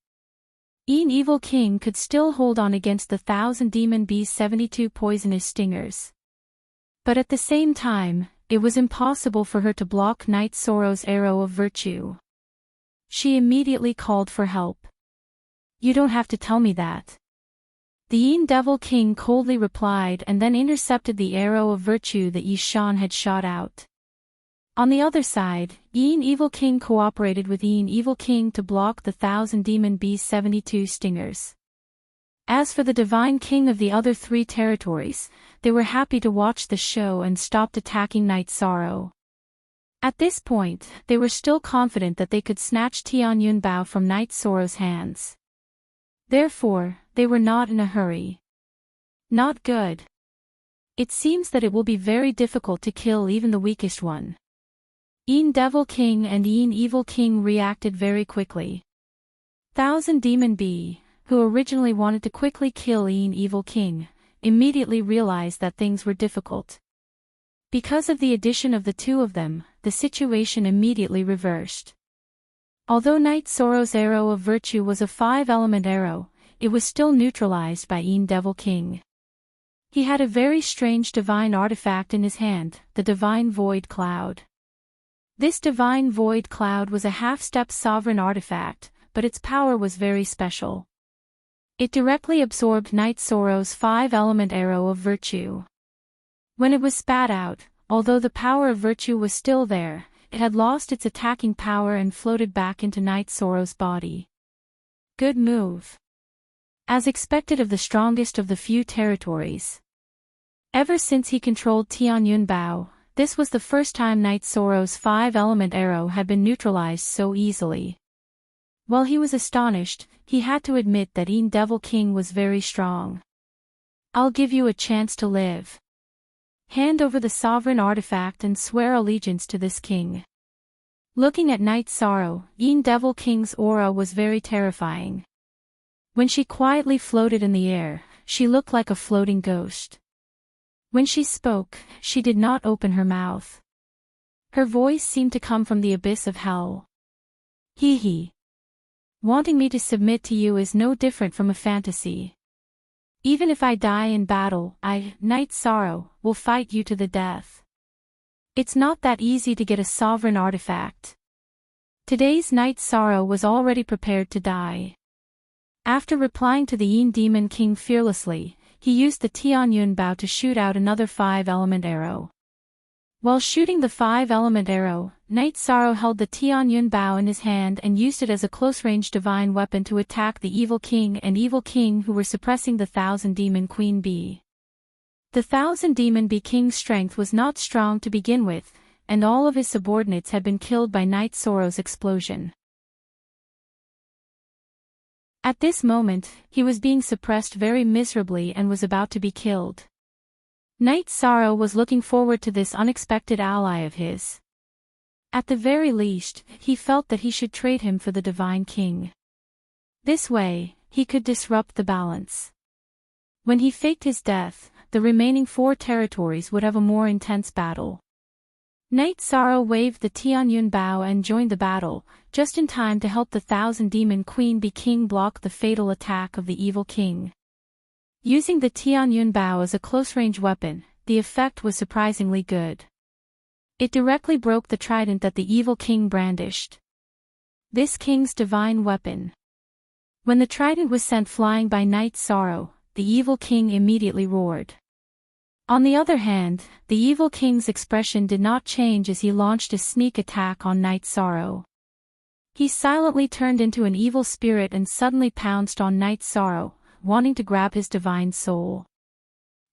Evil King could still hold on against the 1000-demon Bee's 72 poisonous stingers. But at the same time, it was impossible for her to block Night Sorrow's arrow of virtue. She immediately called for help. You don't have to tell me that. The Devil King coldly replied and then intercepted the arrow of virtue that Yi Shan had shot out. On the other side, Evil King cooperated with Evil King to block the 1000-demon Bee's 72 stingers. As for the divine king of the other 3 territories, they were happy to watch the show and stopped attacking Night Sorrow. At this point, they were still confident that they could snatch Tianyun Bao from Night Sorrow's hands. Therefore, they were not in a hurry. Not good. It seems that it will be very difficult to kill even the weakest one. Devil King and Evil King reacted very quickly. 1000-demon Bee, who originally wanted to quickly kill Evil King, immediately realized that things were difficult. Because of the addition of the 2 of them, the situation immediately reversed. Although Night Sorrow's arrow of virtue was a 5-element arrow, it was still neutralized by Devil King. He had a very strange divine artifact in his hand, the Divine Void Cloud. This Divine Void Cloud was a half-step sovereign artifact, but its power was very special. It directly absorbed Night Sorrow's 5-element arrow of virtue. When it was spat out, although the power of virtue was still there, it had lost its attacking power and floated back into Night Sorrow's body. Good move. As expected of the strongest of the few territories. Ever since he controlled Tianyun Bao, This was the first time Knight Sorrow's 5-element arrow had been neutralized so easily. While he was astonished, he had to admit that Devil King was very strong. "I'll give you a chance to live. Hand over the sovereign artifact and swear allegiance to this king." Looking at Knight Sorrow, Devil King's aura was very terrifying. When she quietly floated in the air, she looked like a floating ghost. When she spoke, she did not open her mouth. Her voice seemed to come from the abyss of hell. Hee hee. Wanting me to submit to you is no different from a fantasy. Even if I die in battle, Knight Sorrow, will fight you to the death. It's not that easy to get a sovereign artifact. Today's Knight Sorrow was already prepared to die. After replying to the Demon King fearlessly, he used the Tianyun bow to shoot out another 5-element arrow. While shooting the 5-element arrow, Knight Sorrow held the Tianyun bow in his hand and used it as a close-range divine weapon to attack the Evil King and Evil King who were suppressing the 1,000 Demon Queen Bee. The 1,000 Demon Bee King's strength was not strong to begin with, and all of his subordinates had been killed by Knight Sorrow's explosion. At this moment, he was being suppressed very miserably and was about to be killed. Knight Sorrow was looking forward to this unexpected ally of his. At the very least, he felt that he should trade him for the Divine King. This way, he could disrupt the balance. When he faked his death, the remaining 4 territories would have a more intense battle. Knight Sorrow waved the Tianyun bow and joined the battle, just in time to help the 1,000 Demon Queen Bee King block the fatal attack of the Evil King. Using the Tianyun bow as a close-range weapon, the effect was surprisingly good. It directly broke the trident that the Evil King brandished. This king's divine weapon. When the trident was sent flying by Knight Sorrow, the Evil King immediately roared. On the other hand, the Evil King's expression did not change as he launched a sneak attack on Knight Sorrow. He silently turned into an evil spirit and suddenly pounced on Knight Sorrow, wanting to grab his divine soul.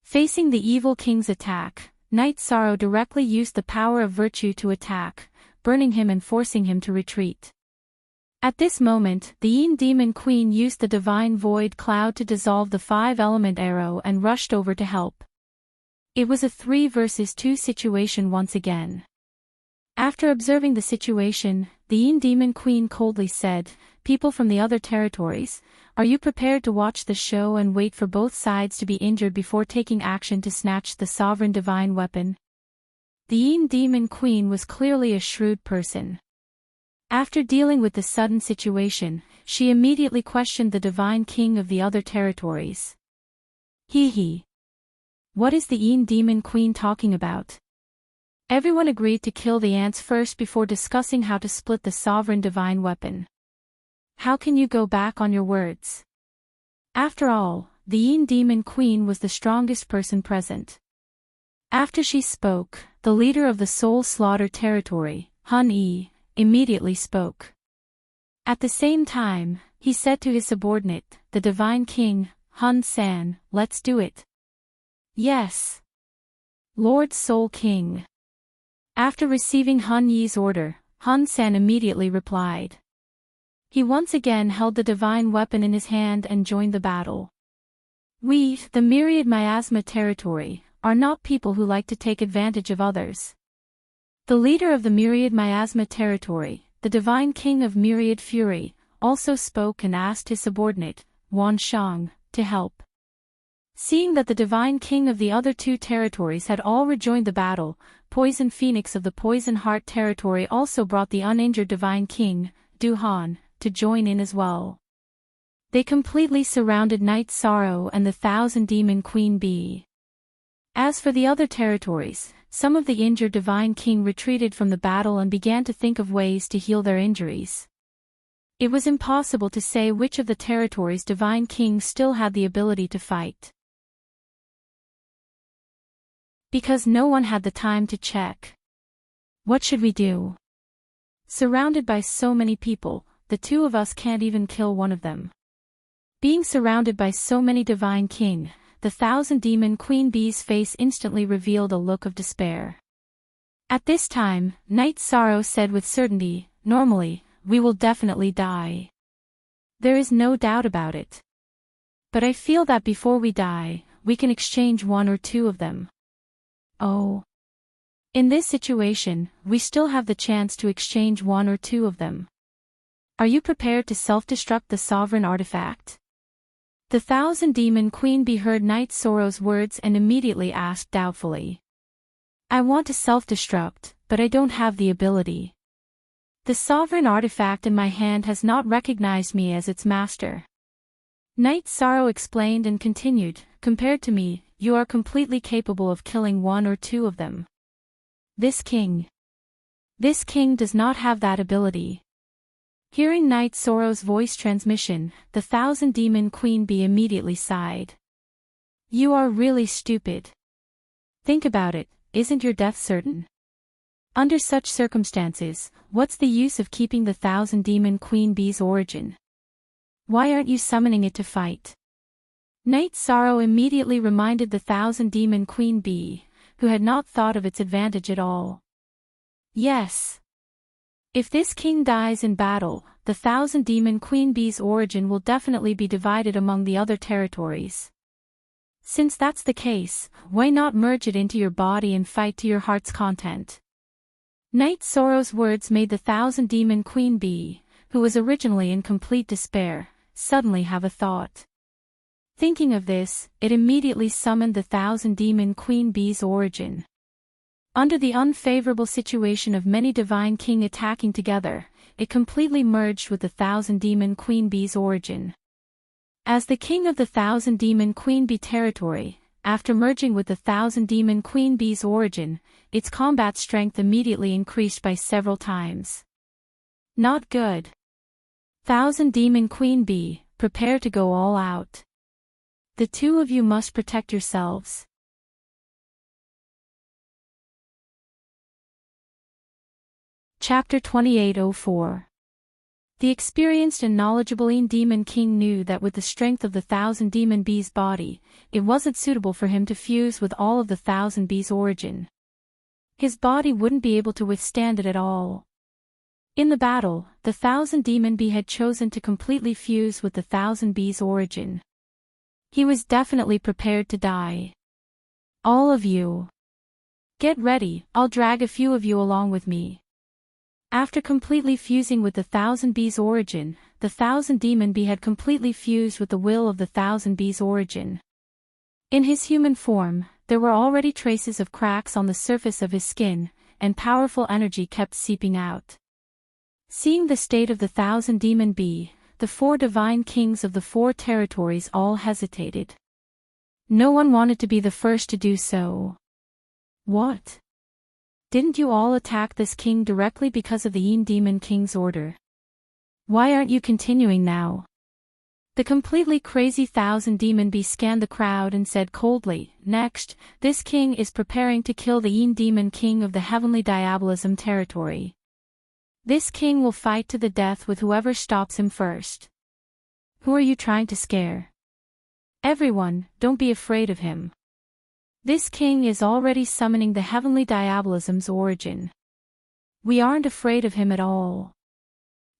Facing the Evil King's attack, Knight Sorrow directly used the power of virtue to attack, burning him and forcing him to retreat. At this moment, the Demon Queen used the Divine Void Cloud to dissolve the 5-element arrow and rushed over to help. It was a 3 versus 2 situation once again. After observing the situation, the Demon Queen coldly said, "People from the other territories, are you prepared to watch the show and wait for both sides to be injured before taking action to snatch the sovereign divine weapon?" The Demon Queen was clearly a shrewd person. After dealing with the sudden situation, she immediately questioned the Divine King of the other territories. Hee hee. What is the Demon Queen talking about? Everyone agreed to kill the ants first before discussing how to split the sovereign divine weapon. How can you go back on your words? After all, the Demon Queen was the strongest person present. After she spoke, the leader of the Soul Slaughter territory, Hun Yi, immediately spoke. At the same time, he said to his subordinate, the Divine King, Hun San, "Let's do it." Yes. Lord Soul King. After receiving Hun Yi's order, Hun San immediately replied. He once again held the divine weapon in his hand and joined the battle. We, the Myriad Miasma territory, are not people who like to take advantage of others. The leader of the Myriad Miasma territory, the Divine King of Myriad Fury, also spoke and asked his subordinate, Wan Shang, to help. Seeing that the Divine King of the other 2 territories had all rejoined the battle, Poison Phoenix of the Poison Heart territory also brought the uninjured Divine King, Du Han, to join in as well. They completely surrounded Knight Sorrow and the 1,000 Demon Queen Bee. As for the other territories, some of the injured Divine King retreated from the battle and began to think of ways to heal their injuries. It was impossible to say which of the territories Divine King still had the ability to fight. Because no one had the time to check. What should we do? Surrounded by so many people, the 2 of us can't even kill one of them. Being surrounded by so many Divine King, the 1,000 Demon Queen Bee's face instantly revealed a look of despair. At this time, Night Sorrow said with certainty, "Normally, we will definitely die. There is no doubt about it. But I feel that before we die, we can exchange one or two of them." Oh. In this situation, we still have the chance to exchange one or two of them. Are you prepared to self-destruct the sovereign artifact? The Thousand Demon Queen Bee heard Night Sorrow's words and immediately asked doubtfully. "I want to self-destruct, but I don't have the ability. The sovereign artifact in my hand has not recognized me as its master." Night Sorrow explained and continued, "Compared to me, you are completely capable of killing one or two of them. This king does not have that ability." Hearing Night Sorrow's voice transmission, the Thousand Demon Queen Bee immediately sighed. "You are really stupid. Think about it, isn't your death certain? Under such circumstances, what's the use of keeping the Thousand Demon Queen Bee's origin? Why aren't you summoning it to fight?" Night Sorrow immediately reminded the Thousand Demon Queen Bee, who had not thought of its advantage at all. Yes. If this king dies in battle, the Thousand Demon Queen Bee's origin will definitely be divided among the other territories. Since that's the case, why not merge it into your body and fight to your heart's content? Night Sorrow's words made the Thousand Demon Queen Bee, who was originally in complete despair, suddenly have a thought. Thinking of this, it immediately summoned the Thousand Demon Queen Bee's origin. Under the unfavorable situation of many divine king attacking together, it completely merged with the Thousand Demon Queen Bee's origin. As the king of the Thousand Demon Queen Bee territory, after merging with the Thousand Demon Queen Bee's origin, its combat strength immediately increased by several times. Not good. Thousand Demon Queen Bee, prepare to go all out. The two of you must protect yourselves. Chapter 2804. The experienced and knowledgeable Demon King knew that with the strength of the Thousand Demon Bee's body, it wasn't suitable for him to fuse with all of the Thousand Bees' origin. His body wouldn't be able to withstand it at all. In the battle, the Thousand Demon Bee had chosen to completely fuse with the Thousand Bees' origin. He was definitely prepared to die. All of you. Get ready, I'll drag a few of you along with me. After completely fusing with the Thousand Bees' origin, the Thousand Demon Bee had completely fused with the will of the Thousand Bees' origin. In his human form, there were already traces of cracks on the surface of his skin, and powerful energy kept seeping out. Seeing the state of the Thousand Demon Bee, the four divine kings of the four territories all hesitated. No one wanted to be the first to do so. What? Didn't you all attack this king directly because of the Demon King's order? Why aren't you continuing now? The completely crazy Thousand Demon Bee scanned the crowd and said coldly, "Next, this king is preparing to kill the Demon King of the Heavenly Diabolism territory. This king will fight to the death with whoever stops him first. Who are you trying to scare? Everyone, don't be afraid of him. This king is already summoning the Heavenly Diabolism's origin. We aren't afraid of him at all."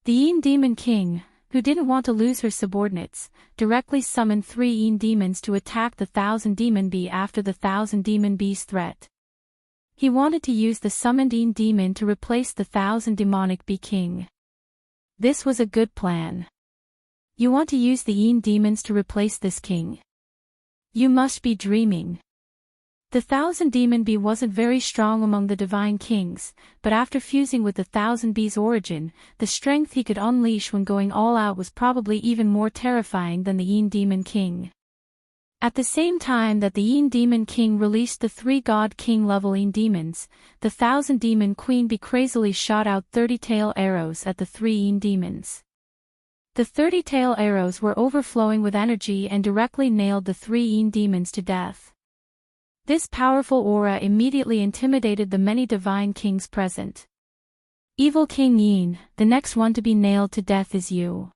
The Demon King, who didn't want to lose her subordinates, directly summoned 3 demons to attack the Thousand Demon Bee after the Thousand Demon Bee's threat. He wanted to use the summoned demon to replace the Thousand Demonic Bee King. This was a good plan. You want to use the demons to replace this king? You must be dreaming. The Thousand Demon Bee wasn't very strong among the divine kings, but after fusing with the Thousand Bees' origin, the strength he could unleash when going all out was probably even more terrifying than the Demon King. At the same time that the Demon King released the 3 God King level demons, the Thousand Demon Queen Bee crazily shot out 30-tail arrows at the 3 demons. The 30-tail arrows were overflowing with energy and directly nailed the 3 demons to death. This powerful aura immediately intimidated the many divine kings present. Evil King Yin, the next one to be nailed to death is you.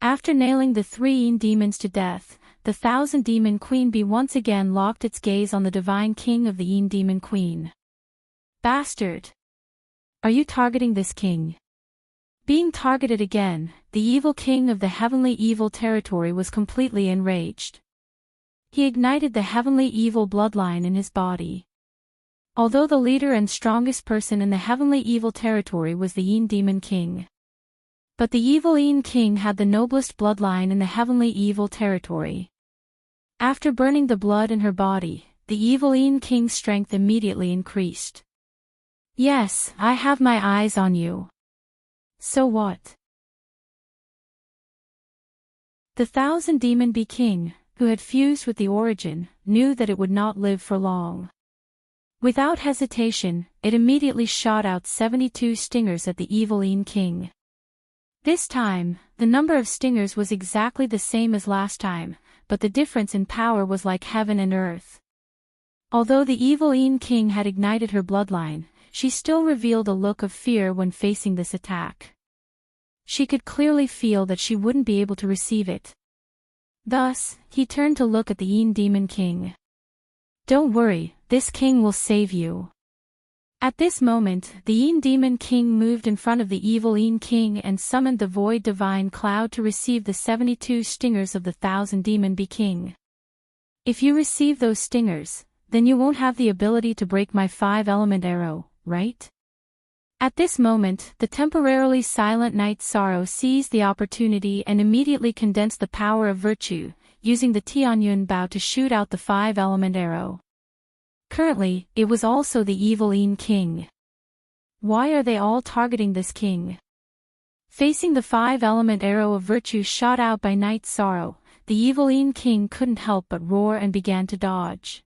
After nailing the 3 demons to death, the Thousand Demon Queen Bee once again locked its gaze on the divine king of the Demon Queen. Bastard! Are you targeting this king? Being targeted again, the evil king of the heavenly evil territory was completely enraged. He ignited the heavenly evil bloodline in his body. Although the leader and strongest person in the heavenly evil territory was the Yin Demon King. But the evil Yin King had the noblest bloodline in the heavenly evil territory. After burning the blood in her body, the evil Yin King's strength immediately increased. Yes, I have my eyes on you. So what? The Thousand Demon Bee King, who had fused with the origin, knew that it would not live for long. Without hesitation, it immediately shot out 72 stingers at the evil Yin King. This time, the number of stingers was exactly the same as last time, but the difference in power was like heaven and earth. Although the evil Yin King had ignited her bloodline, she still revealed a look of fear when facing this attack. She could clearly feel that she wouldn't be able to receive it. Thus, he turned to look at the Yin Demon King. Don't worry, this king will save you. At this moment, the Yin Demon King moved in front of the evil Yin King and summoned the Void Divine Cloud to receive the 72 stingers of the Thousand Demon Bee King. If you receive those stingers, then you won't have the ability to break my 5-element arrow, right? At this moment, the temporarily silent Night Sorrow seized the opportunity and immediately condensed the power of virtue, using the Tianyun Bao to shoot out the 5-element arrow. Currently, it was also the evil Yin King. Why are they all targeting this king? Facing the 5-element arrow of virtue shot out by Night Sorrow, the evil Yin King couldn't help but roar and began to dodge.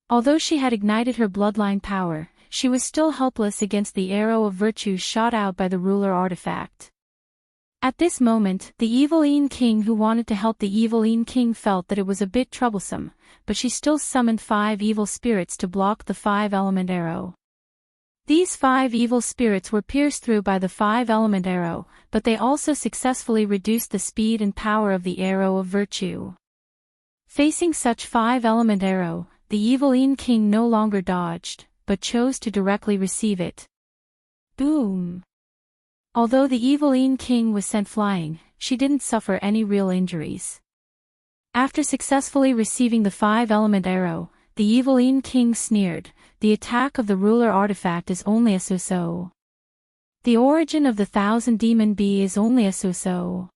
Although she had ignited her bloodline power, she was still helpless against the arrow of virtue shot out by the ruler artifact. At this moment, the evil Yin King who wanted to help the evil Yin King felt that it was a bit troublesome, but she still summoned 5 evil spirits to block the 5-element arrow. These 5 evil spirits were pierced through by the 5-element arrow, but they also successfully reduced the speed and power of the arrow of virtue. Facing such 5-element arrow, the evil Yin King no longer dodged, but chose to directly receive it. Boom! Although the evil Yin King was sent flying, she didn't suffer any real injuries. After successfully receiving the 5-element arrow, the evil Yin King sneered, "The attack of the ruler artifact is only a so-so. The origin of the Thousand Demon Bee is only a so-so."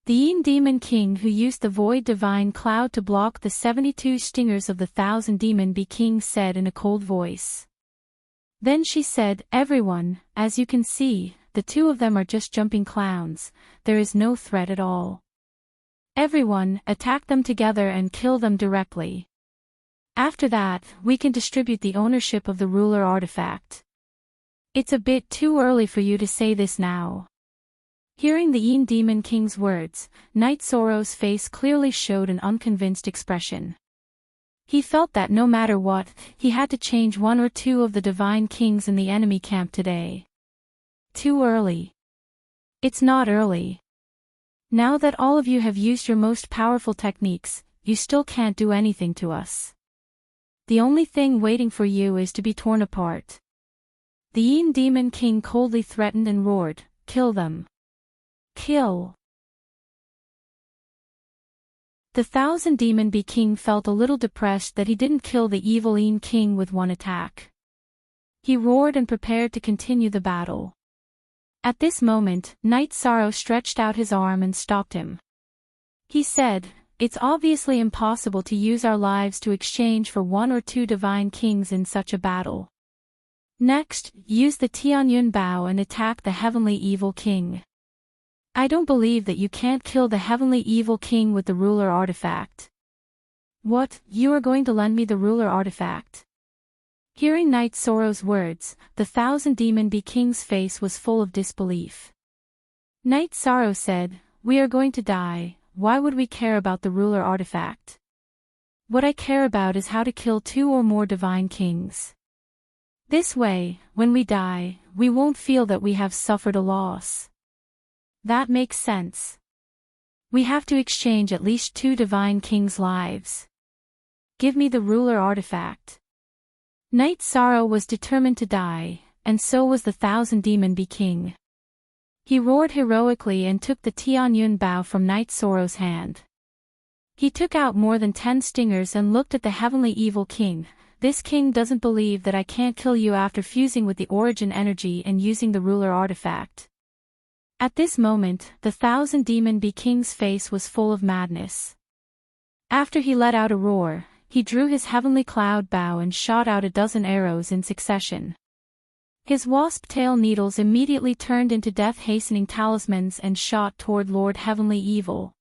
The Yin Demon King who used the Void Divine Cloud to block the 72 stingers of the Thousand Demon Bee King said in a cold voice. Then she said, "Everyone, as you can see, the 2 of them are just jumping clowns, there is no threat at all. Everyone, attack them together and kill them directly. After that, we can distribute the ownership of the ruler artifact." It's a bit too early for you to say this now. Hearing the Yin Demon King's words, Night Sorrow's face clearly showed an unconvinced expression. He felt that no matter what, he had to change 1 or 2 of the divine kings in the enemy camp today. Too early. It's not early. Now that all of you have used your most powerful techniques, you still can't do anything to us. The only thing waiting for you is to be torn apart. The Yin Demon King coldly threatened and roared, "Kill them. Kill." The Thousand Demon Bee King felt a little depressed that he didn't kill the evil Yin King with one attack. He roared and prepared to continue the battle. At this moment, Night Sorrow stretched out his arm and stopped him. He said, "It's obviously impossible to use our lives to exchange for 1 or 2 divine kings in such a battle. Next, use the Tianyun Bao and attack the heavenly evil king. I don't believe that you can't kill the heavenly evil king with the ruler artifact." "What, you are going to lend me the ruler artifact?" Hearing Night Sorrow's words, the Thousand Demon Bee King's face was full of disbelief. Night Sorrow said, "We are going to die, why would we care about the ruler artifact? What I care about is how to kill 2 or more divine kings. This way, when we die, we won't feel that we have suffered a loss. That makes sense. We have to exchange at least 2 divine kings' lives. Give me the ruler artifact." Night Sorrow was determined to die, and so was the Thousand Demon Bee King. He roared heroically and took the Tianyun bow from Night Sorrow's hand. He took out more than 10 stingers and looked at the Heavenly Evil King. This king doesn't believe that I can't kill you after fusing with the origin energy and using the ruler artifact. At this moment, the Thousand Demon Bee King's face was full of madness. After he let out a roar, he drew his heavenly cloud bow and shot out a dozen arrows in succession. His wasp tail needles immediately turned into death-hastening talismans and shot toward Lord Heavenly Evil.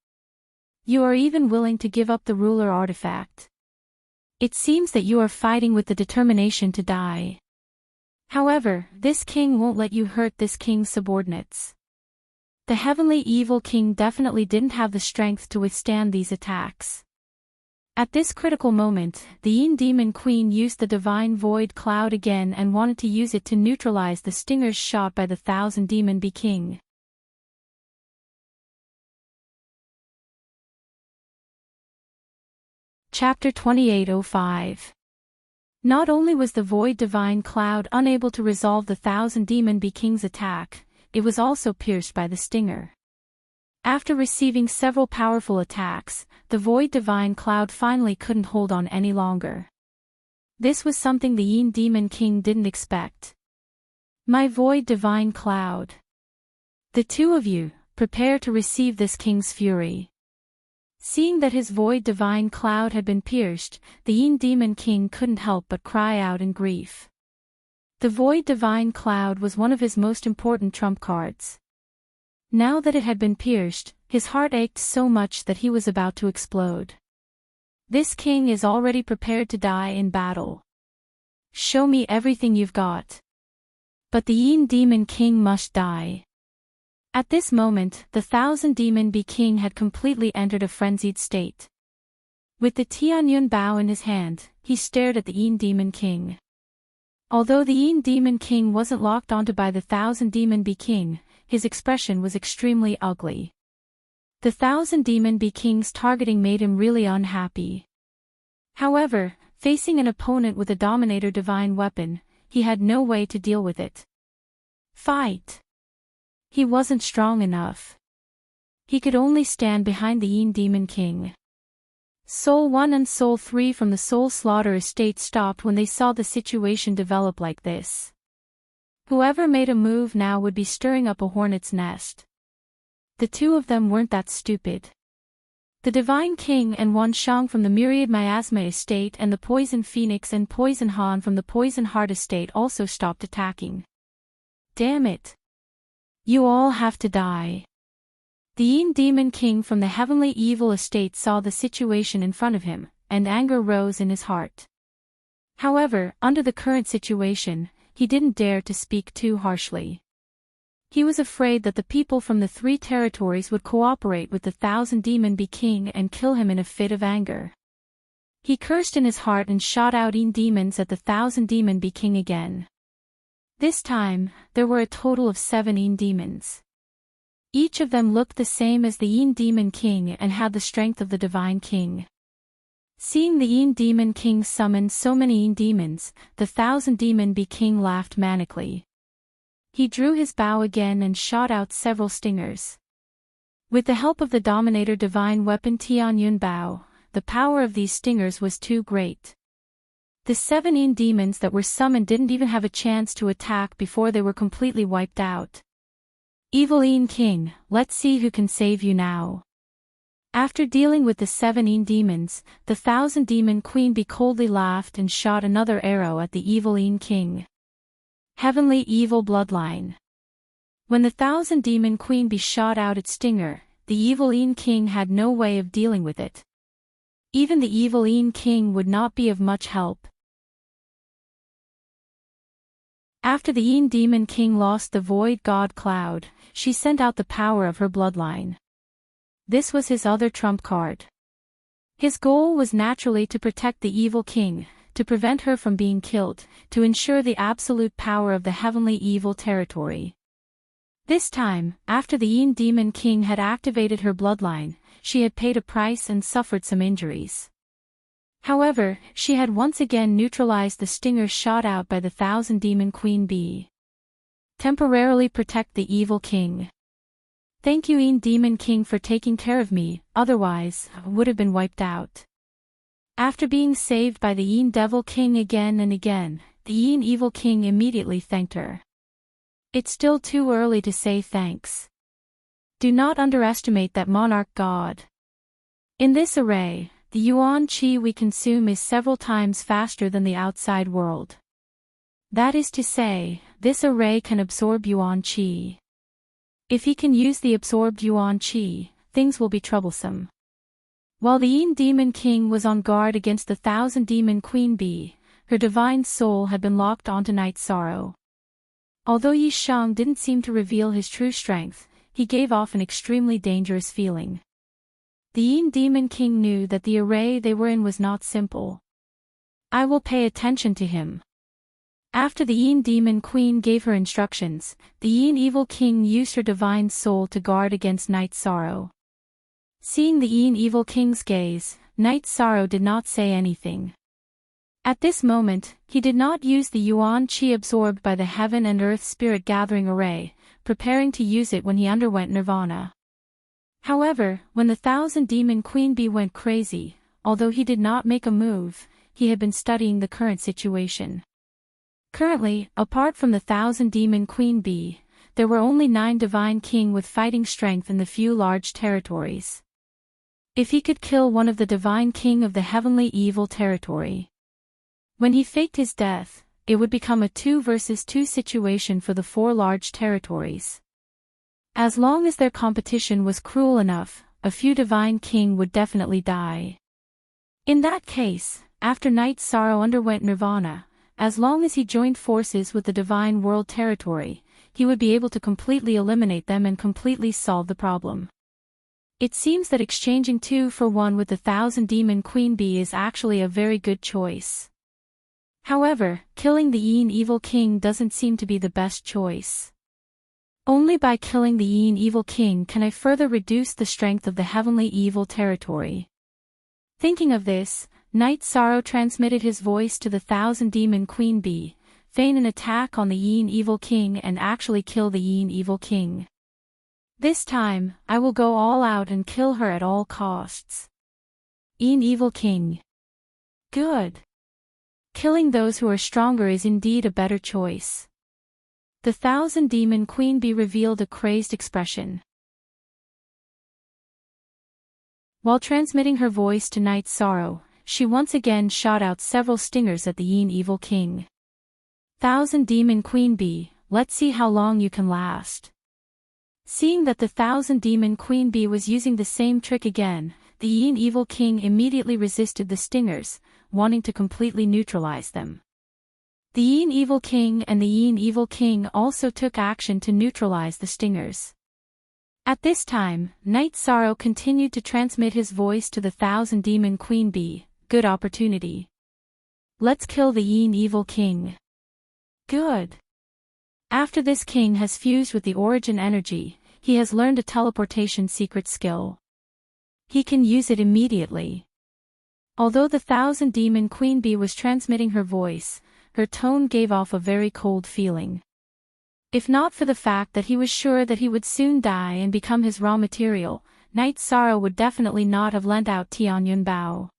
You are even willing to give up the ruler artifact. It seems that you are fighting with the determination to die. However, this king won't let you hurt this king's subordinates. The Heavenly Evil King definitely didn't have the strength to withstand these attacks. At this critical moment, the Yin Demon Queen used the Divine Void Cloud again and wanted to use it to neutralize the stingers shot by the Thousand Demon Bee King. Chapter 2805. Not only was the Void Divine Cloud unable to resolve the Thousand Demon Bee King's attack, it was also pierced by the stinger. After receiving several powerful attacks, the Void Divine Cloud finally couldn't hold on any longer. This was something the Yin Demon King didn't expect. My Void Divine Cloud. The two of you, prepare to receive this king's fury. Seeing that his Void Divine Cloud had been pierced, the Yin Demon King couldn't help but cry out in grief. The Void Divine Cloud was one of his most important trump cards. Now that it had been pierced, his heart ached so much that he was about to explode. This king is already prepared to die in battle. Show me everything you've got. But the Yin Demon King must die. At this moment, the Thousand Demon Bee King had completely entered a frenzied state. With the Tianyun bow in his hand, he stared at the Yin Demon King. Although the Yin Demon King wasn't locked onto by the Thousand Demon Bee King, his expression was extremely ugly. The Thousand Demon Bee King's targeting made him really unhappy. However, facing an opponent with a Dominator Divine weapon, he had no way to deal with it. Fight! He wasn't strong enough. He could only stand behind the Yin Demon King. Soul 1 and Soul 3 from the Soul Slaughter estate stopped when they saw the situation develop like this. Whoever made a move now would be stirring up a hornet's nest. The two of them weren't that stupid. The Divine King and Wan Shang from the Myriad Miasma estate and the Poison Phoenix and Poison Han from the Poison Heart estate also stopped attacking. Damn it! You all have to die. The Yin Demon King from the Heavenly Evil estate saw the situation in front of him, and anger rose in his heart. However, under the current situation, he didn't dare to speak too harshly. He was afraid that the people from the 3 territories would cooperate with the Thousand Demon Bee King and kill him in a fit of anger. He cursed in his heart and shot out Yin demons at the Thousand Demon Bee King again. This time, there were a total of 7 Yin demons. Each of them looked the same as the Yin Demon King and had the strength of the Divine King. Seeing the Yin Demon King summon so many Yin demons, the Thousand Demon Bee King laughed manically. He drew his bow again and shot out several stingers. With the help of the Dominator Divine Weapon Tianyun Bao, the power of these stingers was too great. The 7 Yin demons that were summoned didn't even have a chance to attack before they were completely wiped out. Evil Yin King, let's see who can save you now. After dealing with the 7 Yin demons, the Thousand Demon Queen Bee coldly laughed and shot another arrow at the Evil Yin King. Heavenly Evil Bloodline. When the Thousand Demon Queen Bee shot out its stinger, the Evil Yin King had no way of dealing with it. Even the Evil Yin King would not be of much help. After the Yin Demon King lost the Void God Cloud, she sent out the power of her bloodline. This was his other trump card. His goal was naturally to protect the Evil King, to prevent her from being killed, to ensure the absolute power of the Heavenly Evil territory. This time, after the Yin Demon King had activated her bloodline, she had paid a price and suffered some injuries. However, she had once again neutralized the stingers shot out by the 1,000-demon queen bee. Temporarily protect the evil king. Thank you, Demon King, for taking care of me, otherwise, I would have been wiped out. After being saved by the Devil King again and again, the Evil King immediately thanked her. It's still too early to say thanks. Do not underestimate that monarch god. In this array, the yuan qi we consume is several times faster than the outside world. That is to say, this array can absorb yuan qi. If he can use the absorbed yuan qi, things will be troublesome. While the Demon King was on guard against the 1,000-demon queen bee, her divine soul had been locked onto Night Sorrow. Although Yi Shang didn't seem to reveal his true strength, he gave off an extremely dangerous feeling. The Demon King knew that the array they were in was not simple. I will pay attention to him. After the Demon Queen gave her instructions, the Evil King used her divine soul to guard against Night Sorrow. Seeing the Evil King's gaze, Night Sorrow did not say anything. At this moment, he did not use the yuan qi absorbed by the heaven and earth spirit gathering array, preparing to use it when he underwent nirvana. However, when the 1,000-demon queen bee went crazy, although he did not make a move, he had been studying the current situation. Currently, apart from the 1,000-demon queen bee, there were only 9 divine king with fighting strength in the few large territories. If he could kill one of the divine king of the heavenly evil territory, when he faked his death, it would become a 2 versus 2 situation for the 4 large territories. As long as their competition was cruel enough, a few divine king would definitely die. In that case, after Night Sorrow underwent nirvana, as long as he joined forces with the divine world territory, he would be able to completely eliminate them and completely solve the problem. It seems that exchanging 2 for 1 with the 1,000-demon queen bee is actually a very good choice. However, killing the Evil King doesn't seem to be the best choice. Only by killing the Evil King can I further reduce the strength of the heavenly evil territory. Thinking of this, Night Sorrow transmitted his voice to the 1,000-demon queen bee, feign an attack on the Evil King and actually kill the Evil King. This time, I will go all out and kill her at all costs. Evil King. Good. Killing those who are stronger is indeed a better choice. The 1,000-demon queen bee revealed a crazed expression. While transmitting her voice to Night Sorrow, she once again shot out several stingers at the Evil King. 1,000-demon queen bee, let's see how long you can last. Seeing that the 1,000-demon queen bee was using the same trick again, the Evil King immediately resisted the stingers, wanting to completely neutralize them. The Evil King and the Evil King also took action to neutralize the stingers. At this time, Night Sorrow continued to transmit his voice to the 1,000-demon queen bee. Good opportunity. Let's kill the Evil King. Good. After this king has fused with the origin energy, he has learned a teleportation secret skill. He can use it immediately. Although the 1,000-demon queen bee was transmitting her voice, her tone gave off a very cold feeling. If not for the fact that he was sure that he would soon die and become his raw material, Night Sorrow would definitely not have lent out Tianyun Bao.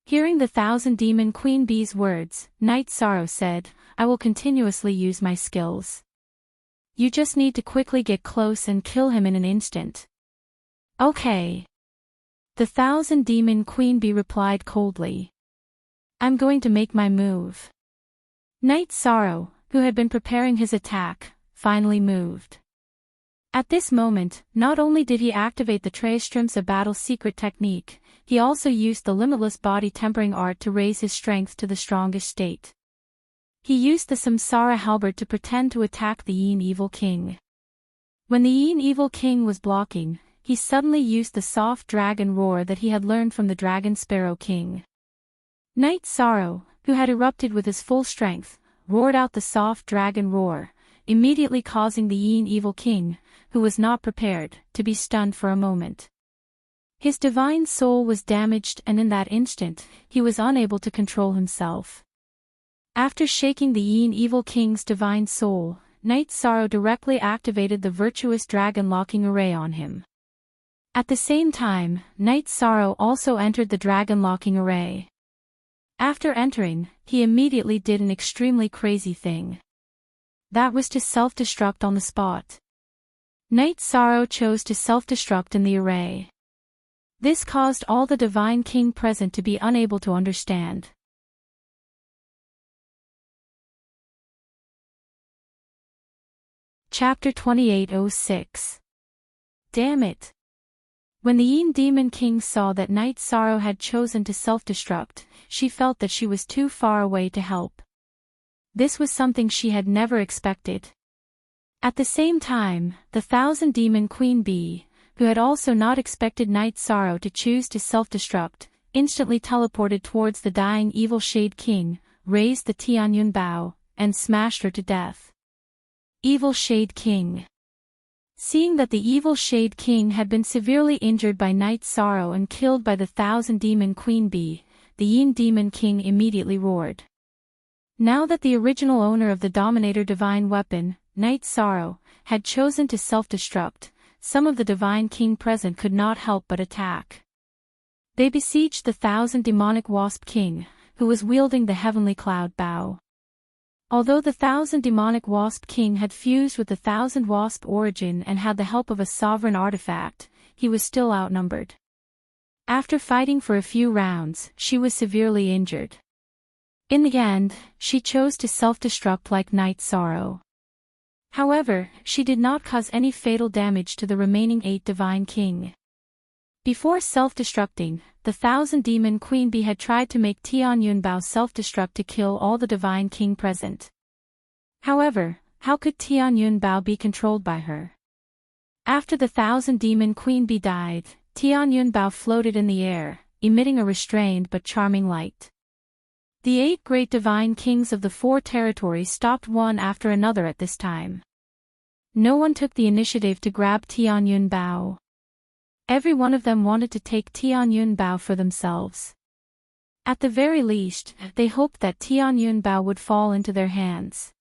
Hearing the 1,000-demon queen bee's words, Night Sorrow said, I will continuously use my skills. You just need to quickly get close and kill him in an instant. Okay. The 1,000-demon queen bee replied coldly. I'm going to make my move. Night Sorrow, who had been preparing his attack, finally moved. At this moment, not only did he activate the Treyströmsa battle secret technique, he also used the limitless body tempering art to raise his strength to the strongest state. He used the Samsara halberd to pretend to attack the Evil King. When the Evil King was blocking, he suddenly used the soft dragon roar that he had learned from the Dragon Sparrow King. Night Sorrow, who had erupted with his full strength, roared out the soft dragon roar, immediately causing the Evil King, who was not prepared, to be stunned for a moment. His divine soul was damaged, and in that instant, he was unable to control himself. After shaking the evil king's divine soul, Night Sorrow directly activated the virtuous dragon locking array on him. At the same time, Night Sorrow also entered the dragon locking array. After entering, he immediately did an extremely crazy thing. That was to self-destruct on the spot. Night Sorrow chose to self-destruct in the array. This caused all the divine king present to be unable to understand. Chapter 28:06. Damn it! When the Demon King saw that Night Sorrow had chosen to self-destruct, she felt that she was too far away to help. This was something she had never expected. At the same time, the Thousand Demon Queen Bee, who had also not expected Night Sorrow to choose to self-destruct, instantly teleported towards the dying Evil Shade King, raised the Tianyun Bao, and smashed her to death. Evil Shade King. Seeing that the Evil Shade King had been severely injured by Night Sorrow and killed by the Thousand Demon Queen Bee, the Demon King immediately roared. Now that the original owner of the Dominator Divine Weapon, Night Sorrow, had chosen to self-destruct, some of the Divine King present could not help but attack. They besieged the Thousand Demonic Wasp King, who was wielding the Heavenly Cloud Bow. Although the Thousand Demonic Wasp King had fused with the Thousand Wasp Origin and had the help of a sovereign artifact, he was still outnumbered. After fighting for a few rounds, she was severely injured. In the end, she chose to self-destruct like Night Sorrow. However, she did not cause any fatal damage to the remaining 8 Divine King. Before self-destructing, the Thousand Demon Queen Bee had tried to make Tianyun Bao self-destruct to kill all the Divine King present. However, how could Tianyun Bao be controlled by her? After the Thousand Demon Queen Bee died, Tianyun Bao floated in the air, emitting a restrained but charming light. The 8 great Divine Kings of the 4 territories stopped one after another at this time. No one took the initiative to grab Tianyun Bao. Every one of them wanted to take Tianyun Bao for themselves. At the very least, they hoped that Tianyun Bao would fall into their hands.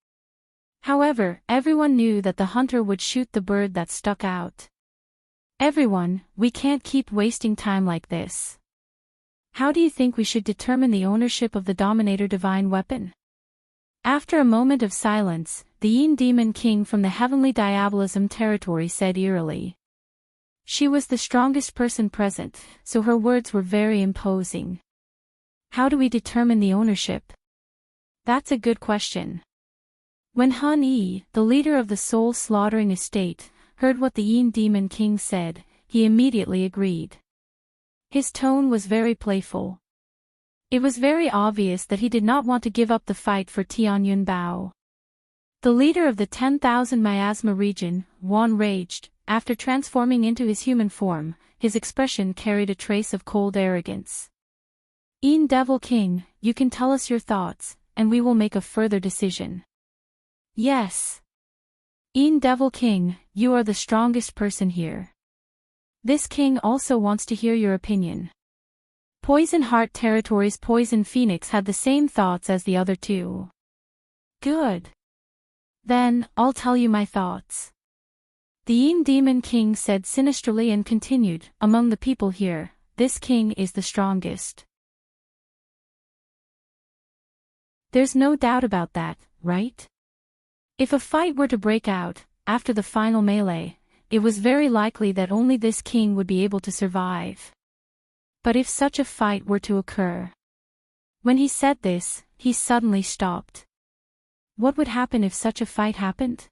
However, everyone knew that the hunter would shoot the bird that stuck out. Everyone, we can't keep wasting time like this. How do you think we should determine the ownership of the Dominator Divine Weapon? After a moment of silence, the Demon King from the Heavenly Diabolism territory said eerily. She was the strongest person present, so her words were very imposing. How do we determine the ownership? That's a good question. When Han Yi, the leader of the Soul Slaughtering Estate, heard what the Demon King said, he immediately agreed. His tone was very playful. It was very obvious that he did not want to give up the fight for Tianyun Bao. The leader of the 10,000 Miasma region, Wan raged. After transforming into his human form, his expression carried a trace of cold arrogance. Devil King, you can tell us your thoughts, and we will make a further decision. Yes. Devil King, you are the strongest person here. This king also wants to hear your opinion. Poison Heart Territory's Poison Phoenix had the same thoughts as the other 2. Good. Then, I'll tell you my thoughts. The Demon King said sinisterly and continued, among the people here, this king is the strongest. There's no doubt about that, right? If a fight were to break out, after the final melee, it was very likely that only this king would be able to survive. But if such a fight were to occur. When he said this, he suddenly stopped. What would happen if such a fight happened?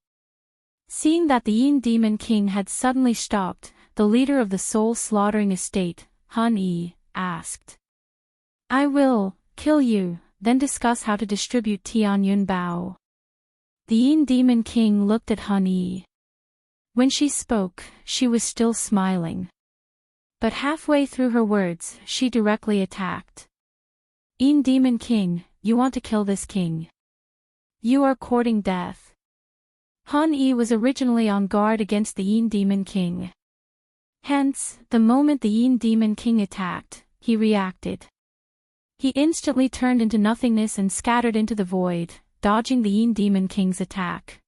Seeing that the Demon King had suddenly stopped, the leader of the Soul Slaughtering Estate, Han Yi, asked. I will kill you, then discuss how to distribute Tianyun Bao. The Demon King looked at Han Yi. When she spoke, she was still smiling. But halfway through her words, she directly attacked. Demon King, you want to kill this king. You are courting death. Han Yi was originally on guard against the Demon King. Hence, the moment the Yin Demon King attacked, he reacted. He instantly turned into nothingness and scattered into the void, dodging the Yin Demon King's attack.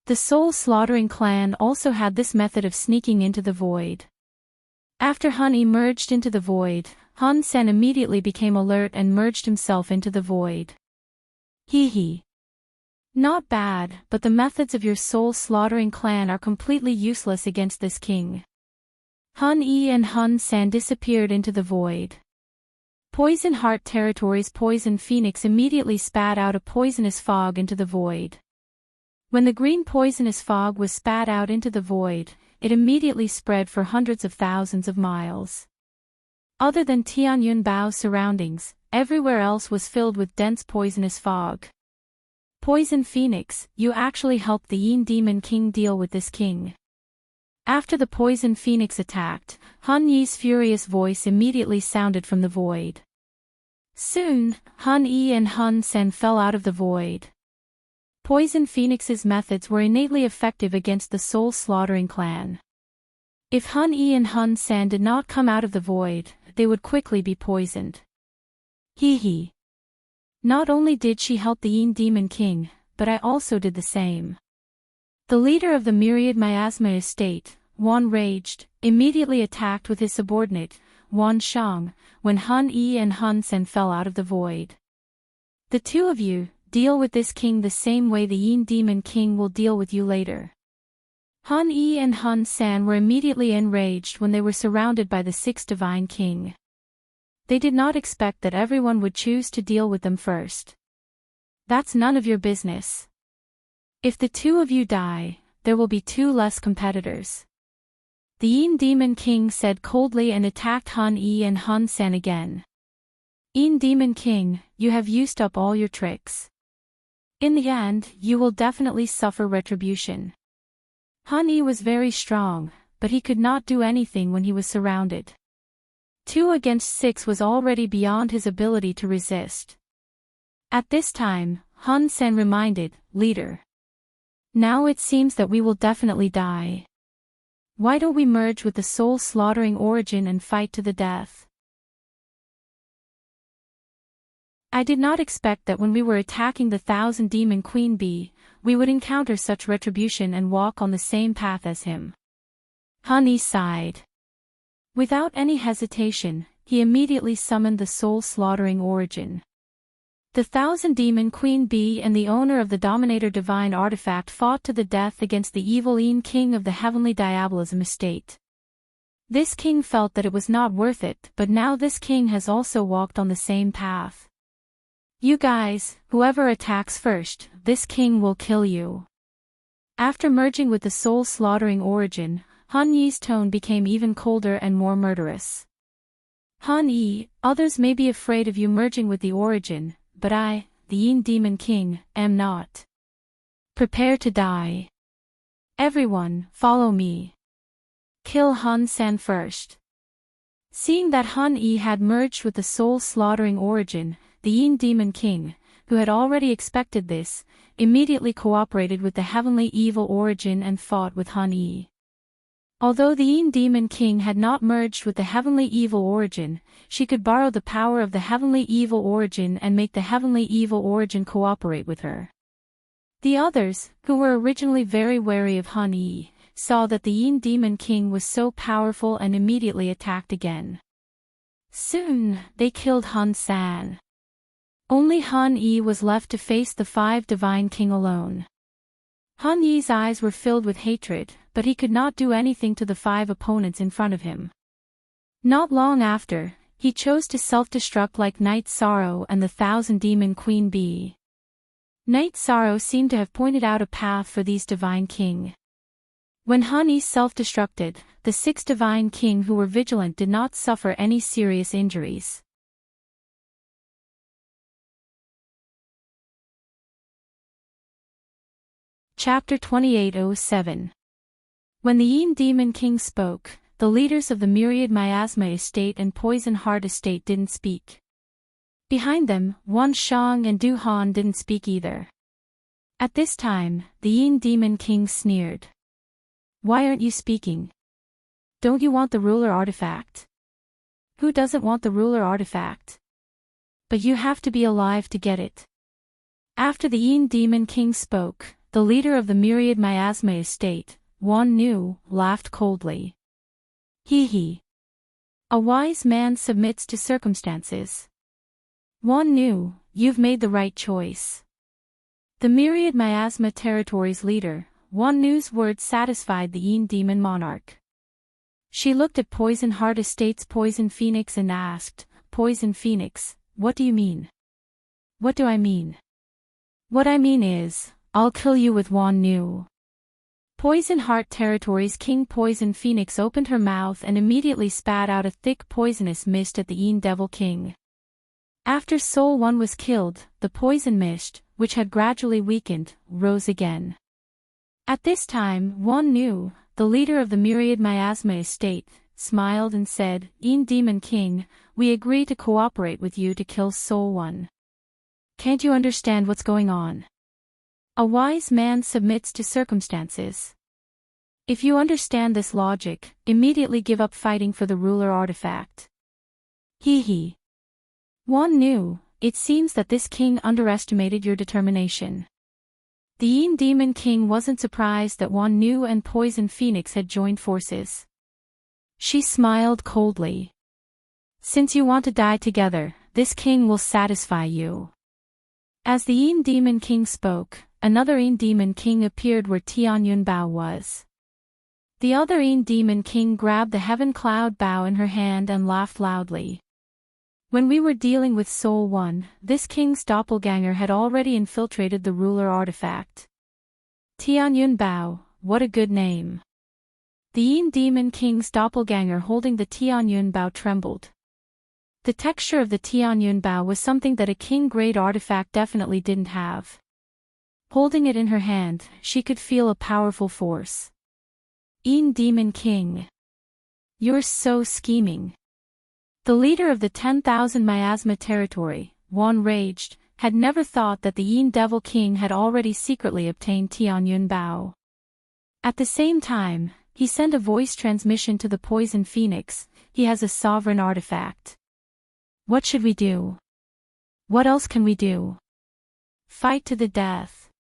The soul-slaughtering clan also had this method of sneaking into the void. After Hun emerged into the void, Hun Sen immediately became alert and merged himself into the void. Hee. Not bad, but the methods of your soul-slaughtering clan are completely useless against this king. Hun Yi and Hun Sen disappeared into the void. Poison Heart Territory's Poison Phoenix immediately spat out a poisonous fog into the void. When the green poisonous fog was spat out into the void, it immediately spread for hundreds of thousands of miles. Other than Tianyunbao's surroundings, everywhere else was filled with dense poisonous fog. Poison Phoenix, you actually helped the Yin Demon King deal with this king. After the Poison Phoenix attacked, Hun Yi's furious voice immediately sounded from the void. Soon, Hun Yi and Hun Sen fell out of the void. Poison Phoenix's methods were innately effective against the soul-slaughtering clan. If Hun Yi and Hun Sen did not come out of the void, they would quickly be poisoned. Hee. Not only did she help the Yin Demon King, but I also did the same. The leader of the Myriad Miasma estate, Wan Raged, immediately attacked with his subordinate, Wan Shang, when Hun Yi and Hun Sen fell out of the void. The two of you, deal with this king the same way the Yin Demon King will deal with you later. Hun Yi and Hun Sen were immediately enraged when they were surrounded by the sixth Divine King. They did not expect that everyone would choose to deal with them first. That's none of your business. If the two of you die, there will be two less competitors. The Yin Demon King said coldly and attacked Hun Yi and Hun Sen again. Yin Demon King, you have used up all your tricks. In the end, you will definitely suffer retribution. Hun Yi was very strong, but he could not do anything when he was surrounded. 2 against 6 was already beyond his ability to resist. At this time, Hun Sen reminded, Leader. Now it seems that we will definitely die. Why don't we merge with the soul-slaughtering origin and fight to the death? I did not expect that when we were attacking the 1000 Demon Queen Bee, we would encounter such retribution and walk on the same path as him. Hun Yi sighed. Without any hesitation, he immediately summoned the soul-slaughtering origin. The 1000 Demon Queen Bee and the owner of the Dominator Divine Artifact fought to the death against the evil Yin King of the Heavenly Diabolism estate. This king felt that it was not worth it, but now this king has also walked on the same path. You guys, whoever attacks first, this king will kill you. After merging with the soul-slaughtering origin, Hun Yi's tone became even colder and more murderous. Han Yi, others may be afraid of you merging with the origin, but I, the Yin Demon King, am not. Prepare to die. Everyone, follow me. Kill Hun Sen first. Seeing that Hun Yi had merged with the soul-slaughtering origin, the Yin Demon King, who had already expected this, immediately cooperated with the heavenly evil origin and fought with Hun Yi. Although the Yin Demon King had not merged with the heavenly evil origin, she could borrow the power of the heavenly evil origin and make the heavenly evil origin cooperate with her. The others, who were originally very wary of Hun Yi, saw that the Yin Demon King was so powerful and immediately attacked again. Soon, they killed Hun San. Only Hun Yi was left to face the 5 Divine King alone. Hun Yi's eyes were filled with hatred, but he could not do anything to the 5 opponents in front of him. Not long after, he chose to self-destruct like Night Sorrow and the 1000 Demon Queen Bee. Night Sorrow seemed to have pointed out a path for these Divine King. When Hun Yi self-destructed, the 6 Divine King who were vigilant did not suffer any serious injuries. Chapter 2807. When the Yin Demon King spoke, the leaders of the Myriad Miasma estate and Poison Heart estate didn't speak. Behind them, Wan Shang and Du Han didn't speak either. At this time, the Yin Demon King sneered. Why aren't you speaking? Don't you want the ruler artifact? Who doesn't want the ruler artifact? But you have to be alive to get it. After the Yin Demon King spoke, the leader of the myriad miasma estate, Wan Nu, laughed coldly. Hee hee. A wise man submits to circumstances. Wan Nu, you've made the right choice. The myriad miasma territory's leader, Wan Nu's words satisfied the Yin Demon Monarch. She looked at Poison Heart Estate's Poison Phoenix and asked, Poison Phoenix, what do you mean? What do I mean? What I mean is, I'll kill you with Wan Nu. Poison Heart Territory's King Poison Phoenix opened her mouth and immediately spat out a thick poisonous mist at the Yin Devil King. After Soul One was killed, the poison mist, which had gradually weakened, rose again. At this time, Wan Nu, the leader of the myriad miasma estate, smiled and said, Yin Demon King, we agree to cooperate with you to kill Soul One. Can't you understand what's going on? A wise man submits to circumstances. If you understand this logic, immediately give up fighting for the ruler artifact. Hee hee. Wan Nu, it seems that this king underestimated your determination. The Yin Demon King wasn't surprised that Wan Nu and Poison Phoenix had joined forces. She smiled coldly. Since you want to die together, this king will satisfy you. As the Yin Demon King spoke, another Yin Demon King appeared where Tianyun Bao was. The other Yin Demon King grabbed the Heaven Cloud Bow in her hand and laughed loudly. When we were dealing with Soul One, this king's doppelganger had already infiltrated the ruler artifact. Tianyun Bao, what a good name. The Yin Demon King's doppelganger holding the Tianyun Bao trembled. The texture of the Tianyun Bao was something that a king-grade artifact definitely didn't have. Holding it in her hand, she could feel a powerful force. Yin Demon King. You're so scheming. The leader of the 10,000 miasma territory, Wan raged, had never thought that the Yin Devil King had already secretly obtained Tianyun Bao. At the same time, he sent a voice transmission to the Poison Phoenix, he has a sovereign artifact. What should we do? What else can we do? Fight to the death.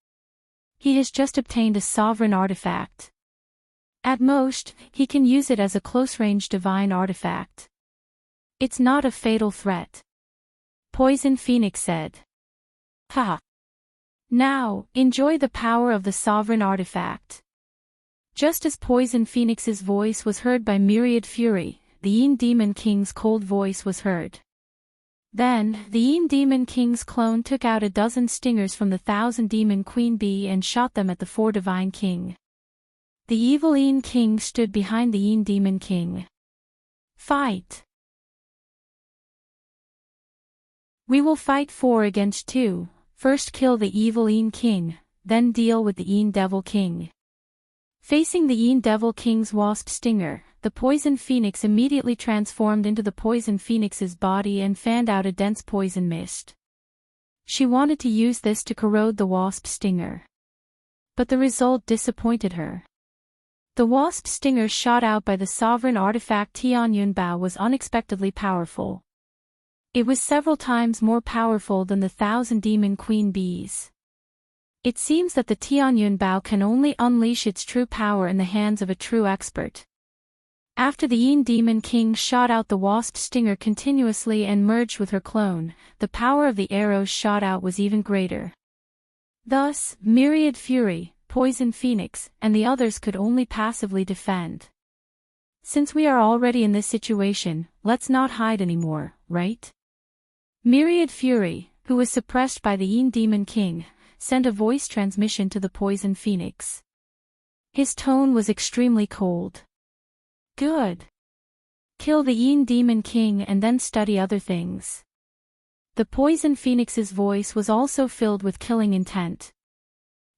He has just obtained a sovereign artifact. At most, he can use it as a close-range divine artifact. It's not a fatal threat. Poison Phoenix said. Ha! Now, enjoy the power of the sovereign artifact. Just as Poison Phoenix's voice was heard by Myriad Fury, the Yin Demon King's cold voice was heard. Then, the Yin Demon King's clone took out a dozen stingers from the 1,000 Demon Queen Bee and shot them at the 4 Divine King. The evil Yin King stood behind the Yin Demon King. Fight! We will fight 4 against 2, first kill the evil Yin King, then deal with the Yin Devil King. Facing the Yin Devil King's wasp stinger, the Poison Phoenix immediately transformed into the Poison Phoenix's body and fanned out a dense poison mist. She wanted to use this to corrode the wasp stinger. But the result disappointed her. The wasp stinger shot out by the sovereign artifact Tianyun Bao was unexpectedly powerful. It was several times more powerful than the 1,000 Demon Queen Bees. It seems that the Tianyun Bao can only unleash its true power in the hands of a true expert. After the Yin Demon King shot out the wasp stinger continuously and merged with her clone, the power of the arrows shot out was even greater. Thus, Myriad Fury, Poison Phoenix, and the others could only passively defend. Since we are already in this situation, let's not hide anymore, right? Myriad Fury, who was suppressed by the Yin Demon King, sent a voice transmission to the Poison Phoenix. His tone was extremely cold. Good. Kill the Yin Demon King and then study other things. The Poison Phoenix's voice was also filled with killing intent.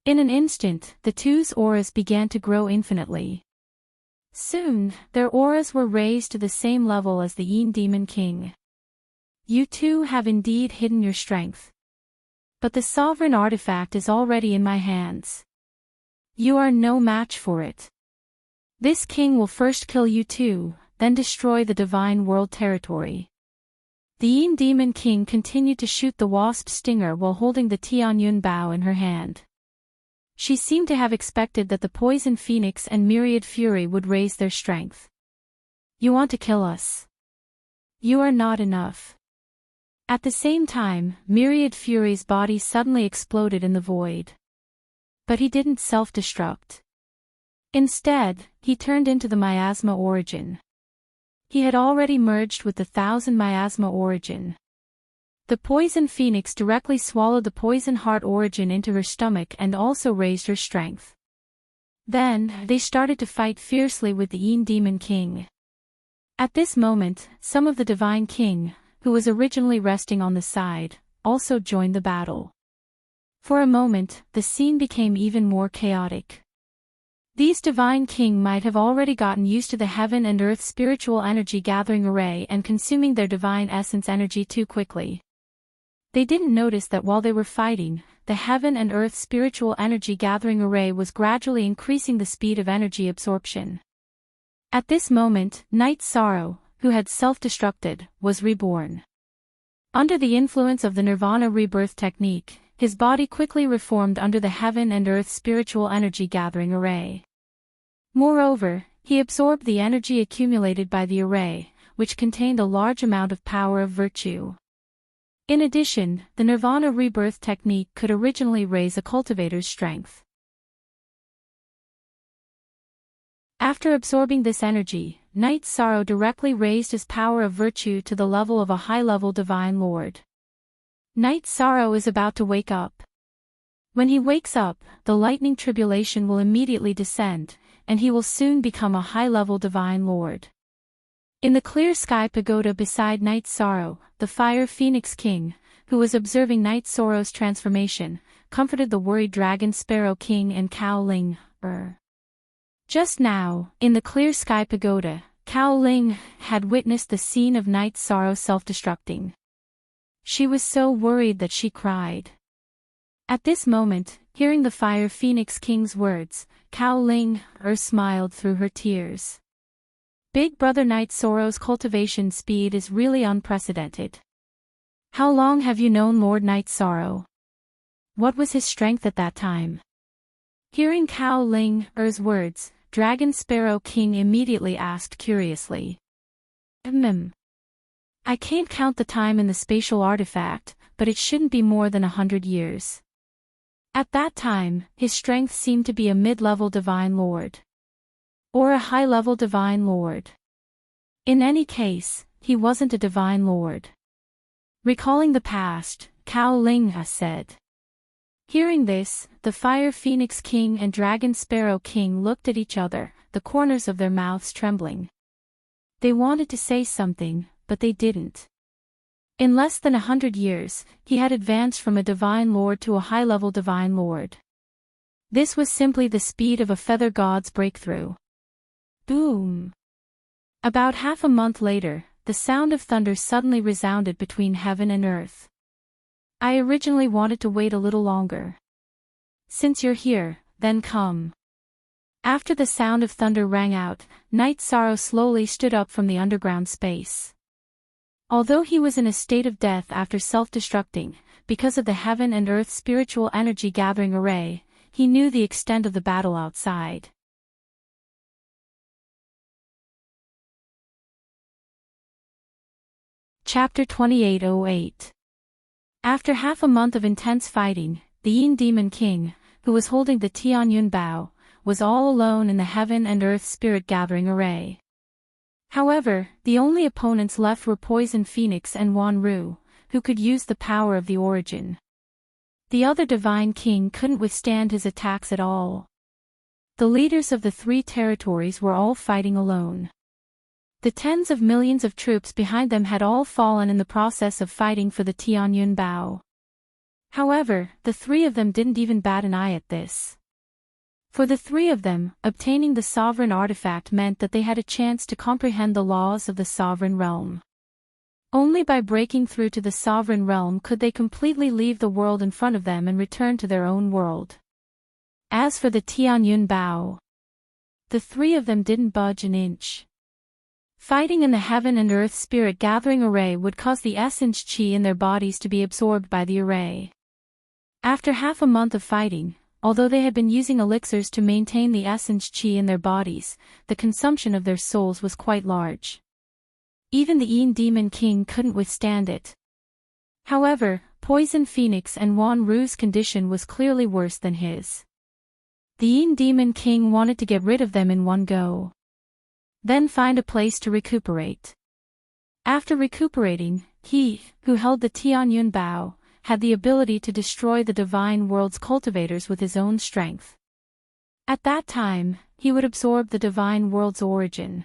In an instant, the two's auras began to grow infinitely. Soon, their auras were raised to the same level as the Yin Demon King. You two have indeed hidden your strength. But the sovereign artifact is already in my hands. You are no match for it. This king will first kill you too, then destroy the divine world territory. The Yin Demon King continued to shoot the wasp stinger while holding the Tianyun bow in her hand. She seemed to have expected that the poison phoenix and myriad fury would raise their strength. You want to kill us? You are not enough. At the same time, myriad fury's body suddenly exploded in the void. But he didn't self-destruct. Instead, he turned into the miasma origin. He had already merged with the 1,000 miasma origin. The poison phoenix directly swallowed the poison heart origin into her stomach and also raised her strength. Then, they started to fight fiercely with the Yin Demon King. At this moment, some of the Divine King, who was originally resting on the side, also joined the battle. For a moment, the scene became even more chaotic. These Divine King might have already gotten used to the heaven and earth spiritual energy gathering array and consuming their divine essence energy too quickly. They didn't notice that while they were fighting, the heaven and earth spiritual energy gathering array was gradually increasing the speed of energy absorption. At this moment, Night Sorrow, who had self-destructed, was reborn. Under the influence of the Nirvana rebirth technique, his body quickly reformed under the heaven and earth spiritual energy gathering array. Moreover, he absorbed the energy accumulated by the array, which contained a large amount of power of virtue. In addition, the Nirvana rebirth technique could originally raise a cultivator's strength. After absorbing this energy, Night Sorrow directly raised his power of virtue to the level of a high-level Divine Lord. Night Sorrow is about to wake up. When he wakes up, the lightning tribulation will immediately descend, and he will soon become a high-level Divine Lord. In the clear sky pagoda beside Night Sorrow, the Fire Phoenix King, who was observing Night Sorrow's transformation, comforted the worried Dragon Sparrow King and Cao Ling. Just now, in the clear sky pagoda, Cao Ling had witnessed the scene of Night Sorrow self-destructing. She was so worried that she cried. At this moment, hearing the Fire Phoenix King's words, Cao Ling smiled through her tears. Big Brother Night Sorrow's cultivation speed is really unprecedented. How long have you known Lord Night Sorrow? What was his strength at that time? Hearing Cao Ling's words, Dragon Sparrow King immediately asked curiously. I can't count the time in the spatial artifact, but it shouldn't be more than 100 years. At that time, his strength seemed to be a mid-level Divine Lord. Or a high-level Divine Lord. In any case, he wasn't a Divine Lord. Recalling the past, Cao Ling said. Hearing this, the Fire Phoenix King and Dragon Sparrow King looked at each other, the corners of their mouths trembling. They wanted to say something, but they didn't. In less than 100 years, he had advanced from a Divine Lord to a high-level Divine Lord. This was simply the speed of a feather god's breakthrough. Boom! About half a month later, the sound of thunder suddenly resounded between heaven and earth. I originally wanted to wait a little longer. Since you're here, then come. After the sound of thunder rang out, Night Sorrow slowly stood up from the underground space. Although he was in a state of death after self-destructing, because of the heaven and earth spiritual energy gathering array, he knew the extent of the battle outside. Chapter 2808. After half a month of intense fighting, the Yin Demon King, who was holding the Tianyun Bao, was all alone in the heaven and earth spirit gathering array. However, the only opponents left were Poison Phoenix and Wan Ru, who could use the power of the origin. The other Divine King couldn't withstand his attacks at all. The leaders of the three territories were all fighting alone. The tens of millions of troops behind them had all fallen in the process of fighting for the Tianyun Bao. However, the three of them didn't even bat an eye at this. For the three of them, obtaining the sovereign artifact meant that they had a chance to comprehend the laws of the sovereign realm. Only by breaking through to the sovereign realm could they completely leave the world in front of them and return to their own world. As for the Tianyun Bao, The three of them didn't budge an inch. Fighting in the heaven and earth spirit gathering array would cause the essence chi in their bodies to be absorbed by the array. After half a month of fighting, although they had been using elixirs to maintain the essence chi in their bodies, the consumption of their souls was quite large. Even the Yin Demon King couldn't withstand it. However, Poison Phoenix and Wan Ru's condition was clearly worse than his. The Yin Demon King wanted to get rid of them in one go. Then find a place to recuperate. After recuperating, he, who held the Tianyun Bao, had the ability to destroy the divine world's cultivators with his own strength. At that time, he would absorb the divine world's origin.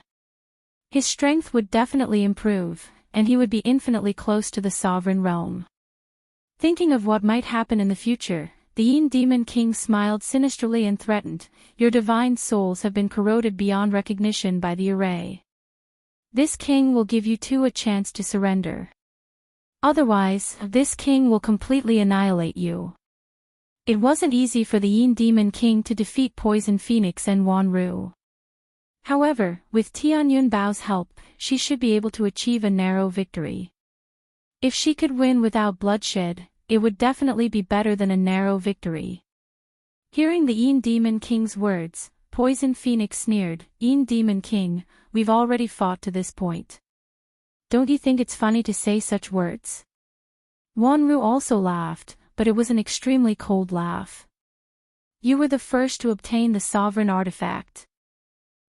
His strength would definitely improve, and he would be infinitely close to the sovereign realm. Thinking of what might happen in the future, the Yin Demon King smiled sinisterly and threatened, "Your divine souls have been corroded beyond recognition by the array. This king will give you two a chance to surrender. Otherwise, this king will completely annihilate you." It wasn't easy for the Yin Demon King to defeat Poison Phoenix and Wan Ru. However, with Tianyun Bao's help, she should be able to achieve a narrow victory. If she could win without bloodshed, it would definitely be better than a narrow victory. Hearing the Yin Demon King's words, Poison Phoenix sneered, "Yin Demon King, we've already fought to this point. Don't you think it's funny to say such words?" Wan Ru also laughed, but it was an extremely cold laugh. "You were the first to obtain the sovereign artifact.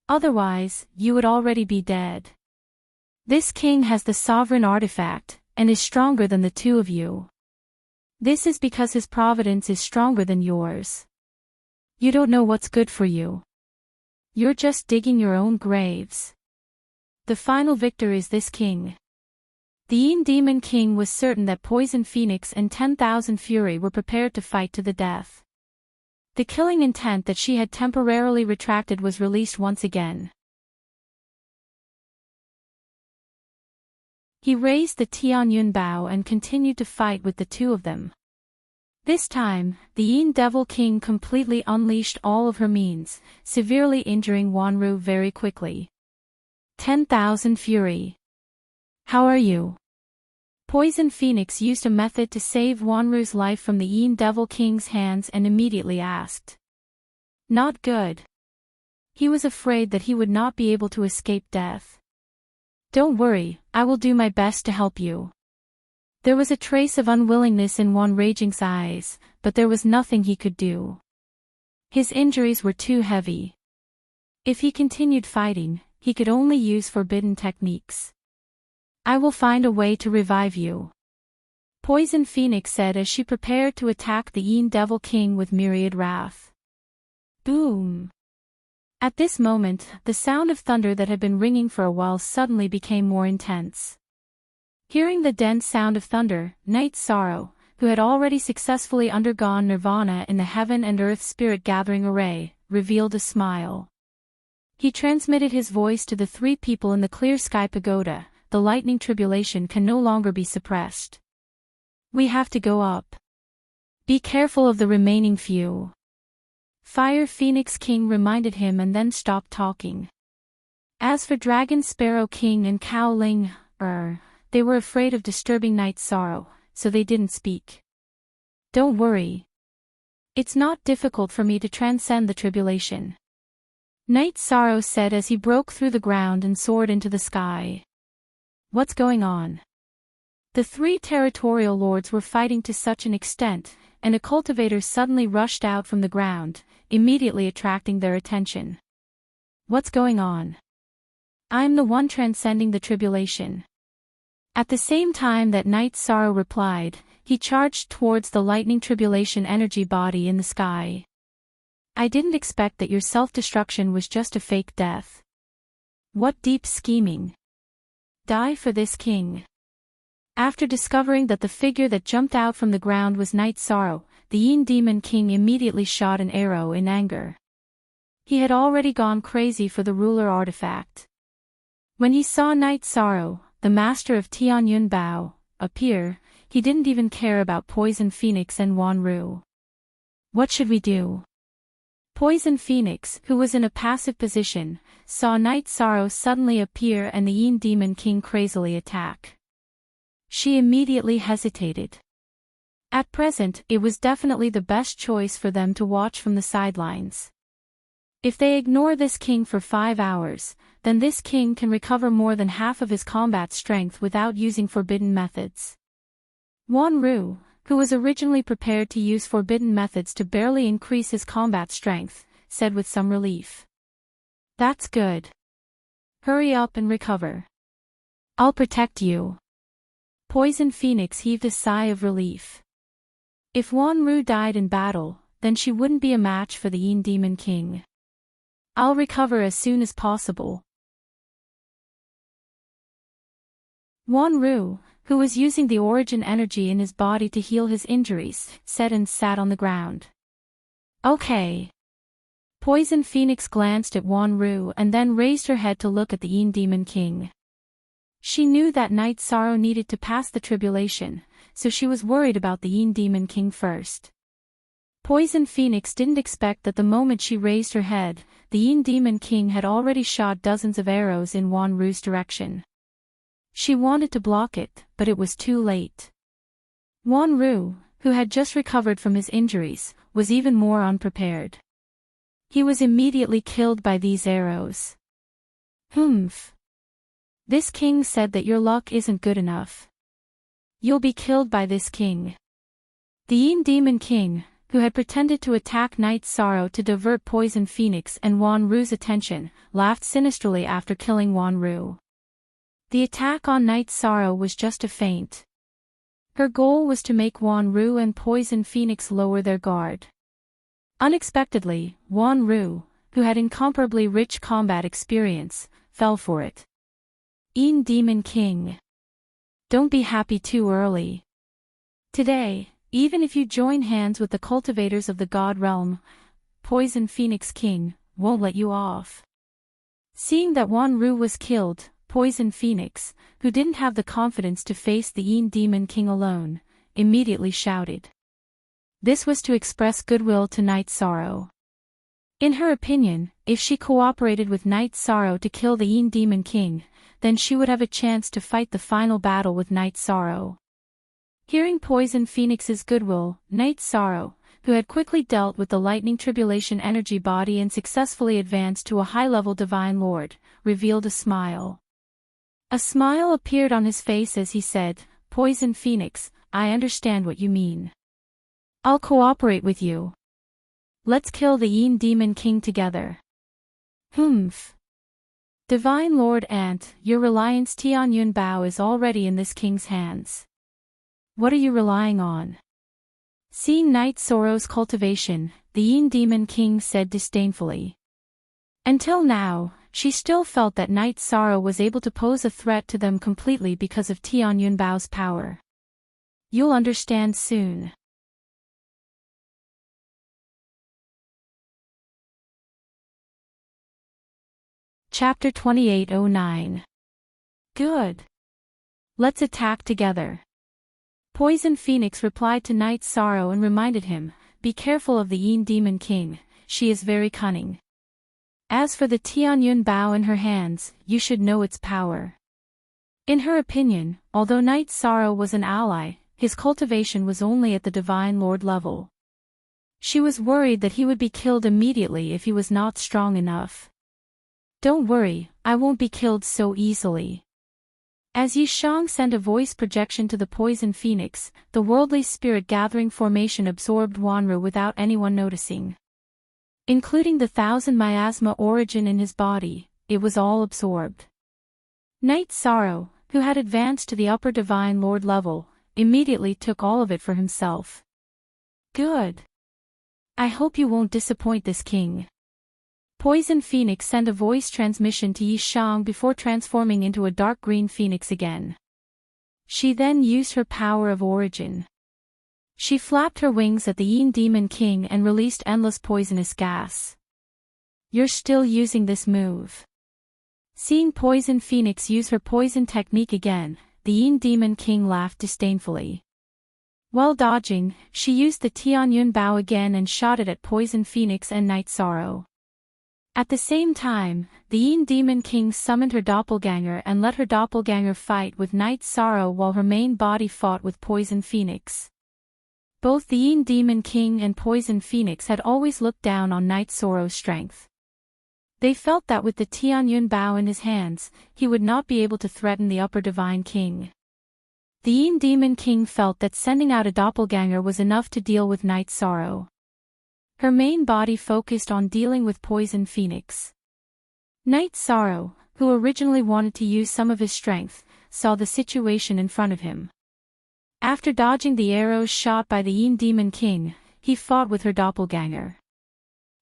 Otherwise, you would already be dead. This king has the sovereign artifact, and is stronger than the two of you. This is because his providence is stronger than yours. You don't know what's good for you. You're just digging your own graves. The final victor is this king." The Yin Demon King was certain that Poison Phoenix and 10,000 Fury were prepared to fight to the death. The killing intent that she had temporarily retracted was released once again. He raised the Tianyun Bao and continued to fight with the two of them. This time, the Yin Devil King completely unleashed all of her means, severely injuring Wan Ru very quickly. 10,000 Fury. How are you? Poison Phoenix used a method to save Wan Ru's life from the Yin Devil King's hands and immediately asked. Not good. He was afraid that he would not be able to escape death. Don't worry, I will do my best to help you. There was a trace of unwillingness in Wan Raging's eyes, but there was nothing he could do. His injuries were too heavy. If he continued fighting, he could only use forbidden techniques. I will find a way to revive you. Poison Phoenix said as she prepared to attack the Yin Devil King with myriad wrath. Boom! At this moment, the sound of thunder that had been ringing for a while suddenly became more intense. Hearing the dense sound of thunder, Night Sorrow, who had already successfully undergone nirvana in the heaven and earth spirit gathering array, revealed a smile. He transmitted his voice to the three people in the clear sky pagoda. The lightning tribulation can no longer be suppressed. We have to go up. Be careful of the remaining few. Fire Phoenix King reminded him and then stopped talking. As for Dragon Sparrow King and Cow Ling, they were afraid of disturbing Night Sorrow, so they didn't speak. Don't worry. It's not difficult for me to transcend the tribulation. Night Sorrow said as he broke through the ground and soared into the sky. What's going on? The three territorial lords were fighting to such an extent, and a cultivator suddenly rushed out from the ground, immediately attracting their attention. What's going on? I'm the one transcending the tribulation. At the same time that Night Sorrow replied, he charged towards the lightning tribulation energy body in the sky. I didn't expect that your self-destruction was just a fake death. What deep scheming. Die for this king. After discovering that the figure that jumped out from the ground was Night Sorrow, the Yin Demon King immediately shot an arrow in anger. He had already gone crazy for the ruler artifact. When he saw Night Sorrow, the master of Tianyun Bao, appear, he didn't even care about Poison Phoenix and Wan Ru. What should we do? Poison Phoenix, who was in a passive position, saw Night Sorrow suddenly appear and the Yin Demon King crazily attack. She immediately hesitated. At present, it was definitely the best choice for them to watch from the sidelines. If they ignore this king for 5 hours, then this king can recover more than half of his combat strength without using forbidden methods. Wanru, who was originally prepared to use forbidden methods to barely increase his combat strength, said with some relief. That's good. Hurry up and recover. I'll protect you. Poison Phoenix heaved a sigh of relief. If Wanru died in battle, then she wouldn't be a match for the Yin Demon King. I'll recover as soon as possible. Wanru, who was using the origin energy in his body to heal his injuries, said and sat on the ground. Okay. Poison Phoenix glanced at Wanru and then raised her head to look at the Yin Demon King. She knew that Night Sorrow needed to pass the tribulation, so she was worried about the Yin Demon King first. Poison Phoenix didn't expect that the moment she raised her head, the Yin Demon King had already shot dozens of arrows in Wanru's direction. She wanted to block it, but it was too late. Wanru, who had just recovered from his injuries, was even more unprepared. He was immediately killed by these arrows. Humph. This king said that your luck isn't good enough. You'll be killed by this king. The Yin Demon King, who had pretended to attack Night Sorrow to divert Poison Phoenix and Wanru's attention, laughed sinisterly after killing Wanru. The attack on Night Sorrow was just a feint. Her goal was to make Wanru and Poison Phoenix lower their guard. Unexpectedly, Wanru, who had incomparably rich combat experience, fell for it. Yin Demon King. Don't be happy too early. Today, even if you join hands with the cultivators of the God Realm, Poison Phoenix King won't let you off. Seeing that Wanru was killed, Poison Phoenix, who didn't have the confidence to face the Yin Demon King alone, immediately shouted. This was to express goodwill to Night Sorrow. In her opinion, if she cooperated with Night Sorrow to kill the Yin Demon King, then she would have a chance to fight the final battle with Night Sorrow. Hearing Poison Phoenix's goodwill, Night Sorrow, who had quickly dealt with the Lightning Tribulation energy body and successfully advanced to a high-level Divine Lord, revealed a smile. A smile appeared on his face as he said, Poison Phoenix, I understand what you mean. I'll cooperate with you. Let's kill the Yin Demon King together. Humph. Divine Lord Ant, your reliance Tianyun Bao is already in this king's hands. What are you relying on? Seeing Night Sorrow's cultivation, the Yin Demon King said disdainfully. Until now, she still felt that Night Sorrow was able to pose a threat to them completely because of Tianyun Bao's power. You'll understand soon. Chapter 2809. Good. Let's attack together. Poison Phoenix replied to Night Sorrow and reminded him, be careful of the Yin Demon King, she is very cunning. As for the Tianyun Bao in her hands, you should know its power. In her opinion, although Night Sorrow was an ally, his cultivation was only at the Divine Lord level. She was worried that he would be killed immediately if he was not strong enough. Don't worry, I won't be killed so easily. As Yishang sent a voice projection to the Poison Phoenix, the worldly spirit gathering formation absorbed Wanru without anyone noticing. Including the 1,000 miasma origin in his body, it was all absorbed. Night Sorrow, who had advanced to the upper Divine Lord level, immediately took all of it for himself. Good. I hope you won't disappoint this king. Poison Phoenix sent a voice transmission to Yishang before transforming into a dark green phoenix again. She then used her power of origin. She flapped her wings at the Yin Demon King and released endless poisonous gas. You're still using this move. Seeing Poison Phoenix use her poison technique again, the Yin Demon King laughed disdainfully. While dodging, she used the Tianyun bow again and shot it at Poison Phoenix and Night Sorrow. At the same time, the Yin Demon King summoned her doppelganger and let her doppelganger fight with Night Sorrow while her main body fought with Poison Phoenix. Both the Yin Demon King and Poison Phoenix had always looked down on Night Sorrow's strength. They felt that with the Tianyun bow in his hands, he would not be able to threaten the Upper Divine King. The Yin Demon King felt that sending out a doppelganger was enough to deal with Night Sorrow. Her main body focused on dealing with Poison Phoenix. Night Sorrow, who originally wanted to use some of his strength, saw the situation in front of him. After dodging the arrows shot by the Yin Demon King, he fought with her doppelganger.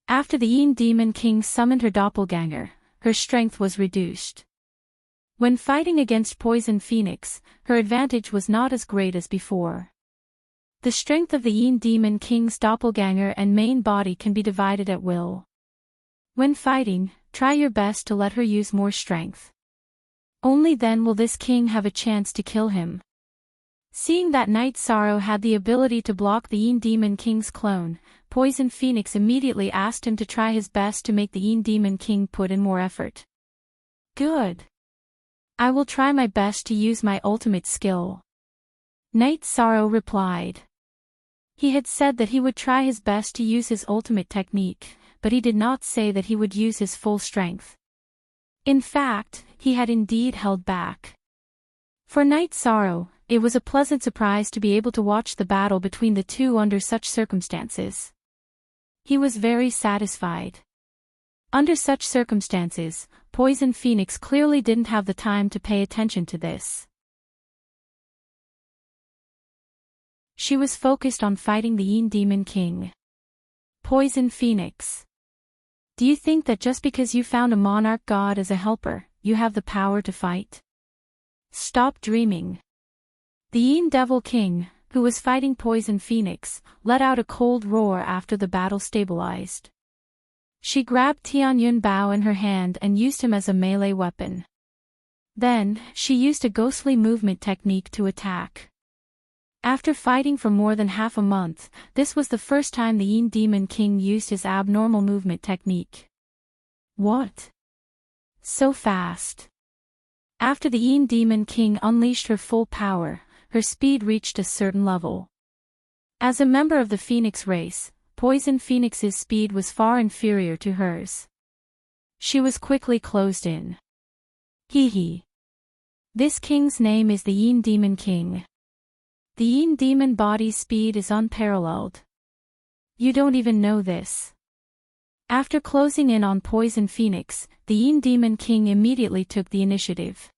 After the Yin Demon King summoned her doppelganger, her strength was reduced. When fighting against Poison Phoenix, her advantage was not as great as before. The strength of the Yin Demon King's doppelganger and main body can be divided at will. When fighting, try your best to let her use more strength. Only then will this king have a chance to kill him. Seeing that Night Sorrow had the ability to block the Yin Demon King's clone, Poison Phoenix immediately asked him to try his best to make the Yin Demon King put in more effort. Good. I will try my best to use my ultimate skill. Night Sorrow replied. He had said that he would try his best to use his ultimate technique, but he did not say that he would use his full strength. In fact, he had indeed held back. For Night Sorrow, it was a pleasant surprise to be able to watch the battle between the two under such circumstances. He was very satisfied. Under such circumstances, Poison Phoenix clearly didn't have the time to pay attention to this. She was focused on fighting the Yin Demon King. Poison Phoenix. Do you think that just because you found a monarch god as a helper, you have the power to fight? Stop dreaming. The Yin Devil King, who was fighting Poison Phoenix, let out a cold roar after the battle stabilized. She grabbed Tianyun Bao in her hand and used him as a melee weapon. Then, she used a ghostly movement technique to attack. After fighting for more than half a month, this was the first time the Yin Demon King used his abnormal movement technique. What? So fast. After the Yin Demon King unleashed her full power, her speed reached a certain level. As a member of the Phoenix race, Poison Phoenix's speed was far inferior to hers. She was quickly closed in. Hee. This king's name is the Yin Demon King. The Yin Demon body's speed is unparalleled. You don't even know this. After closing in on Poison Phoenix, the Yin Demon King immediately took the initiative.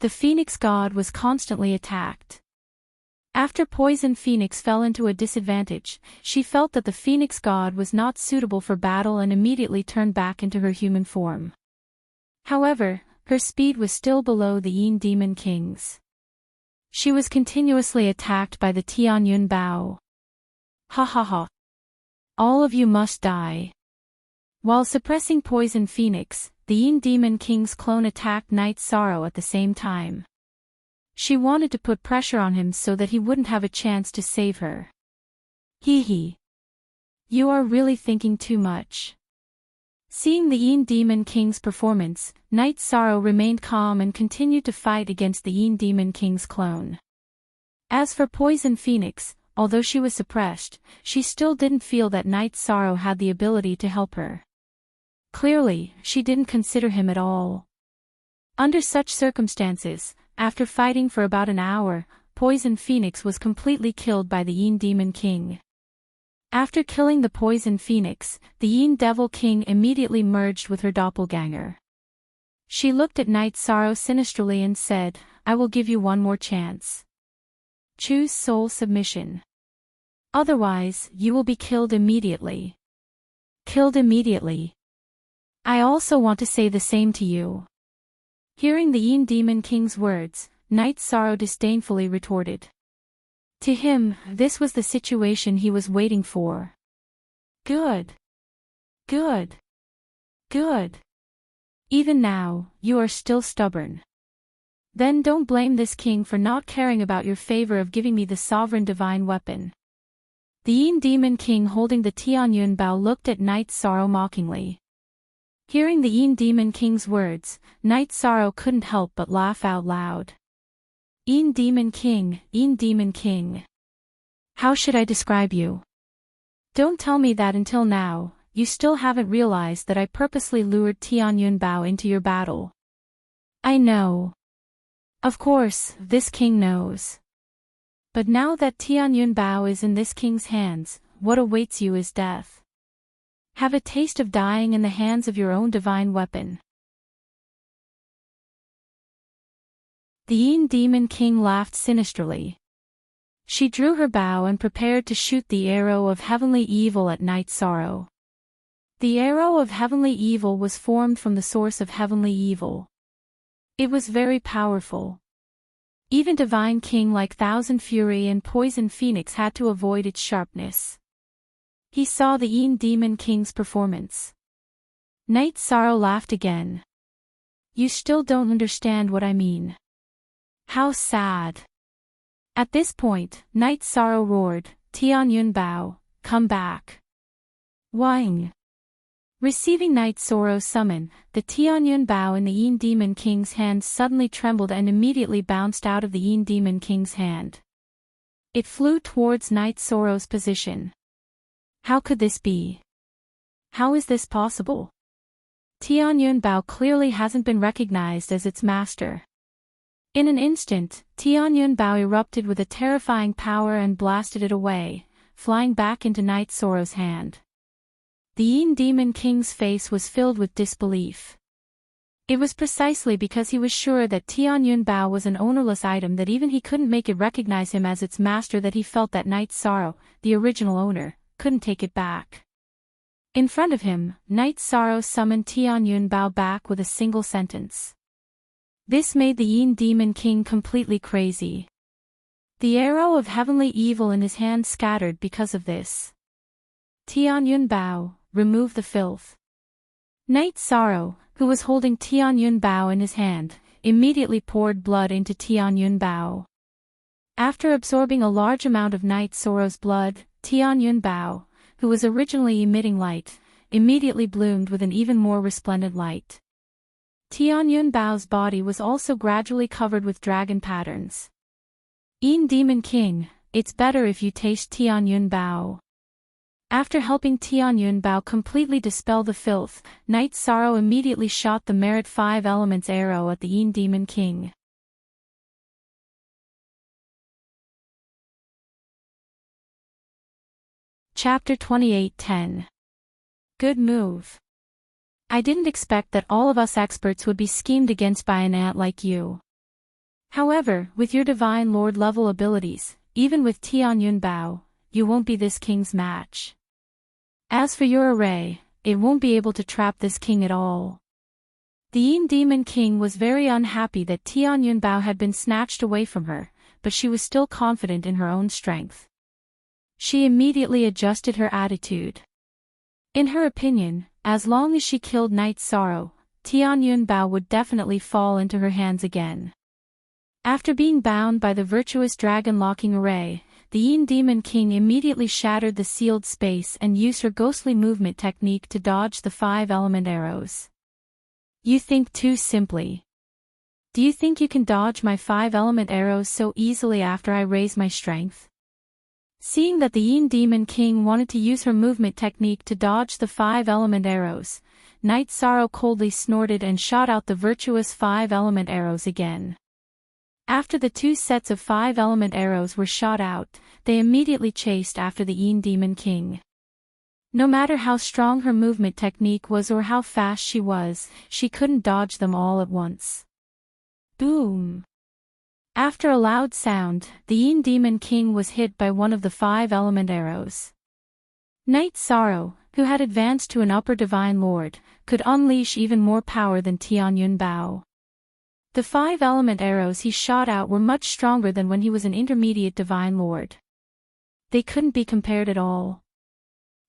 The Phoenix God was constantly attacked. After Poison Phoenix fell into a disadvantage, she felt that the Phoenix God was not suitable for battle and immediately turned back into her human form. However, her speed was still below the Yin Demon King's. She was continuously attacked by the Tianyun Bao. Ha ha ha. All of you must die. While suppressing Poison Phoenix, the Yin Demon King's clone attacked Night Sorrow at the same time. She wanted to put pressure on him so that he wouldn't have a chance to save her. Hee. You are really thinking too much. Seeing the Yin Demon King's performance, Night Sorrow remained calm and continued to fight against the Yin Demon King's clone. As for Poison Phoenix, although she was suppressed, she still didn't feel that Night Sorrow had the ability to help her. Clearly, she didn't consider him at all. Under such circumstances, after fighting for about an hour, Poison Phoenix was completely killed by the Yin Demon King. After killing the Poison Phoenix, the Yin Devil King immediately merged with her doppelganger. She looked at Night Sorrow sinisterly and said, I will give you one more chance. Choose soul submission. Otherwise, you will be killed immediately. Killed immediately. I also want to say the same to you. Hearing the Yin Demon King's words, Night Sorrow disdainfully retorted. To him, this was the situation he was waiting for. Good. Good. Good. Even now, you are still stubborn. Then don't blame this king for not caring about your favor of giving me the sovereign divine weapon. The Yin Demon King holding the Tianyun Bao looked at Night Sorrow mockingly. Hearing the Yin Demon King's words, Night Sorrow couldn't help but laugh out loud. Yin Demon King, Yin Demon King. How should I describe you? Don't tell me that until now, you still haven't realized that I purposely lured Tianyun Bao into your battle. I know. Of course, this king knows. But now that Tianyun Bao is in this king's hands, what awaits you is death. Have a taste of dying in the hands of your own divine weapon. The Yin Demon King laughed sinisterly. She drew her bow and prepared to shoot the arrow of heavenly evil at Night Sorrow. The arrow of heavenly evil was formed from the source of heavenly evil. It was very powerful. Even Divine King like Thousand Fury and Poison Phoenix had to avoid its sharpness. He saw the Yin Demon King's performance. Night Sorrow laughed again. You still don't understand what I mean. How sad. At this point, Night Sorrow roared, Tianyun Bao, come back. Wang. Receiving Night Sorrow's summon, the Tianyun Bao in the Yin Demon King's hand suddenly trembled and immediately bounced out of the Yin Demon King's hand. It flew towards Night Sorrow's position. How could this be? How is this possible? Tianyun Bao clearly hasn't been recognized as its master. In an instant, Tianyun Bao erupted with a terrifying power and blasted it away, flying back into Night Sorrow's hand. The Yin Demon King's face was filled with disbelief. It was precisely because he was sure that Tianyun Bao was an ownerless item that even he couldn't make it recognize him as its master that he felt that Night Sorrow, the original owner, couldn't take it back. In front of him, Night Sorrow summoned Tianyun Bao back with a single sentence. This made the Yin Demon King completely crazy. The arrow of heavenly evil in his hand scattered because of this. Tianyun Bao, remove the filth. Night Sorrow, who was holding Tianyun Bao in his hand, immediately poured blood into Tianyun Bao. After absorbing a large amount of Night Sorrow's blood, Tianyun Bao, who was originally emitting light, immediately bloomed with an even more resplendent light. Tianyun Bao's body was also gradually covered with dragon patterns. Yin Demon King, it's better if you taste Tianyun Bao. After helping Tianyun Bao completely dispel the filth, Night Sorrow immediately shot the Merit 5 Elements arrow at the Yin Demon King. Chapter 28:10. Good move. I didn't expect that all of us experts would be schemed against by an ant like you. However, with your Divine Lord level abilities, even with Tianyun Bao, you won't be this king's match. As for your array, it won't be able to trap this king at all. The Yin Demon King was very unhappy that Tianyun Bao had been snatched away from her, but she was still confident in her own strength. She immediately adjusted her attitude. In her opinion, as long as she killed Night Sorrow, Tianyun Bao would definitely fall into her hands again. After being bound by the virtuous dragon locking array, the Yin Demon King immediately shattered the sealed space and used her ghostly movement technique to dodge the 5 element arrows. You think too simply. Do you think you can dodge my 5 element arrows so easily after I raise my strength? Seeing that the Yin Demon King wanted to use her movement technique to dodge the 5 element arrows, Night Sorrow coldly snorted and shot out the virtuous 5 element arrows again. After the 2 sets of 5 element arrows were shot out, they immediately chased after the Yin Demon King. No matter how strong her movement technique was or how fast she was, she couldn't dodge them all at once. Boom! After a loud sound, the Yin Demon King was hit by one of the 5 element arrows. Night Sorrow, who had advanced to an upper Divine Lord, could unleash even more power than Tianyun Bao. The 5 element arrows he shot out were much stronger than when he was an intermediate Divine Lord. They couldn't be compared at all.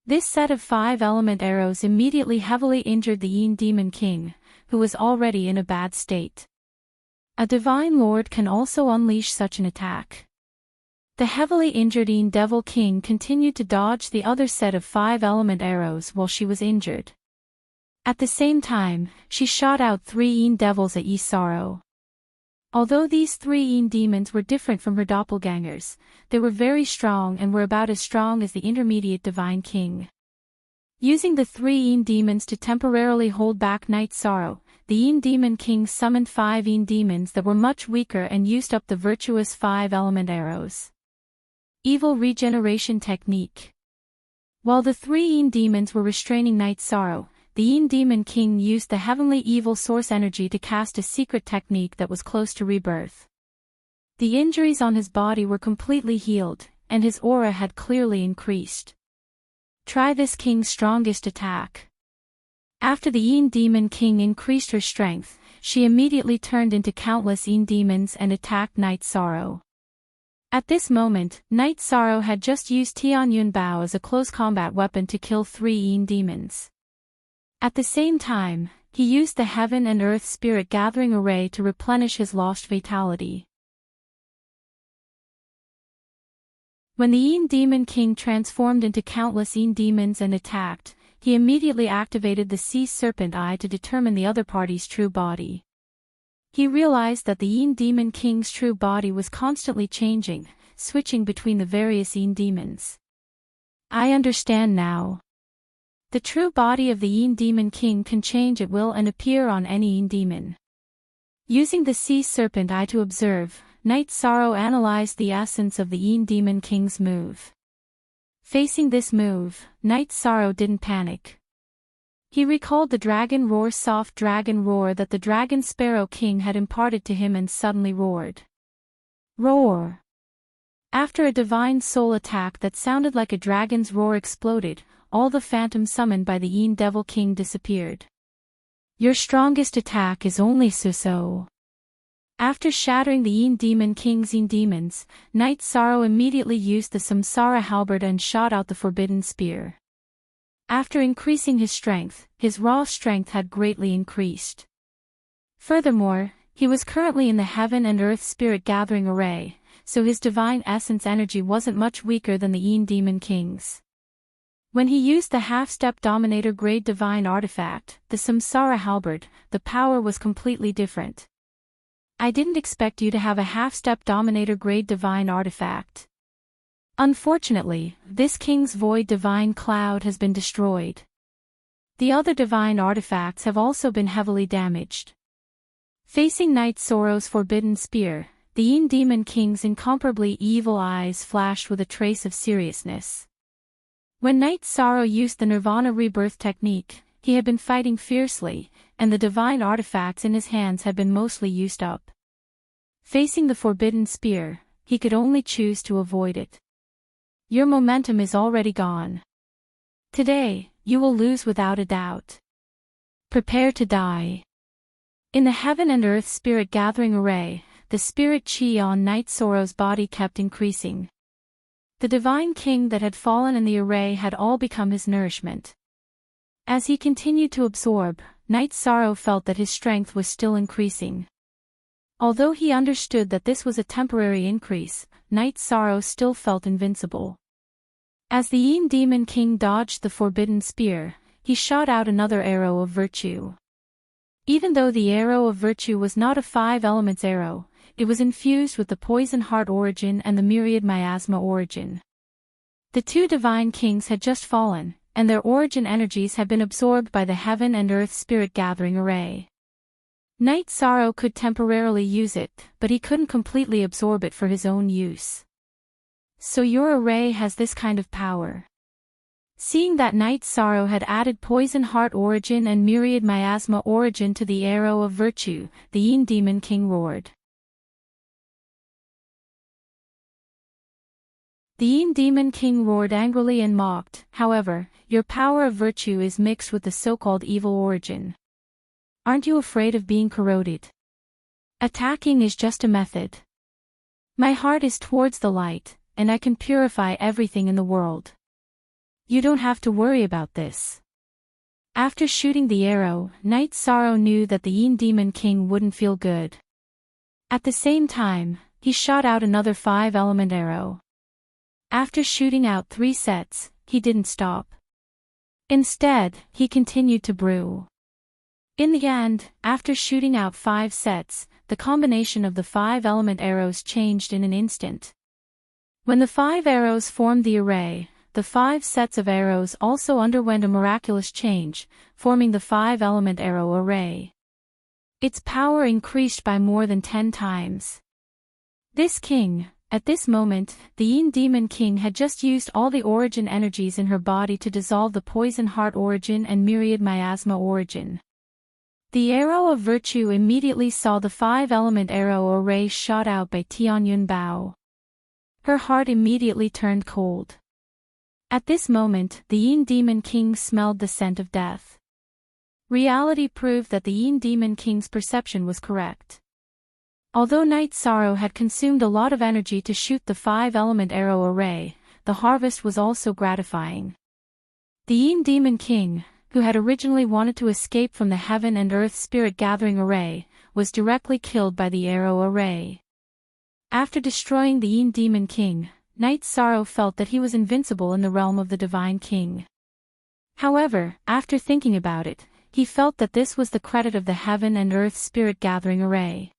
This set of 5 element arrows immediately heavily injured the Yin Demon King, who was already in a bad state. A divine lord can also unleash such an attack. The heavily injured Devil King continued to dodge the other set of 5-element arrows while she was injured. At the same time, she shot out 3 devils at Sorrow. Although these 3 demons were different from her doppelgangers, they were very strong and were about as strong as the intermediate Divine King. Using the 3 demons to temporarily hold back Night Sorrow, the Demon King summoned 5 demons that were much weaker and used up the virtuous 5-element arrows. Evil Regeneration Technique. While the 3 demons were restraining Night Sorrow, the Demon King used the heavenly evil source energy to cast a secret technique that was close to rebirth. The injuries on his body were completely healed, and his aura had clearly increased. Try this king's strongest attack. After the Demon King increased her strength, she immediately turned into countless demons and attacked Night Sorrow. At this moment, Night Sorrow had just used Tianyun Bao as a close combat weapon to kill 3 demons. At the same time, he used the Heaven and Earth Spirit Gathering Array to replenish his lost vitality. When the Demon King transformed into countless demons and attacked, he immediately activated the Sea Serpent Eye to determine the other party's true body. He realized that the Demon King's true body was constantly changing, switching between the various demons. I understand now. The true body of the Demon King can change at will and appear on any demon. Using the Sea Serpent Eye to observe, Night Sorrow analyzed the essence of the Demon King's move. Facing this move, Night Sorrow didn't panic. He recalled the dragon roar, soft dragon roar that the Dragon Sparrow King had imparted to him and suddenly roared. Roar! After a divine soul attack that sounded like a dragon's roar exploded, all the phantoms summoned by the Devil King disappeared. Your strongest attack is only so. After shattering the Demon King's demons, Night Sorrow immediately used the Samsara halberd and shot out the forbidden spear. After increasing his strength, his raw strength had greatly increased. Furthermore, he was currently in the Heaven and Earth Spirit Gathering Array, so his divine essence energy wasn't much weaker than the Demon King's. When he used the half-step Dominator grade divine artifact, the Samsara halberd, the power was completely different. I didn't expect you to have a half-step Dominator grade divine artifact. Unfortunately, this King's Void Divine Cloud has been destroyed. The other divine artifacts have also been heavily damaged. Facing Night Sorrow's forbidden spear, the Demon King's incomparably evil eyes flashed with a trace of seriousness. When Night Sorrow used the Nirvana Rebirth technique, he had been fighting fiercely, and the divine artifacts in his hands had been mostly used up. Facing the forbidden spear, he could only choose to avoid it. Your momentum is already gone. Today, you will lose without a doubt. Prepare to die. In the Heaven and Earth Spirit Gathering Array, the spirit chi on Night Sorrow's body kept increasing. The Divine King that had fallen in the array had all become his nourishment. As he continued to absorb, Night Sorrow felt that his strength was still increasing. Although he understood that this was a temporary increase, Night Sorrow still felt invincible. As the Demon King dodged the forbidden spear, he shot out another arrow of virtue. Even though the arrow of virtue was not a 5 elements arrow, it was infused with the Poison Heart origin and the Myriad Miasma origin. The 2 Divine Kings had just fallen, and their origin energies had been absorbed by the Heaven and Earth Spirit Gathering Array. Night Sorrow could temporarily use it, but he couldn't completely absorb it for his own use. So your array has this kind of power. Seeing that Night Sorrow had added Poison Heart origin and Myriad Miasma origin to the arrow of virtue, the Demon King roared. The Demon King roared angrily and mocked, however, your power of virtue is mixed with the so-called evil origin. Aren't you afraid of being corroded? Attacking is just a method. My heart is towards the light, and I can purify everything in the world. You don't have to worry about this. After shooting the arrow, Night Sorrow knew that the Demon King wouldn't feel good. At the same time, he shot out another 5-element arrow. After shooting out 3 sets, he didn't stop. Instead, he continued to brew. In the end, after shooting out 5 sets, the combination of the 5-element arrows changed in an instant. When the 5 arrows formed the array, the 5 sets of arrows also underwent a miraculous change, forming the 5-element arrow array. Its power increased by more than 10 times. This king, at this moment, the Yin Demon King had just used all the origin energies in her body to dissolve the poison heart origin and myriad miasma origin. The arrow of virtue immediately saw the 5-element arrow array shot out by Tianyun Bao. Her heart immediately turned cold. At this moment, the Yin Demon King smelled the scent of death. Reality proved that the Yin Demon King's perception was correct. Although Night Sorrow had consumed a lot of energy to shoot the 5-element arrow array, the harvest was also gratifying. The Yin Demon King, who had originally wanted to escape from the Heaven and Earth Spirit Gathering array, was directly killed by the arrow array. After destroying the Yin Demon King, Night Sorrow felt that he was invincible in the realm of the Divine King. However, after thinking about it, he felt that this was the credit of the Heaven and Earth Spirit Gathering array.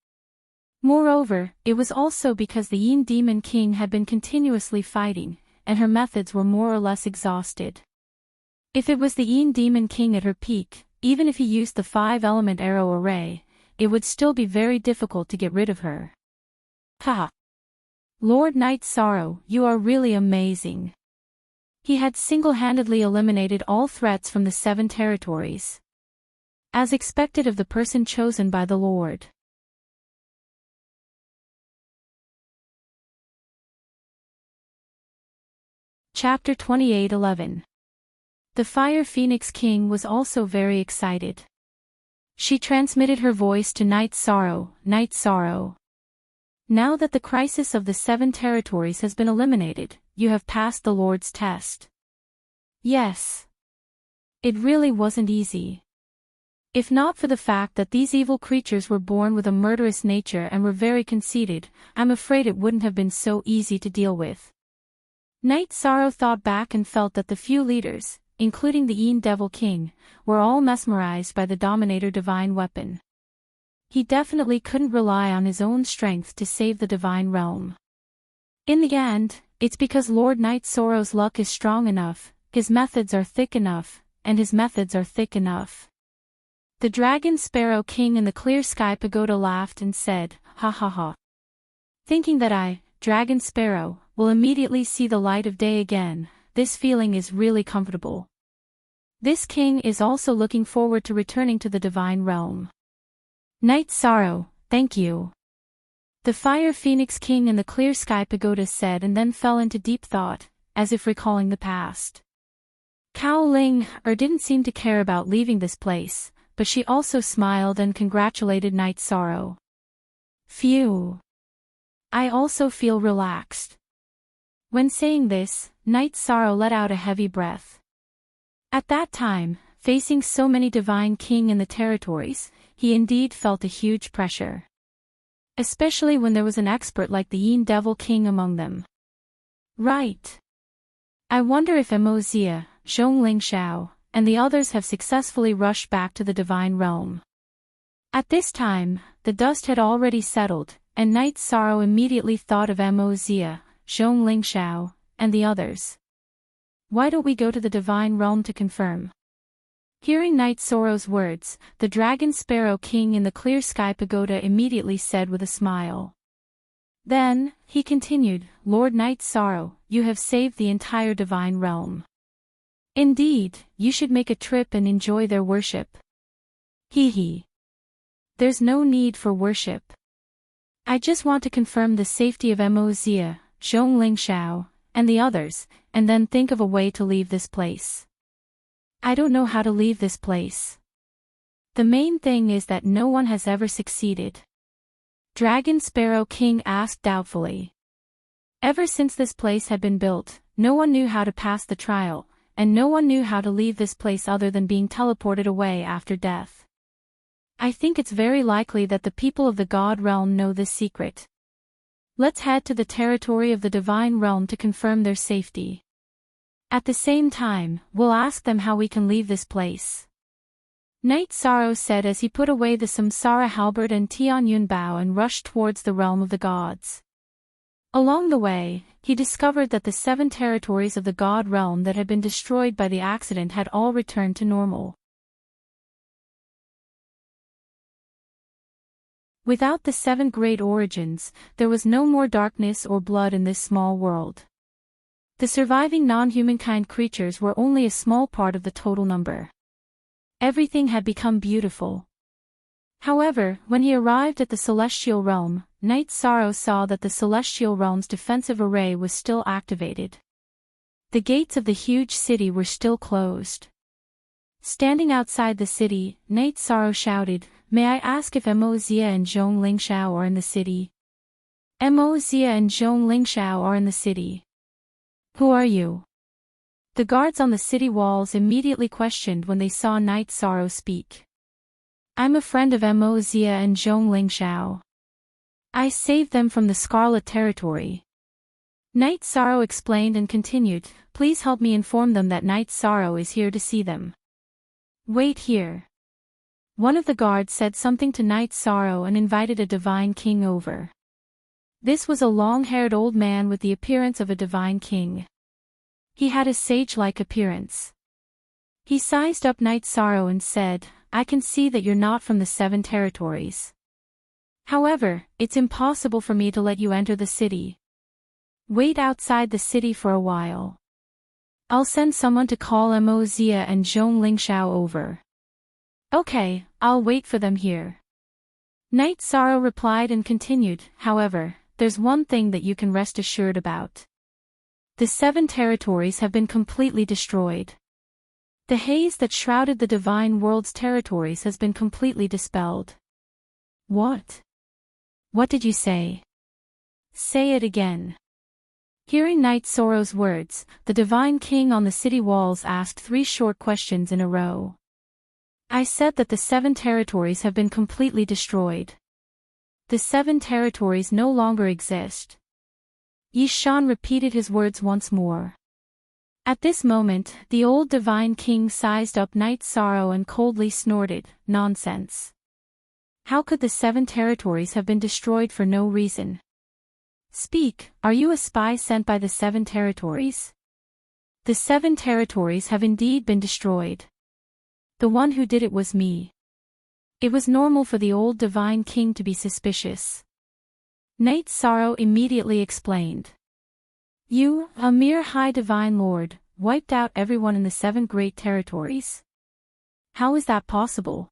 Moreover, it was also because the Yin Demon King had been continuously fighting, and her methods were more or less exhausted. If it was the Yin Demon King at her peak, even if he used the 5-element arrow array, it would still be very difficult to get rid of her. Ha! Lord Night Sorrow, you are really amazing. He had single-handedly eliminated all threats from the 7 territories. As expected of the person chosen by the Lord. Chapter 28:11. The Fire Phoenix King was also very excited. She transmitted her voice to Night Sorrow, Night Sorrow. Now that the crisis of the 7 territories has been eliminated, you have passed the Lord's test. Yes. It really wasn't easy. If not for the fact that these evil creatures were born with a murderous nature and were very conceited, I'm afraid it wouldn't have been so easy to deal with. Night Sorrow thought back and felt that the few leaders, including the Yin Devil King, were all mesmerized by the Dominator Divine Weapon. He definitely couldn't rely on his own strength to save the Divine Realm. In the end, it's because Lord Night Sorrow's luck is strong enough, his methods are thick enough, and his methods are thick enough. The Dragon Sparrow King in the Clear Sky Pagoda laughed and said, "Ha ha ha. Thinking that I, Dragon Sparrow, will immediately see the light of day again, this feeling is really comfortable. This king is also looking forward to returning to the Divine Realm." Night Sorrow, thank you. The Fire Phoenix King in the Clear Sky Pagoda said and then fell into deep thought, as if recalling the past. Cao Ling didn't seem to care about leaving this place, but she also smiled and congratulated Night Sorrow. Phew. I also feel relaxed. When saying this, Night Sorrow let out a heavy breath. At that time, facing so many Divine King in the territories, he indeed felt a huge pressure. Especially when there was an expert like the Yin Devil King among them. Right. I wonder if Emozia, Zhongling Shao, and the others have successfully rushed back to the Divine Realm. At this time, the dust had already settled, and Night Sorrow immediately thought of Emozia, Zhongling Shao, and the others. Why don't we go to the Divine Realm to confirm? Hearing Night Sorrow's words, the Dragon Sparrow King in the Clear Sky Pagoda immediately said with a smile. Then, he continued, Lord Night Sorrow, you have saved the entire Divine Realm. Indeed, you should make a trip and enjoy their worship. Hee hee. There's no need for worship. I just want to confirm the safety of Emozia, Zhongling Shao, and the others, and then think of a way to leave this place. I don't know how to leave this place. The main thing is that no one has ever succeeded. Dragon Sparrow King asked doubtfully. Ever since this place had been built, no one knew how to pass the trial, and no one knew how to leave this place other than being teleported away after death. I think it's very likely that the people of the God realm know this secret. Let's head to the territory of the divine realm to confirm their safety. At the same time, we'll ask them how we can leave this place. Knight Sorrow said as he put away the Samsara halberd and Tian Yun Bao and rushed towards the realm of the gods. Along the way, he discovered that the 7 territories of the god realm that had been destroyed by the accident had all returned to normal. Without the 7 great origins, there was no more darkness or blood in this small world. The surviving non-humankind creatures were only a small part of the total number. Everything had become beautiful. However, when he arrived at the celestial realm, Knight Sorrow saw that the celestial realm's defensive array was still activated. The gates of the huge city were still closed. Standing outside the city, Knight Sorrow shouted, "May I ask if Mo Xia and Zhong Lingshao are in the city?" Mo Xia and Zhong Lingshao are in the city. Who are you? The guards on the city walls immediately questioned when they saw Knight Sorrow speak. I'm a friend of Mo Xia and Zhong Lingshao. I saved them from the Scarlet Territory. Knight Sorrow explained and continued, please help me inform them that Knight Sorrow is here to see them. Wait here. One of the guards said something to Knight Sorrow and invited a divine king over. This was a long-haired old man with the appearance of a divine king. He had a sage-like appearance. He sized up Knight Sorrow and said, I can see that you're not from the 7 territories. However, it's impossible for me to let you enter the city. Wait outside the city for a while. I'll send someone to call Mo Xia and Zhong Lingshao over. Okay, I'll wait for them here. Knight Sorrow replied and continued, however, there's one thing that you can rest assured about. The 7 territories have been completely destroyed. The haze that shrouded the divine world's territories has been completely dispelled. What? What did you say? Say it again. Hearing Knight Sorrow's words, the divine king on the city walls asked 3 short questions in a row. I said that the 7 territories have been completely destroyed. The 7 territories no longer exist. Yi Shan repeated his words once more. At this moment, the old divine king sized up Knight Sorrow and coldly snorted, nonsense. How could the 7 territories have been destroyed for no reason? Speak, are you a spy sent by the 7 territories? The 7 territories have indeed been destroyed. The one who did it was me. It was normal for the old divine king to be suspicious. Knight Sorrow immediately explained. You, a mere high divine lord, wiped out everyone in the 7 great territories. How is that possible?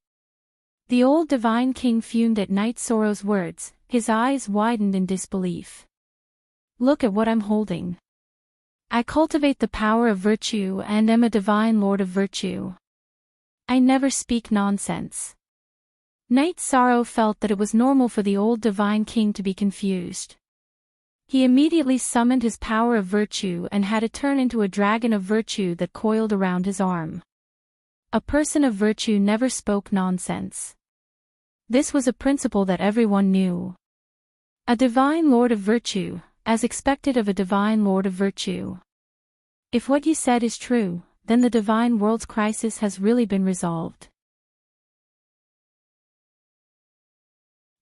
The old divine king fumed at Knight Sorrow's words, his eyes widened in disbelief. Look at what I'm holding. I cultivate the power of virtue and am a divine lord of virtue. I never speak nonsense. Knight Sorrow felt that it was normal for the old divine king to be confused. He immediately summoned his power of virtue and had it turn into a dragon of virtue that coiled around his arm. A person of virtue never spoke nonsense. This was a principle that everyone knew. A divine lord of virtue, as expected of a divine lord of virtue. If what you said is true, then the divine world's crisis has really been resolved.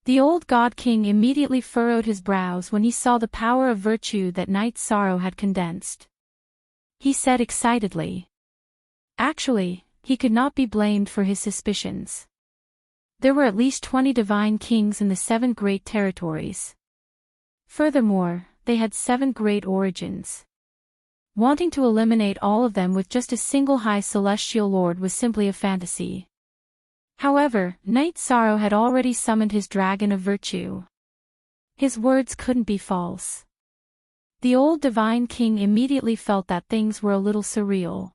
The old god king immediately furrowed his brows when he saw the power of virtue that Knight Sorrow had condensed. He said excitedly. Actually, he could not be blamed for his suspicions. There were at least 20 divine kings in the 7 great territories. Furthermore, they had 7 great origins. Wanting to eliminate all of them with just a single high celestial lord was simply a fantasy. However, Knight Sorrow had already summoned his dragon of virtue. His words couldn't be false. The old divine king immediately felt that things were a little surreal.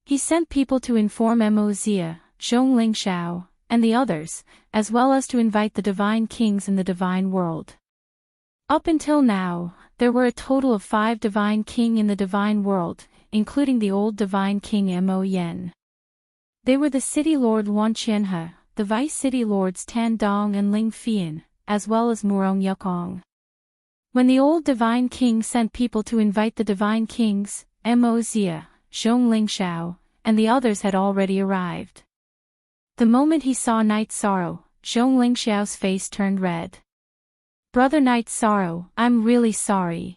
He sent people to inform Mo Xia, Zhong Lingshao, and the others, as well as to invite the divine kings in the divine world. Up until now, there were a total of 5 divine king in the divine world, including the old divine king Mo Yen. They were the city lord Luan Qianhe, the the Vice City Lords Tan Dong and Ling Fian, as well as Murong Yukong. When the old Divine King sent people to invite the Divine Kings, Mo Zia, Zhong Lingshao, and the others had already arrived. The moment he saw Night Sorrow, Zhong Lingshao's face turned red. "Brother Night Sorrow, I'm really sorry.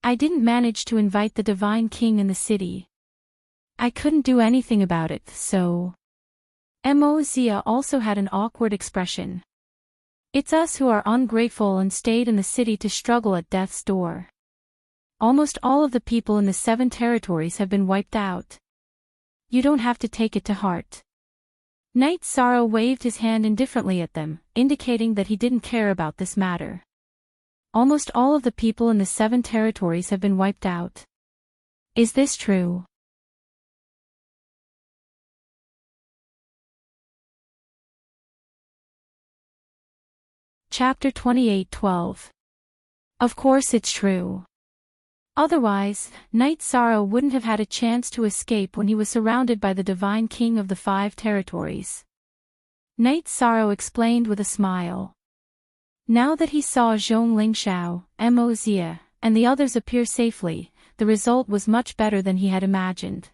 I didn't manage to invite the Divine King in the city. I couldn't do anything about it, so..." Mo Zia also had an awkward expression. "It's us who are ungrateful and stayed in the city to struggle at death's door. Almost all of the people in the 7 territories have been wiped out. You don't have to take it to heart." Night Sorrow waved his hand indifferently at them, indicating that he didn't care about this matter. "Almost all of the people in the 7 territories have been wiped out. Is this true?" Chapter 28:12. Of course it's true. Otherwise, Night Sorrow wouldn't have had a chance to escape when he was surrounded by the Divine King of the 5 territories. Night Sorrow explained with a smile. Now that he saw Zhong Lingshao, Mo Zia, and the others appear safely, the result was much better than he had imagined.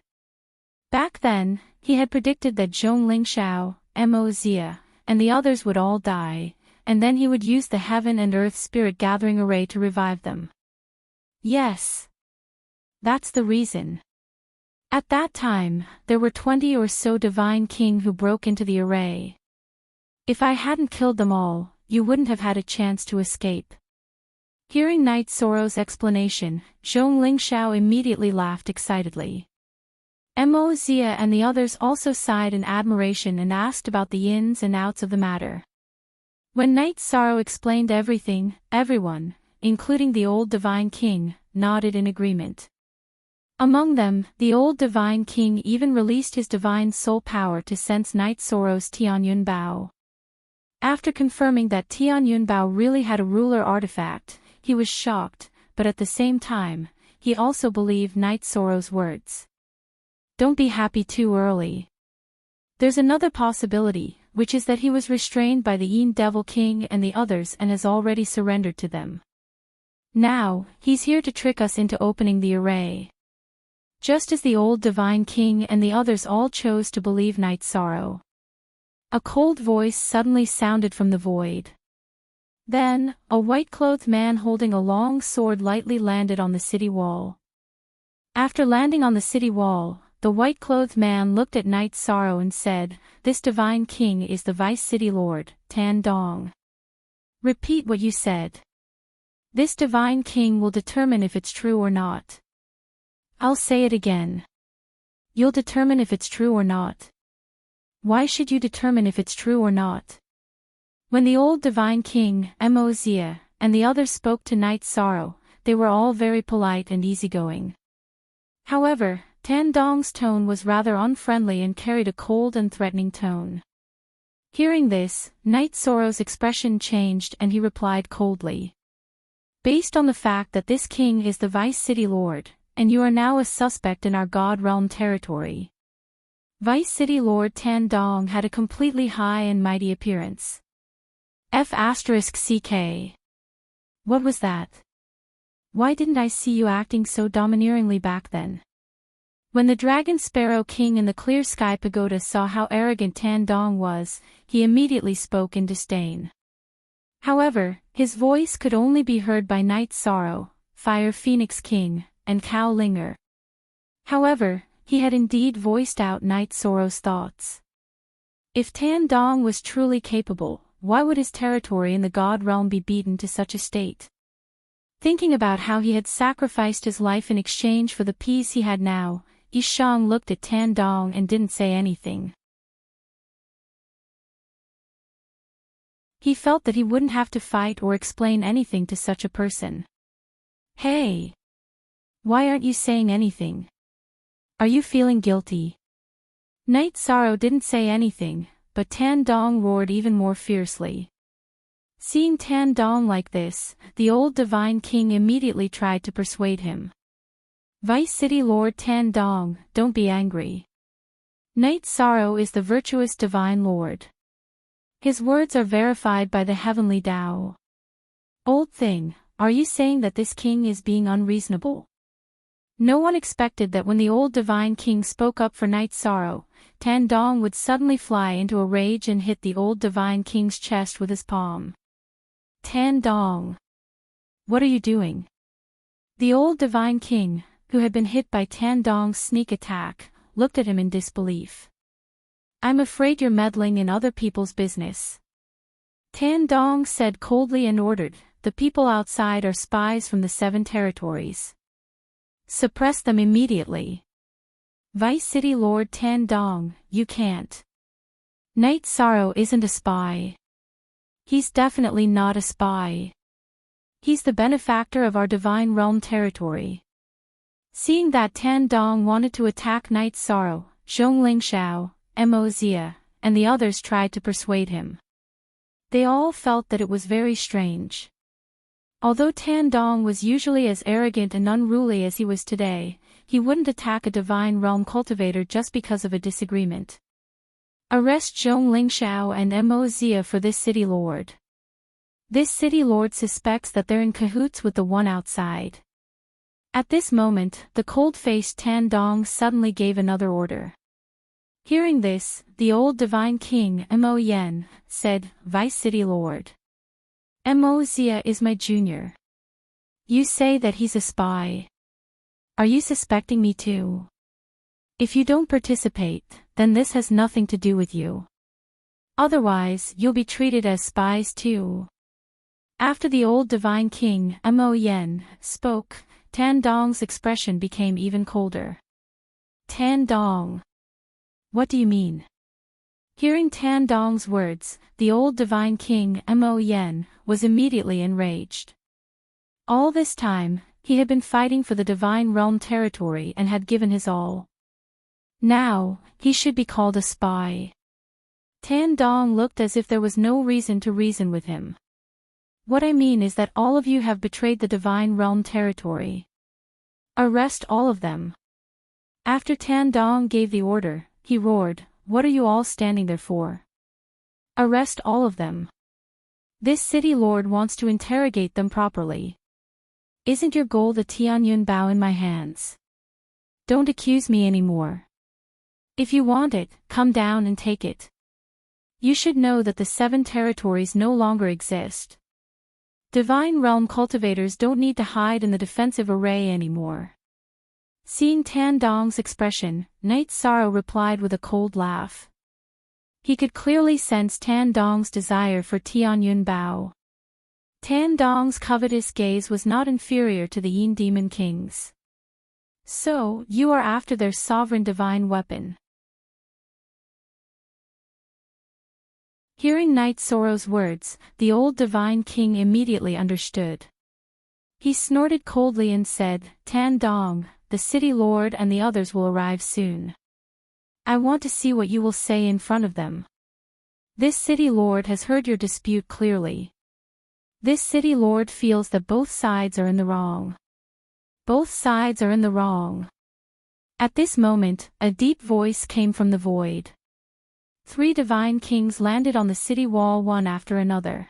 Back then, he had predicted that Zhong Lingshao, Mo Zia, and the others would all die, and then he would use the Heaven and Earth Spirit Gathering Array to revive them. Yes. That's the reason. At that time, there were 20 or so Divine King who broke into the array. If I hadn't killed them all, you wouldn't have had a chance to escape. Hearing Night Sorrow's explanation, Zhong Lingshao immediately laughed excitedly. Mo Zia and the others also sighed in admiration and asked about the ins and outs of the matter. When Night Sorrow explained everything, everyone, including the old Divine King, nodded in agreement. Among them, the old Divine King even released his divine soul power to sense Night Sorrow's Tianyun Bao. After confirming that Tianyun Bao really had a ruler artifact, he was shocked, but at the same time, he also believed Night Sorrow's words. Don't be happy too early. There's another possibility, which is that he was restrained by the Yin Devil King and the others and has already surrendered to them. Now, he's here to trick us into opening the array. Just as the old Divine King and the others all chose to believe Night Sorrow. A cold voice suddenly sounded from the void. Then, a white-clothed man holding a long sword lightly landed on the city wall. After landing on the city wall, the white-clothed man looked at Night Sorrow and said, "This Divine King is the Vice City Lord, Tan Dong." "Repeat what you said." "This Divine King will determine if it's true or not." "I'll say it again." "You'll determine if it's true or not." "Why should you determine if it's true or not?" When the old Divine King, Mo Zia, and the others spoke to Night Sorrow, they were all very polite and easygoing. However, Tan Dong's tone was rather unfriendly and carried a cold and threatening tone. Hearing this, Night Sorrow's expression changed and he replied coldly. "Based on the fact that this king is the Vice City Lord, and you are now a suspect in our God Realm territory." Vice City Lord Tan Dong had a completely high and mighty appearance. F***CK. What was that? Why didn't I see you acting so domineeringly back then? When the Dragon Sparrow King in the Clear Sky Pagoda saw how arrogant Tan Dong was, he immediately spoke in disdain. However, his voice could only be heard by Night Sorrow, Fire Phoenix King, and Cao Linger. However, he had indeed voiced out Night Sorrow's thoughts. If Tan Dong was truly capable, why would his territory in the God Realm be beaten to such a state? Thinking about how he had sacrificed his life in exchange for the peace he had now, Yishang looked at Tan Dong and didn't say anything. He felt that he wouldn't have to fight or explain anything to such a person. "Hey! Why aren't you saying anything? Are you feeling guilty?" Night Sorrow didn't say anything, but Tan Dong roared even more fiercely. Seeing Tan Dong like this, the old Divine King immediately tried to persuade him. "Vice City Lord Tan Dong, don't be angry. Night Sorrow is the virtuous Divine Lord. His words are verified by the heavenly Tao. Old thing, are you saying that this king is being unreasonable? No one expected that when the old divine king spoke up for Night Sorrow, Tan Dong would suddenly fly into a rage and hit the old divine king's chest with his palm. Tan Dong! What are you doing? The old divine king, who had been hit by Tan Dong's sneak attack, looked at him in disbelief. I'm afraid you're meddling in other people's business. Tan Dong said coldly and ordered, the people outside are spies from the 7 territories. Suppress them immediately. Vice City Lord Tan Dong, you can't. Night Sorrow isn't a spy. He's definitely not a spy. He's the benefactor of our Divine Realm territory. Seeing that Tan Dong wanted to attack Night Sorrow, Zhong Lingxiao, Mo Zia, and the others tried to persuade him. They all felt that it was very strange. Although Tan Dong was usually as arrogant and unruly as he was today, he wouldn't attack a Divine Realm cultivator just because of a disagreement. Arrest Zhong Lingxiao and Mo Zia for this city lord. This city lord suspects that they're in cahoots with the one outside. At this moment, the cold-faced Tan Dong suddenly gave another order. Hearing this, the old divine king Mo Yen said, Vice City Lord. Mo Zia is my junior. You say that he's a spy. Are you suspecting me too? If you don't participate, then this has nothing to do with you. Otherwise, you'll be treated as spies too. After the old divine king Mo Yen spoke, Tan Dong's expression became even colder. Tan Dong. What do you mean? Hearing Tan Dong's words, the old divine king Mo Yen was immediately enraged. All this time, he had been fighting for the Divine Realm territory and had given his all. Now, he should be called a spy. Tan Dong looked as if there was no reason to reason with him. What I mean is that all of you have betrayed the Divine Realm territory. Arrest all of them. After Tan Dong gave the order, he roared, What are you all standing there for? Arrest all of them. This city lord wants to interrogate them properly. Isn't your goal the Tianyun Bao in my hands? Don't accuse me anymore. If you want it, come down and take it. You should know that the 7 territories no longer exist. Divine Realm cultivators don't need to hide in the defensive array anymore. Seeing Tan Dong's expression, Night Sorrow replied with a cold laugh. He could clearly sense Tan Dong's desire for Tianyun Bao. Tan Dong's covetous gaze was not inferior to the Yin Demon King's. So, you are after their sovereign divine weapon. Hearing Night Sorrow's words, the old divine king immediately understood. He snorted coldly and said, Tan Dong, the city lord and the others will arrive soon. I want to see what you will say in front of them. This city lord has heard your dispute clearly. This city lord feels that both sides are in the wrong. Both sides are in the wrong. At this moment, a deep voice came from the void. 3 divine kings landed on the city wall one after another.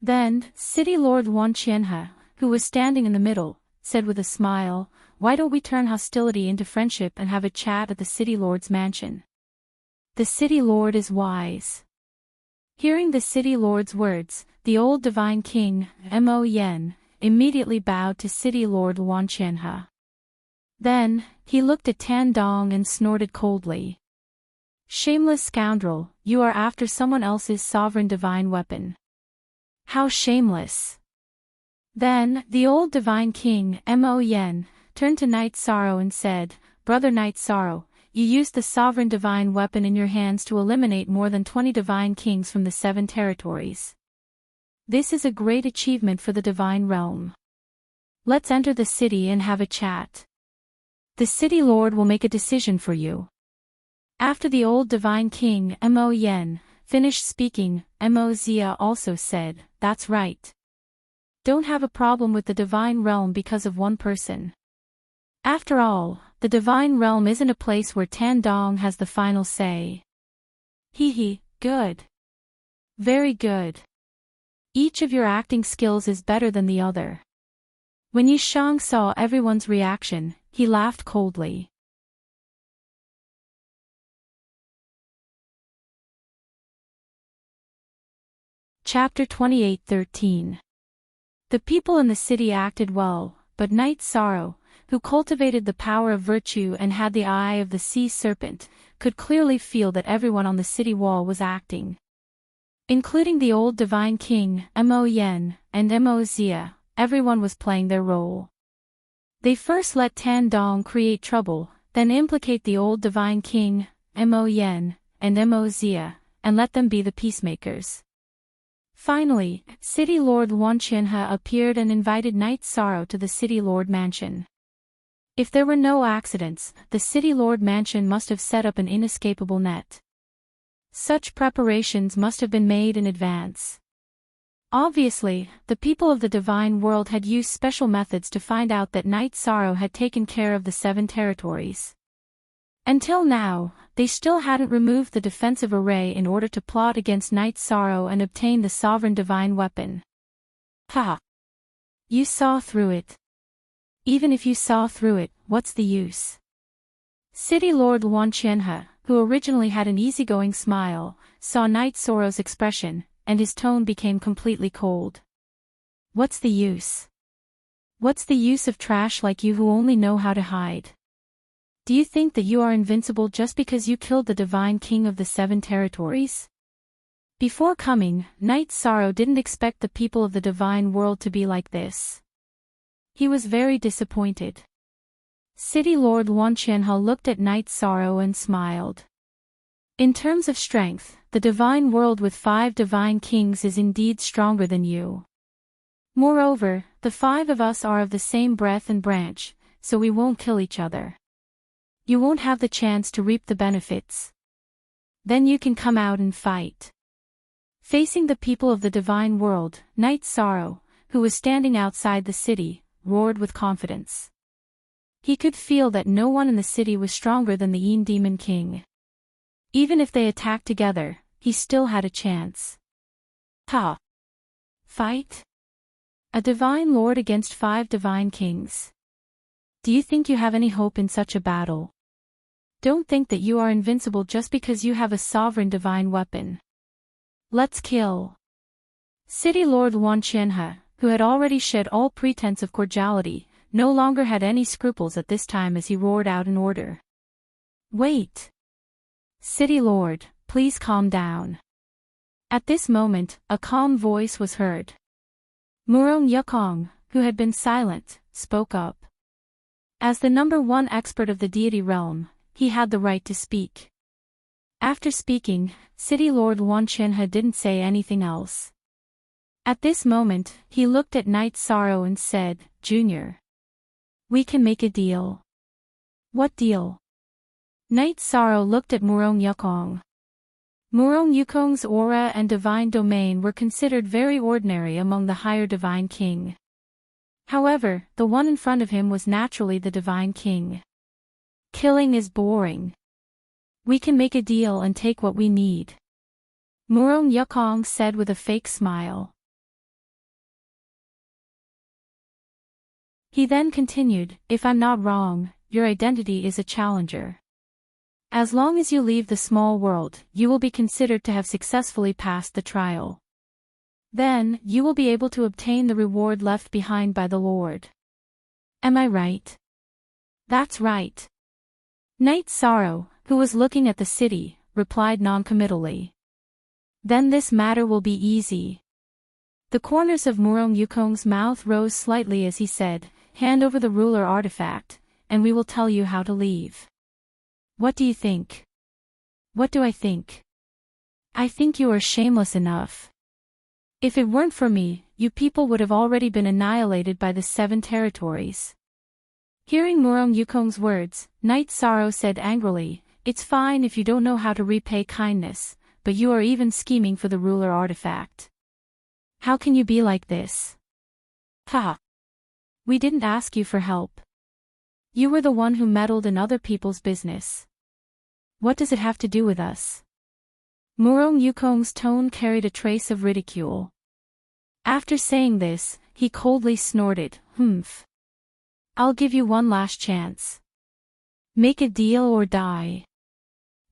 Then, City Lord Wan Qianhe, who was standing in the middle, said with a smile, Why don't we turn hostility into friendship and have a chat at the city lord's mansion? The city lord is wise. Hearing the city lord's words, the old divine king, Mo Yen, immediately bowed to city lord Wan Qianhe. Then, he looked at Tan Dong and snorted coldly. Shameless scoundrel, you are after someone else's sovereign divine weapon. How shameless! Then, the old divine king, Mo Yen, turned to Night Sorrow and said, Brother Night Sorrow, you used the sovereign divine weapon in your hands to eliminate more than 20 divine kings from the 7 territories. This is a great achievement for the divine realm. Let's enter the city and have a chat. The city lord will make a decision for you. After the old divine king, Mo Yen, finished speaking, Mo Zia also said, That's right. Don't have a problem with the divine realm because of one person. After all, the divine realm isn't a place where Tan Dong has the final say. Good. Very good. Each of your acting skills is better than the other. When Yi Shang saw everyone's reaction, he laughed coldly. Chapter 28:13. The people in the city acted well, but Knight Sorrow, who cultivated the power of virtue and had the eye of the sea serpent, could clearly feel that everyone on the city wall was acting. Including the old divine king, Mo Yen, and Mo Xia, everyone was playing their role. They first let Tan Dong create trouble, then implicate the old divine king, Mo Yen, and Mo Xia, and let them be the peacemakers. Finally, City Lord Luan Qianhe appeared and invited Knight Sorrow to the City Lord Mansion. If there were no accidents, the City Lord Mansion must have set up an inescapable net. Such preparations must have been made in advance. Obviously, the people of the divine world had used special methods to find out that Knight Sorrow had taken care of the 7 territories. Until now, they still hadn't removed the defensive array in order to plot against Knight Sorrow and obtain the sovereign divine weapon. Ha! You saw through it. Even if you saw through it, what's the use? City Lord Luan Qianhe, who originally had an easygoing smile, saw Knight Sorrow's expression, and his tone became completely cold. What's the use? What's the use of trash like you who only know how to hide? Do you think that you are invincible just because you killed the divine king of the 7 territories? Before coming, Knight Sorrow didn't expect the people of the divine world to be like this. He was very disappointed. City Lord Luan Qianhe looked at Knight Sorrow and smiled. In terms of strength, the divine world with 5 divine kings is indeed stronger than you. Moreover, the 5 of us are of the same breath and branch, so we won't kill each other. You won't have the chance to reap the benefits. Then you can come out and fight. Facing the people of the divine world, Knight Sorrow, who was standing outside the city, roared with confidence. He could feel that no one in the city was stronger than the Yin Demon King. Even if they attacked together, he still had a chance. Ha! Fight? A divine lord against 5 divine kings. Do you think you have any hope in such a battle? Don't think that you are invincible just because you have a sovereign divine weapon. Let's kill. City Lord Luan Qianhe, who had already shed all pretense of cordiality, no longer had any scruples at this time as he roared out an order. Wait! City Lord, please calm down. At this moment, a calm voice was heard. Murong Yukong, who had been silent, spoke up. As the #1 expert of the deity realm, he had the right to speak. After speaking, City Lord Luan Qianhe didn't say anything else. At this moment, he looked at Knight Sorrow and said, Junior. We can make a deal. What deal? Knight Sorrow looked at Murong Yukong. Murong Yukong's aura and divine domain were considered very ordinary among the higher divine king. However, the one in front of him was naturally the divine king. Killing is boring. We can make a deal and take what we need. Murong Yukong said with a fake smile. He then continued, if I'm not wrong, your identity is a challenger. As long as you leave the small world, you will be considered to have successfully passed the trial. Then, you will be able to obtain the reward left behind by the Lord. Am I right? That's right. Knight Sorrow, who was looking at the city, replied noncommittally. Then this matter will be easy. The corners of Murong Yukong's mouth rose slightly as he said, hand over the ruler artifact, and we will tell you how to leave. What do you think? What do I think? I think you are shameless enough. If it weren't for me, you people would have already been annihilated by the 7 territories. Hearing Murong Yukong's words, Knight Sorrow said angrily, it's fine if you don't know how to repay kindness, but you are even scheming for the ruler artifact. How can you be like this? Ha! We didn't ask you for help. You were the one who meddled in other people's business. What does it have to do with us? Murong Yukong's tone carried a trace of ridicule. After saying this, he coldly snorted, "Humph. I'll give you one last chance. Make a deal or die."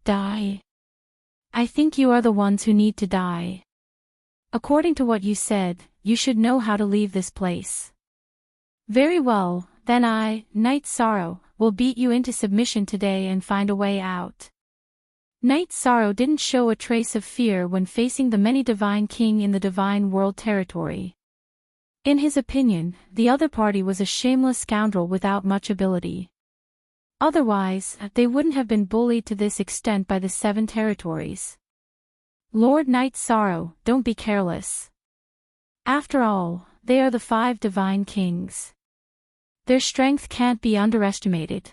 "Die? I think you are the ones who need to die. According to what you said, you should know how to leave this place." "Very well, then I, Knight Sorrow, will beat you into submission today and find a way out." Knight Sorrow didn't show a trace of fear when facing the many divine king in the divine world territory. In his opinion, the other party was a shameless scoundrel without much ability. Otherwise, they wouldn't have been bullied to this extent by the 7 territories. "Lord Knight Sorrow, don't be careless. After all, they are the 5 divine kings. Their strength can't be underestimated."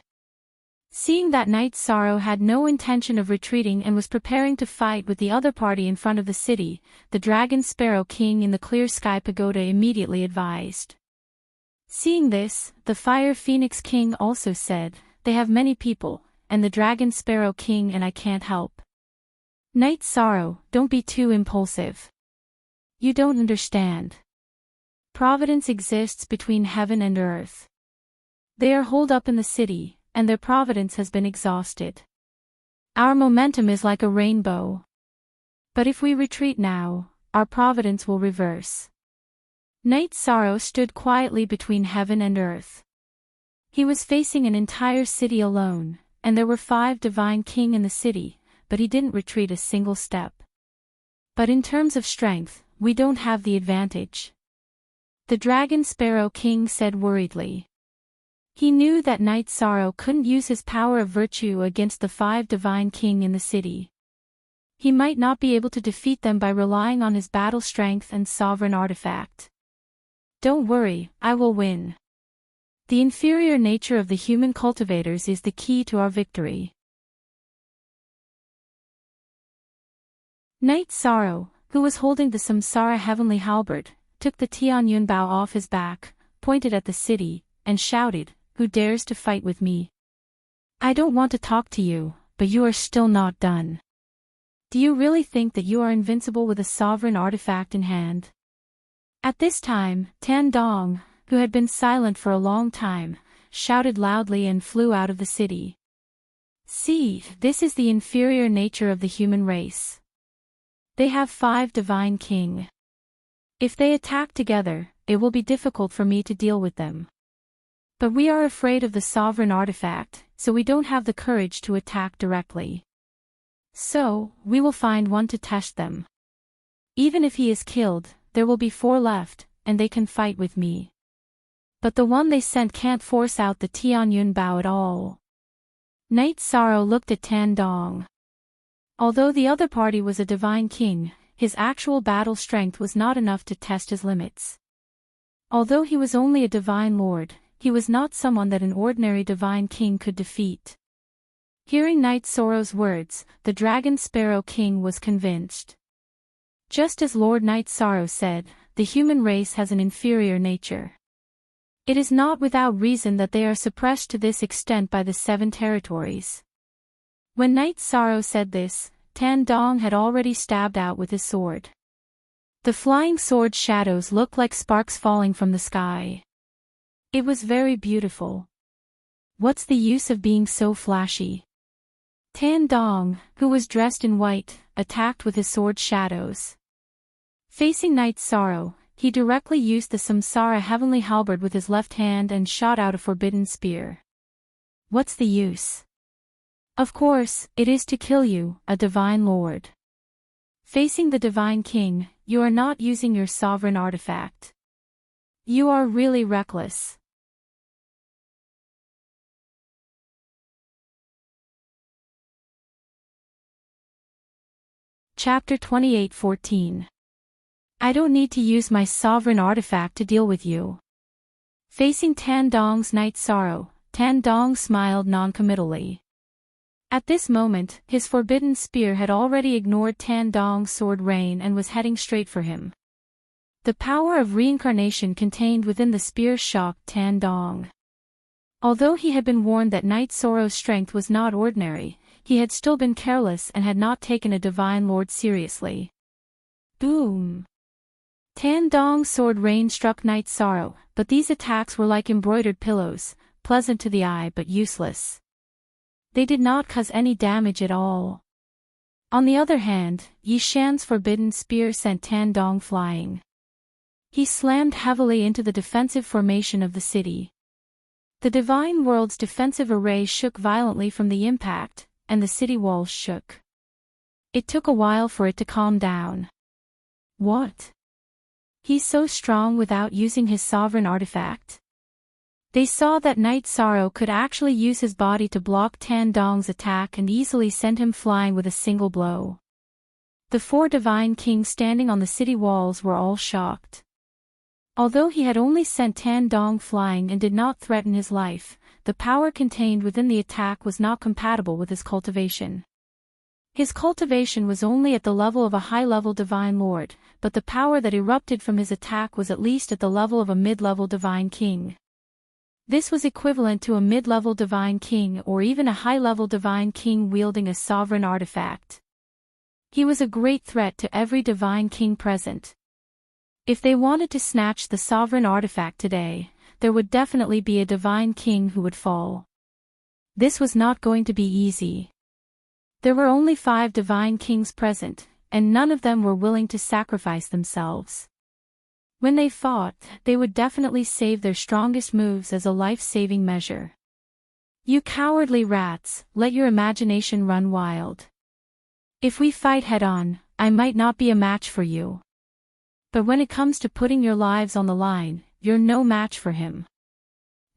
Seeing that Knight Sorrow had no intention of retreating and was preparing to fight with the other party in front of the city, the Dragon Sparrow King in the Clear Sky Pagoda immediately advised. Seeing this, the Fire Phoenix King also said, "They have many people, and the Dragon Sparrow King and I can't help." "Knight Sorrow, don't be too impulsive. You don't understand. Providence exists between heaven and earth. They are holed up in the city, and their providence has been exhausted. Our momentum is like a rainbow. But if we retreat now, our providence will reverse." Knight Sorrow stood quietly between heaven and earth. He was facing an entire city alone, and there were 5 divine king in the city, but he didn't retreat a single step. "But in terms of strength, we don't have the advantage," the Dragon Sparrow King said worriedly. He knew that Knight Sorrow couldn't use his power of virtue against the 5 divine king in the city. He might not be able to defeat them by relying on his battle strength and sovereign artifact. "Don't worry, I will win. The inferior nature of the human cultivators is the key to our victory." Knight Sorrow, who was holding the Samsara Heavenly Halberd, took the Tianyun bow off his back, pointed at the city, and shouted, "Who dares to fight with me? I don't want to talk to you, but you are still not done. Do you really think that you are invincible with a sovereign artifact in hand?" At this time, Tan Dong, who had been silent for a long time, shouted loudly and flew out of the city. "See, this is the inferior nature of the human race. They have 5 divine king. If they attack together, it will be difficult for me to deal with them. But we are afraid of the sovereign artifact, so we don't have the courage to attack directly. So, we will find one to test them. Even if he is killed, there will be 4 left, and they can fight with me. But the one they sent can't force out the Tianyun bow at all." Knight Sorrow looked at Tan Dong. Although the other party was a divine king, his actual battle strength was not enough to test his limits. Although he was only a divine lord, he was not someone that an ordinary divine king could defeat. Hearing Knight Sorrow's words, the Dragon Sparrow King was convinced. Just as Lord Knight Sorrow said, the human race has an inferior nature. It is not without reason that they are suppressed to this extent by the 7 territories. When Knight Sorrow said this, Tan Dong had already stabbed out with his sword. The flying sword shadows looked like sparks falling from the sky. It was very beautiful. "What's the use of being so flashy?" Tan Dong, who was dressed in white, attacked with his sword shadows. Facing Knight Sorrow, he directly used the Samsara Heavenly Halberd with his left hand and shot out a forbidden spear. "What's the use? Of course, it is to kill you, a divine lord. Facing the divine king, you are not using your sovereign artifact. You are really reckless." Chapter 28:14. I don't need to use my sovereign artifact to deal with you. Facing Tan Dong's Knight Sorrow, Tan Dong smiled noncommittally. At this moment, his forbidden spear had already ignored Tan Dong's sword rain and was heading straight for him. The power of reincarnation contained within the spear shocked Tan Dong. Although he had been warned that Knight Sorrow's strength was not ordinary, he had still been careless and had not taken a divine lord seriously. Boom! Tan Dong's sword rain struck Night Sorrow, but these attacks were like embroidered pillows, pleasant to the eye but useless. They did not cause any damage at all. On the other hand, Yi Shan's forbidden spear sent Tan Dong flying. He slammed heavily into the defensive formation of the city. The divine world's defensive array shook violently from the impact, and the city walls shook. It took a while for it to calm down. What? He's so strong without using his sovereign artifact? They saw that Night Sorrow could actually use his body to block Tan Dong's attack and easily send him flying with a single blow. The 4 divine kings standing on the city walls were all shocked. Although he had only sent Tan Dong flying and did not threaten his life, the power contained within the attack was not compatible with his cultivation. His cultivation was only at the level of a high-level divine lord, but the power that erupted from his attack was at least at the level of a mid-level divine king. This was equivalent to a mid-level divine king or even a high-level divine king wielding a sovereign artifact. He was a great threat to every divine king present. If they wanted to snatch the sovereign artifact today, there would definitely be a divine king who would fall. This was not going to be easy. There were only 5 divine kings present, and none of them were willing to sacrifice themselves. When they fought, they would definitely save their strongest moves as a life-saving measure. You cowardly rats, let your imagination run wild. If we fight head-on, I might not be a match for you. But when it comes to putting your lives on the line, you're no match for him.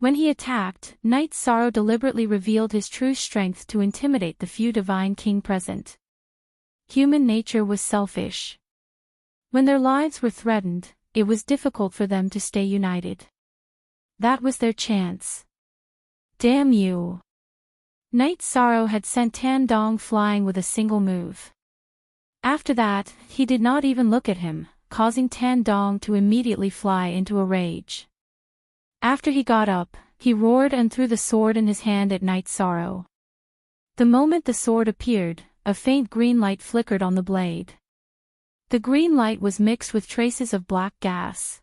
When he attacked, Night Sorrow deliberately revealed his true strength to intimidate the few divine king present. Human nature was selfish. When their lives were threatened, it was difficult for them to stay united. That was their chance. Damn you! Night Sorrow had sent Tan Dong flying with a single move. After that, he did not even look at him, causing Tan Dong to immediately fly into a rage. After he got up, he roared and threw the sword in his hand at Night Sorrow. The moment the sword appeared, a faint green light flickered on the blade. The green light was mixed with traces of black gas.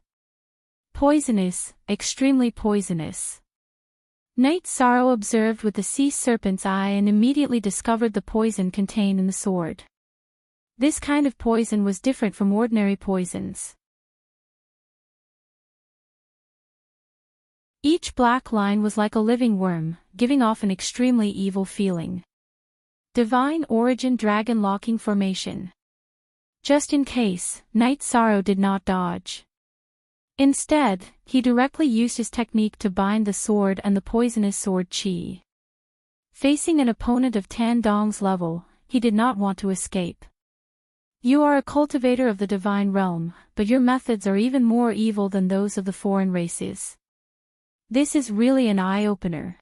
Poisonous, extremely poisonous. Night Sorrow observed with the sea serpent's eye and immediately discovered the poison contained in the sword. This kind of poison was different from ordinary poisons. Each black line was like a living worm, giving off an extremely evil feeling. Divine origin dragon locking formation. Just in case, Night Sorrow did not dodge. Instead, he directly used his technique to bind the sword and the poisonous sword chi. Facing an opponent of Tan Dong's level, he did not want to escape. You are a cultivator of the divine realm, but your methods are even more evil than those of the foreign races. This is really an eye-opener.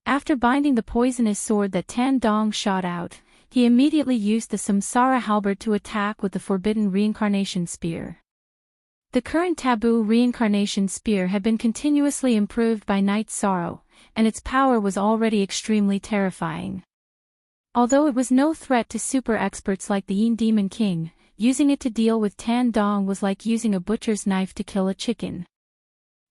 After binding the poisonous sword that Tan Dong shot out, he immediately used the Samsara halberd to attack with the forbidden reincarnation spear. The current taboo reincarnation spear had been continuously improved by Night Sorrow, and its power was already extremely terrifying. Although it was no threat to super experts like the Yin Demon King, using it to deal with Tan Dong was like using a butcher's knife to kill a chicken.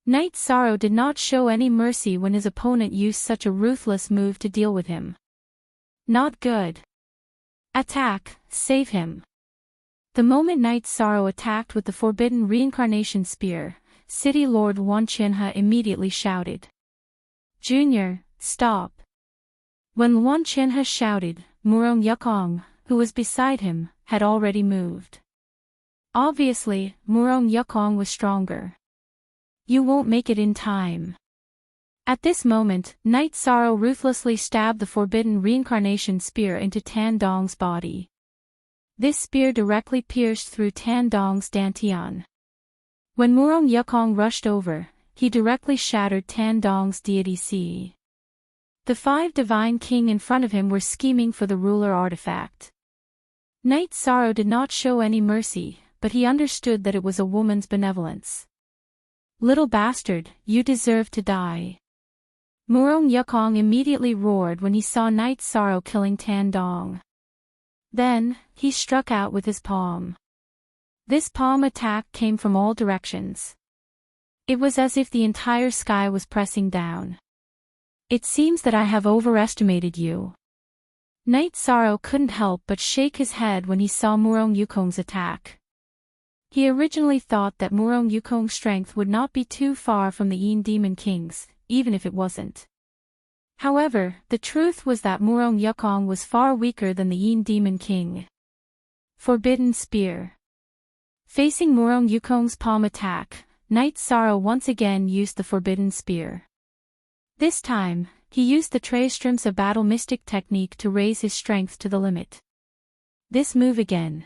Night Sorrow did not show any mercy when his opponent used such a ruthless move to deal with him. Not good. Attack, save him. The moment Night Sorrow attacked with the forbidden reincarnation spear, City Lord Wan Chenhe immediately shouted. Junior, stop. When Wan Chenhe shouted, Murong Yukong, who was beside him, had already moved. Obviously, Murong Yukong was stronger. You won't make it in time. At this moment, Night Sorrow ruthlessly stabbed the forbidden reincarnation spear into Tan Dong's body. This spear directly pierced through Tan Dong's dantian. When Murong Yukong rushed over, he directly shattered Tan Dong's deity C. The 5 divine king in front of him were scheming for the ruler artifact. Night Sorrow did not show any mercy, but he understood that it was a woman's benevolence. Little bastard, you deserve to die. Murong Yukong immediately roared when he saw Night Sorrow killing Tan Dong. Then, he struck out with his palm. This palm attack came from all directions. It was as if the entire sky was pressing down. It seems that I have overestimated you. Night Sorrow couldn't help but shake his head when he saw Murong Yukong's attack. He originally thought that Murong Yukong's strength would not be too far from the Yin Demon King's, even if it wasn't. However, the truth was that Murong Yukong was far weaker than the Yin Demon King. Forbidden Spear. Facing Murong Yukong's palm attack, Night Sorrow once again used the Forbidden Spear. This time, he used the Traistrum's Battle Mystic technique to raise his strength to the limit. This move again.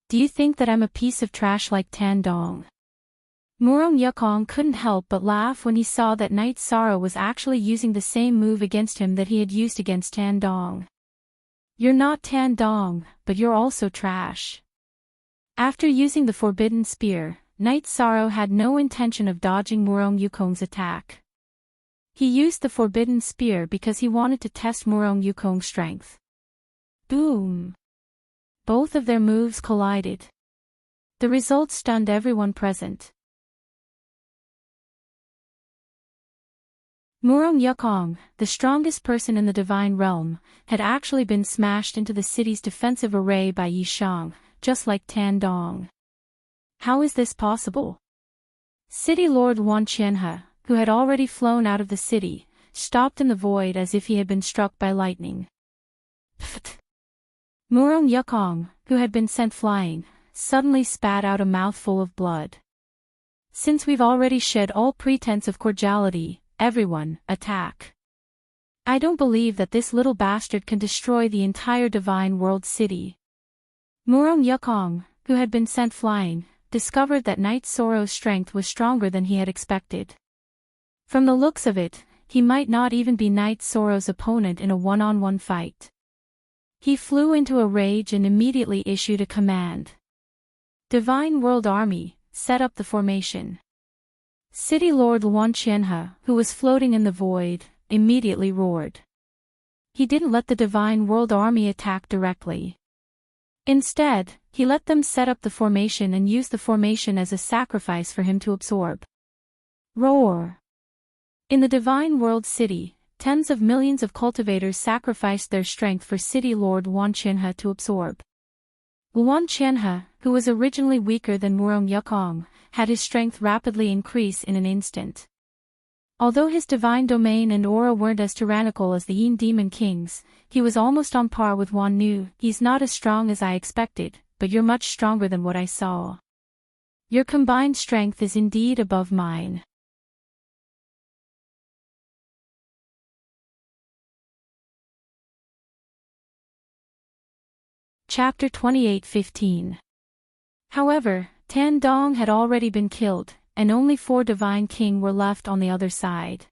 Do you think that I'm a piece of trash like Tan Dong? Murong Yukong couldn't help but laugh when he saw that Night Sorrow was actually using the same move against him that he had used against Tan Dong. You're not Tan Dong, but you're also trash. After using the Forbidden Spear, Night Sorrow had no intention of dodging Murong Yukong's attack. He used the Forbidden Spear because he wanted to test Murong Yukong's strength. Boom! Both of their moves collided. The result stunned everyone present. Murong Yukong, the strongest person in the Divine Realm, had actually been smashed into the city's defensive array by Yishang, just like Tan Dong. How is this possible? City Lord Wan Qianhe, who had already flown out of the city, stopped in the void as if he had been struck by lightning. Pfft! Murong Yukong, who had been sent flying, suddenly spat out a mouthful of blood. Since we've already shed all pretense of cordiality, everyone, attack. I don't believe that this little bastard can destroy the entire Divine World City. Murong Yukong, who had been sent flying, discovered that Night Sorrow's strength was stronger than he had expected. From the looks of it, he might not even be Night Sorrow's opponent in a one-on-one fight. He flew into a rage and immediately issued a command. Divine World Army, set up the formation. City Lord Wan Qianhe, who was floating in the void, immediately roared. He didn't let the Divine World Army attack directly. Instead, he let them set up the formation and use the formation as a sacrifice for him to absorb. Roar! In the Divine World City, tens of millions of cultivators sacrificed their strength for City Lord Wan Qianhe to absorb. Wan Qianhe, who was originally weaker than Murong Yukong, had his strength rapidly increase in an instant. Although his divine domain and aura weren't as tyrannical as the Yin Demon King's, he was almost on par with Wan Nu. He's not as strong as I expected, but you're much stronger than what I saw. Your combined strength is indeed above mine. Chapter 28:15. However, Tan Dong had already been killed, and only 4 Divine King were left on the other side.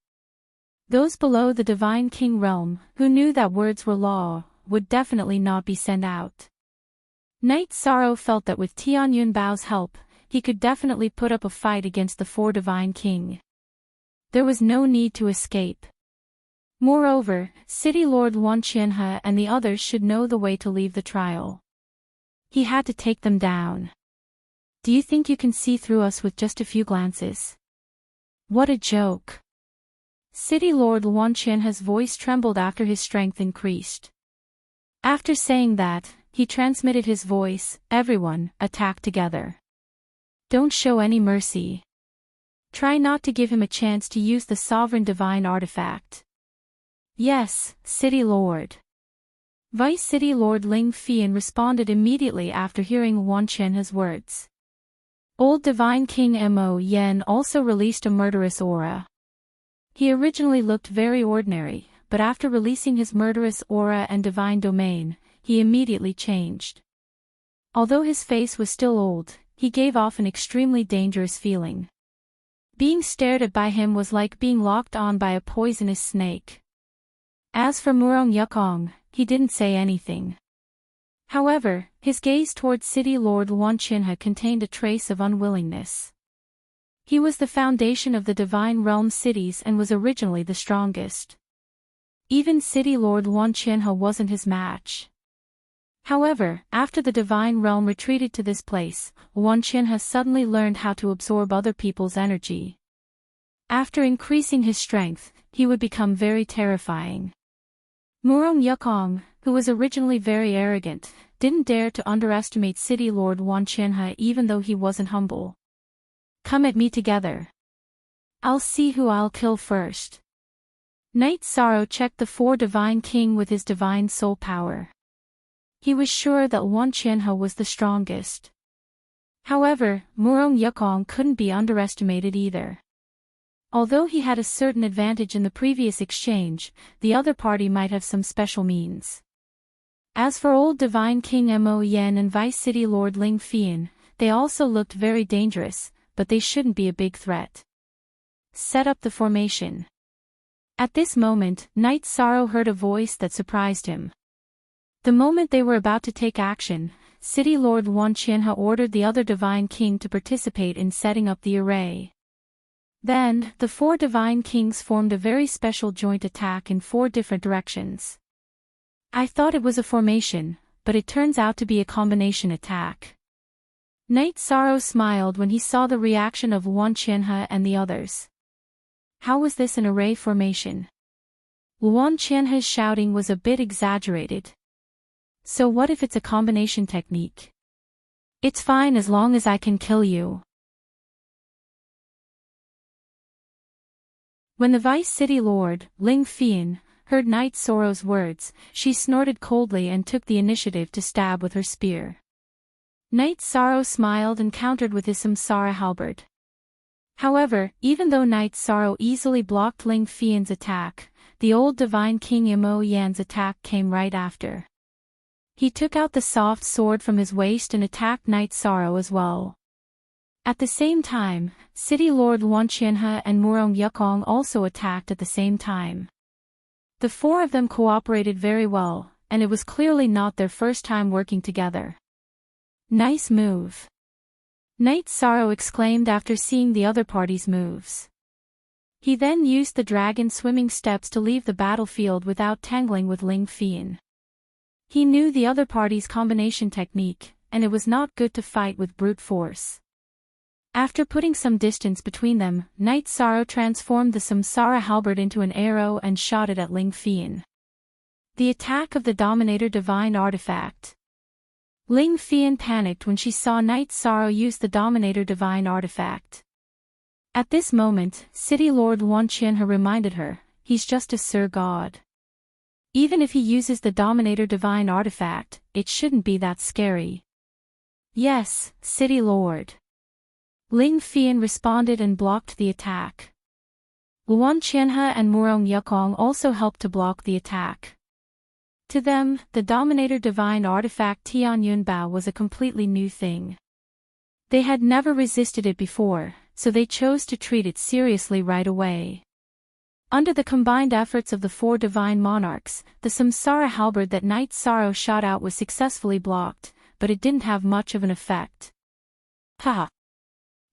Those below the Divine King realm, who knew that words were law, would definitely not be sent out. Night Sorrow felt that with Tian Yunbao's help, he could definitely put up a fight against the 4 Divine King. There was no need to escape. Moreover, City Lord Wan Qianhe and the others should know the way to leave the trial. He had to take them down. Do you think you can see through us with just a few glances? What a joke. City Lord Wan Qianhe's voice trembled after his strength increased. After saying that, he transmitted his voice, everyone, attack together. Don't show any mercy. Try not to give him a chance to use the sovereign divine artifact. Yes, City Lord. Vice City Lord Ling Fian responded immediately after hearing Wan Qianhe's words. Old Divine King Mo Yen also released a murderous aura. He originally looked very ordinary, but after releasing his murderous aura and divine domain, he immediately changed. Although his face was still old, he gave off an extremely dangerous feeling. Being stared at by him was like being locked on by a poisonous snake. As for Murong Yukong, he didn't say anything. However, his gaze towards City Lord Wan Qianhe contained a trace of unwillingness. He was the foundation of the Divine Realm cities and was originally the strongest. Even City Lord Wan Qianhe wasn't his match. However, after the Divine Realm retreated to this place, Wan Qianhe suddenly learned how to absorb other people's energy. After increasing his strength, he would become very terrifying. Murong Yukong, who was originally very arrogant, didn't dare to underestimate City Lord Wan Qianhe even though he wasn't humble. Come at me together. I'll see who I'll kill first. Knight Sorrow checked the 4 Divine King with his divine soul power. He was sure that Wan Qianhe was the strongest. However, Murong Yukong couldn't be underestimated either. Although he had a certain advantage in the previous exchange, the other party might have some special means. As for old Divine King Mo Yan and Vice City Lord Ling Fian, they also looked very dangerous, but they shouldn't be a big threat. Set up the formation. At this moment, Knight Sorrow heard a voice that surprised him. The moment they were about to take action, City Lord Wan Qianhe ordered the other Divine King to participate in setting up the array. Then, the 4 Divine Kings formed a very special joint attack in 4 different directions. I thought it was a formation, but it turns out to be a combination attack. Knight Sorrow smiled when he saw the reaction of Wan Qianhe and the others. How was this an array formation? Wan Qianhe's shouting was a bit exaggerated. So what if it's a combination technique? It's fine as long as I can kill you. When the Vice City Lord, Ling Fian, heard Knight Sorrow's words, she snorted coldly and took the initiative to stab with her spear. Knight Sorrow smiled and countered with his Samsara halberd. However, even though Knight Sorrow easily blocked Ling Fian's attack, the old Divine King Mo Yan's attack came right after. He took out the soft sword from his waist and attacked Knight Sorrow as well. At the same time, City Lord Wan Qianhe and Murong Yukong also attacked at the same time. The 4 of them cooperated very well, and it was clearly not their first time working together. Nice move. Knight Sorrow exclaimed after seeing the other party's moves. He then used the dragon swimming steps to leave the battlefield without tangling with Ling Fian. He knew the other party's combination technique, and it was not good to fight with brute force. After putting some distance between them, Knight Sorrow transformed the Samsara halberd into an arrow and shot it at Ling Fian. The attack of the Dominator Divine Artifact. Ling Fian panicked when she saw Knight Sorrow use the Dominator Divine Artifact. At this moment, City Lord Wan Qianhe reminded her, he's just a Sir God. Even if he uses the Dominator Divine Artifact, it shouldn't be that scary. Yes, City Lord. Ling Fian responded and blocked the attack. Wan Qianhe and Murong Yukong also helped to block the attack. To them, the Dominator Divine Artifact Tianyun Bao was a completely new thing. They had never resisted it before, so they chose to treat it seriously right away. Under the combined efforts of the 4 Divine Monarchs, the Samsara halberd that Knight Sorrow shot out was successfully blocked, but it didn't have much of an effect. Haha.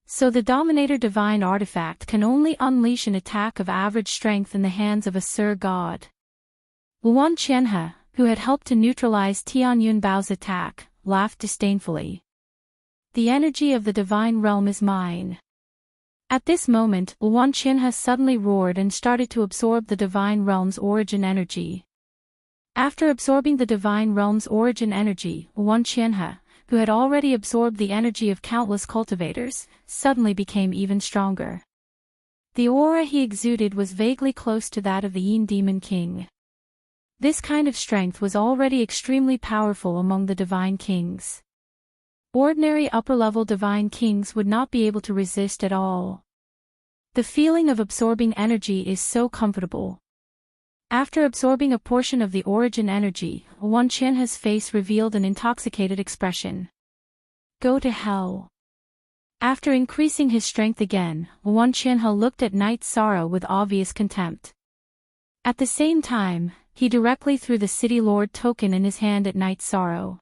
So the Dominator Divine Artifact can only unleash an attack of average strength in the hands of a Sir God. Wan Qianhe, who had helped to neutralize Tianyun Bao's attack, laughed disdainfully. The energy of the Divine Realm is mine. At this moment, Wan Qianhe suddenly roared and started to absorb the Divine Realm's origin energy. After absorbing the Divine Realm's origin energy, Wan Qianhe, who had already absorbed the energy of countless cultivators, suddenly became even stronger. The aura he exuded was vaguely close to that of the Yin Demon King. This kind of strength was already extremely powerful among the Divine Kings. Ordinary upper-level Divine Kings would not be able to resist at all. The feeling of absorbing energy is so comfortable. After absorbing a portion of the origin energy, Wan Qianhe's face revealed an intoxicated expression. Go to hell. After increasing his strength again, Wan Qianhe looked at Knight Sorrow with obvious contempt. At the same time, he directly threw the City Lord token in his hand at Knight Sorrow.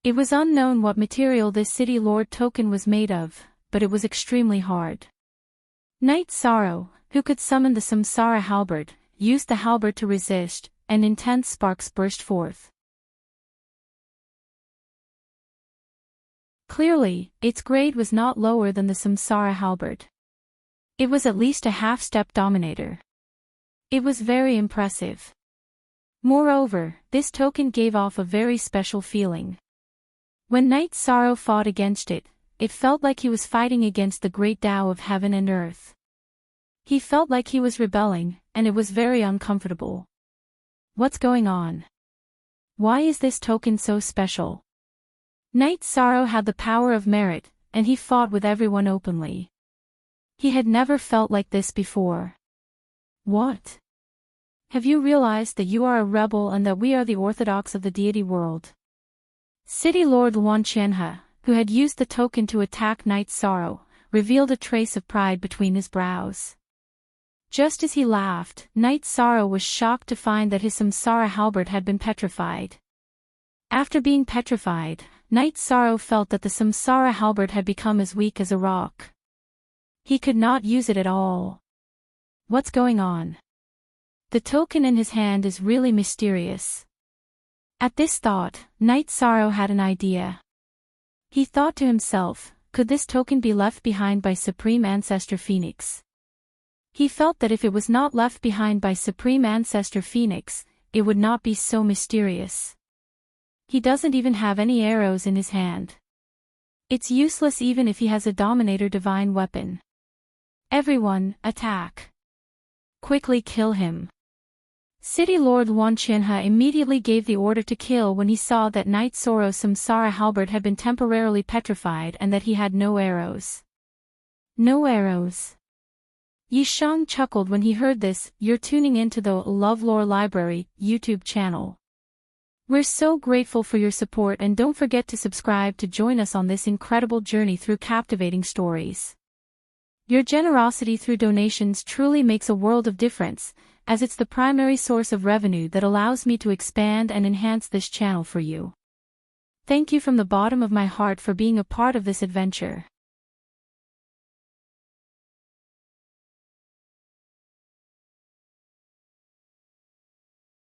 It was unknown what material this City Lord token was made of, but it was extremely hard. Knight Sorrow, who could summon the Samsara halberd, used the halberd to resist, and intense sparks burst forth. Clearly, its grade was not lower than the Samsara halberd. It was at least a half-step dominator. It was very impressive. Moreover, this token gave off a very special feeling. When Knight Sorrow fought against it, it felt like he was fighting against the great Tao of heaven and earth. He felt like he was rebelling, and it was very uncomfortable. What's going on? Why is this token so special? Knight Sorrow had the power of merit, and he fought with everyone openly. He had never felt like this before. What? Have you realized that you are a rebel and that we are the orthodox of the deity world? City Lord Luan Qianhe, who had used the token to attack Knight Sorrow, revealed a trace of pride between his brows. Just as he laughed, Knight Sorrow was shocked to find that his Samsara halberd had been petrified. After being petrified, Knight Sorrow felt that the Samsara halberd had become as weak as a rock. He could not use it at all. What's going on? The token in his hand is really mysterious. At this thought, Knight Sorrow had an idea. He thought to himself, could this token be left behind by Supreme Ancestor Phoenix? He felt that if it was not left behind by Supreme Ancestor Phoenix, it would not be so mysterious. He doesn't even have any arrows in his hand. It's useless even if he has a Dominator Divine weapon. Everyone, attack. Quickly kill him. City Lord Luan Qianhe immediately gave the order to kill when he saw that Knight Sorrow's Samsara halberd had been temporarily petrified and that he had no arrows. No arrows. Yi Shang chuckled when he heard this. You're tuning into the LoveLore Library YouTube channel. We're so grateful for your support, and don't forget to subscribe to join us on this incredible journey through captivating stories. Your generosity through donations truly makes a world of difference, as it's the primary source of revenue that allows me to expand and enhance this channel for you. Thank you from the bottom of my heart for being a part of this adventure.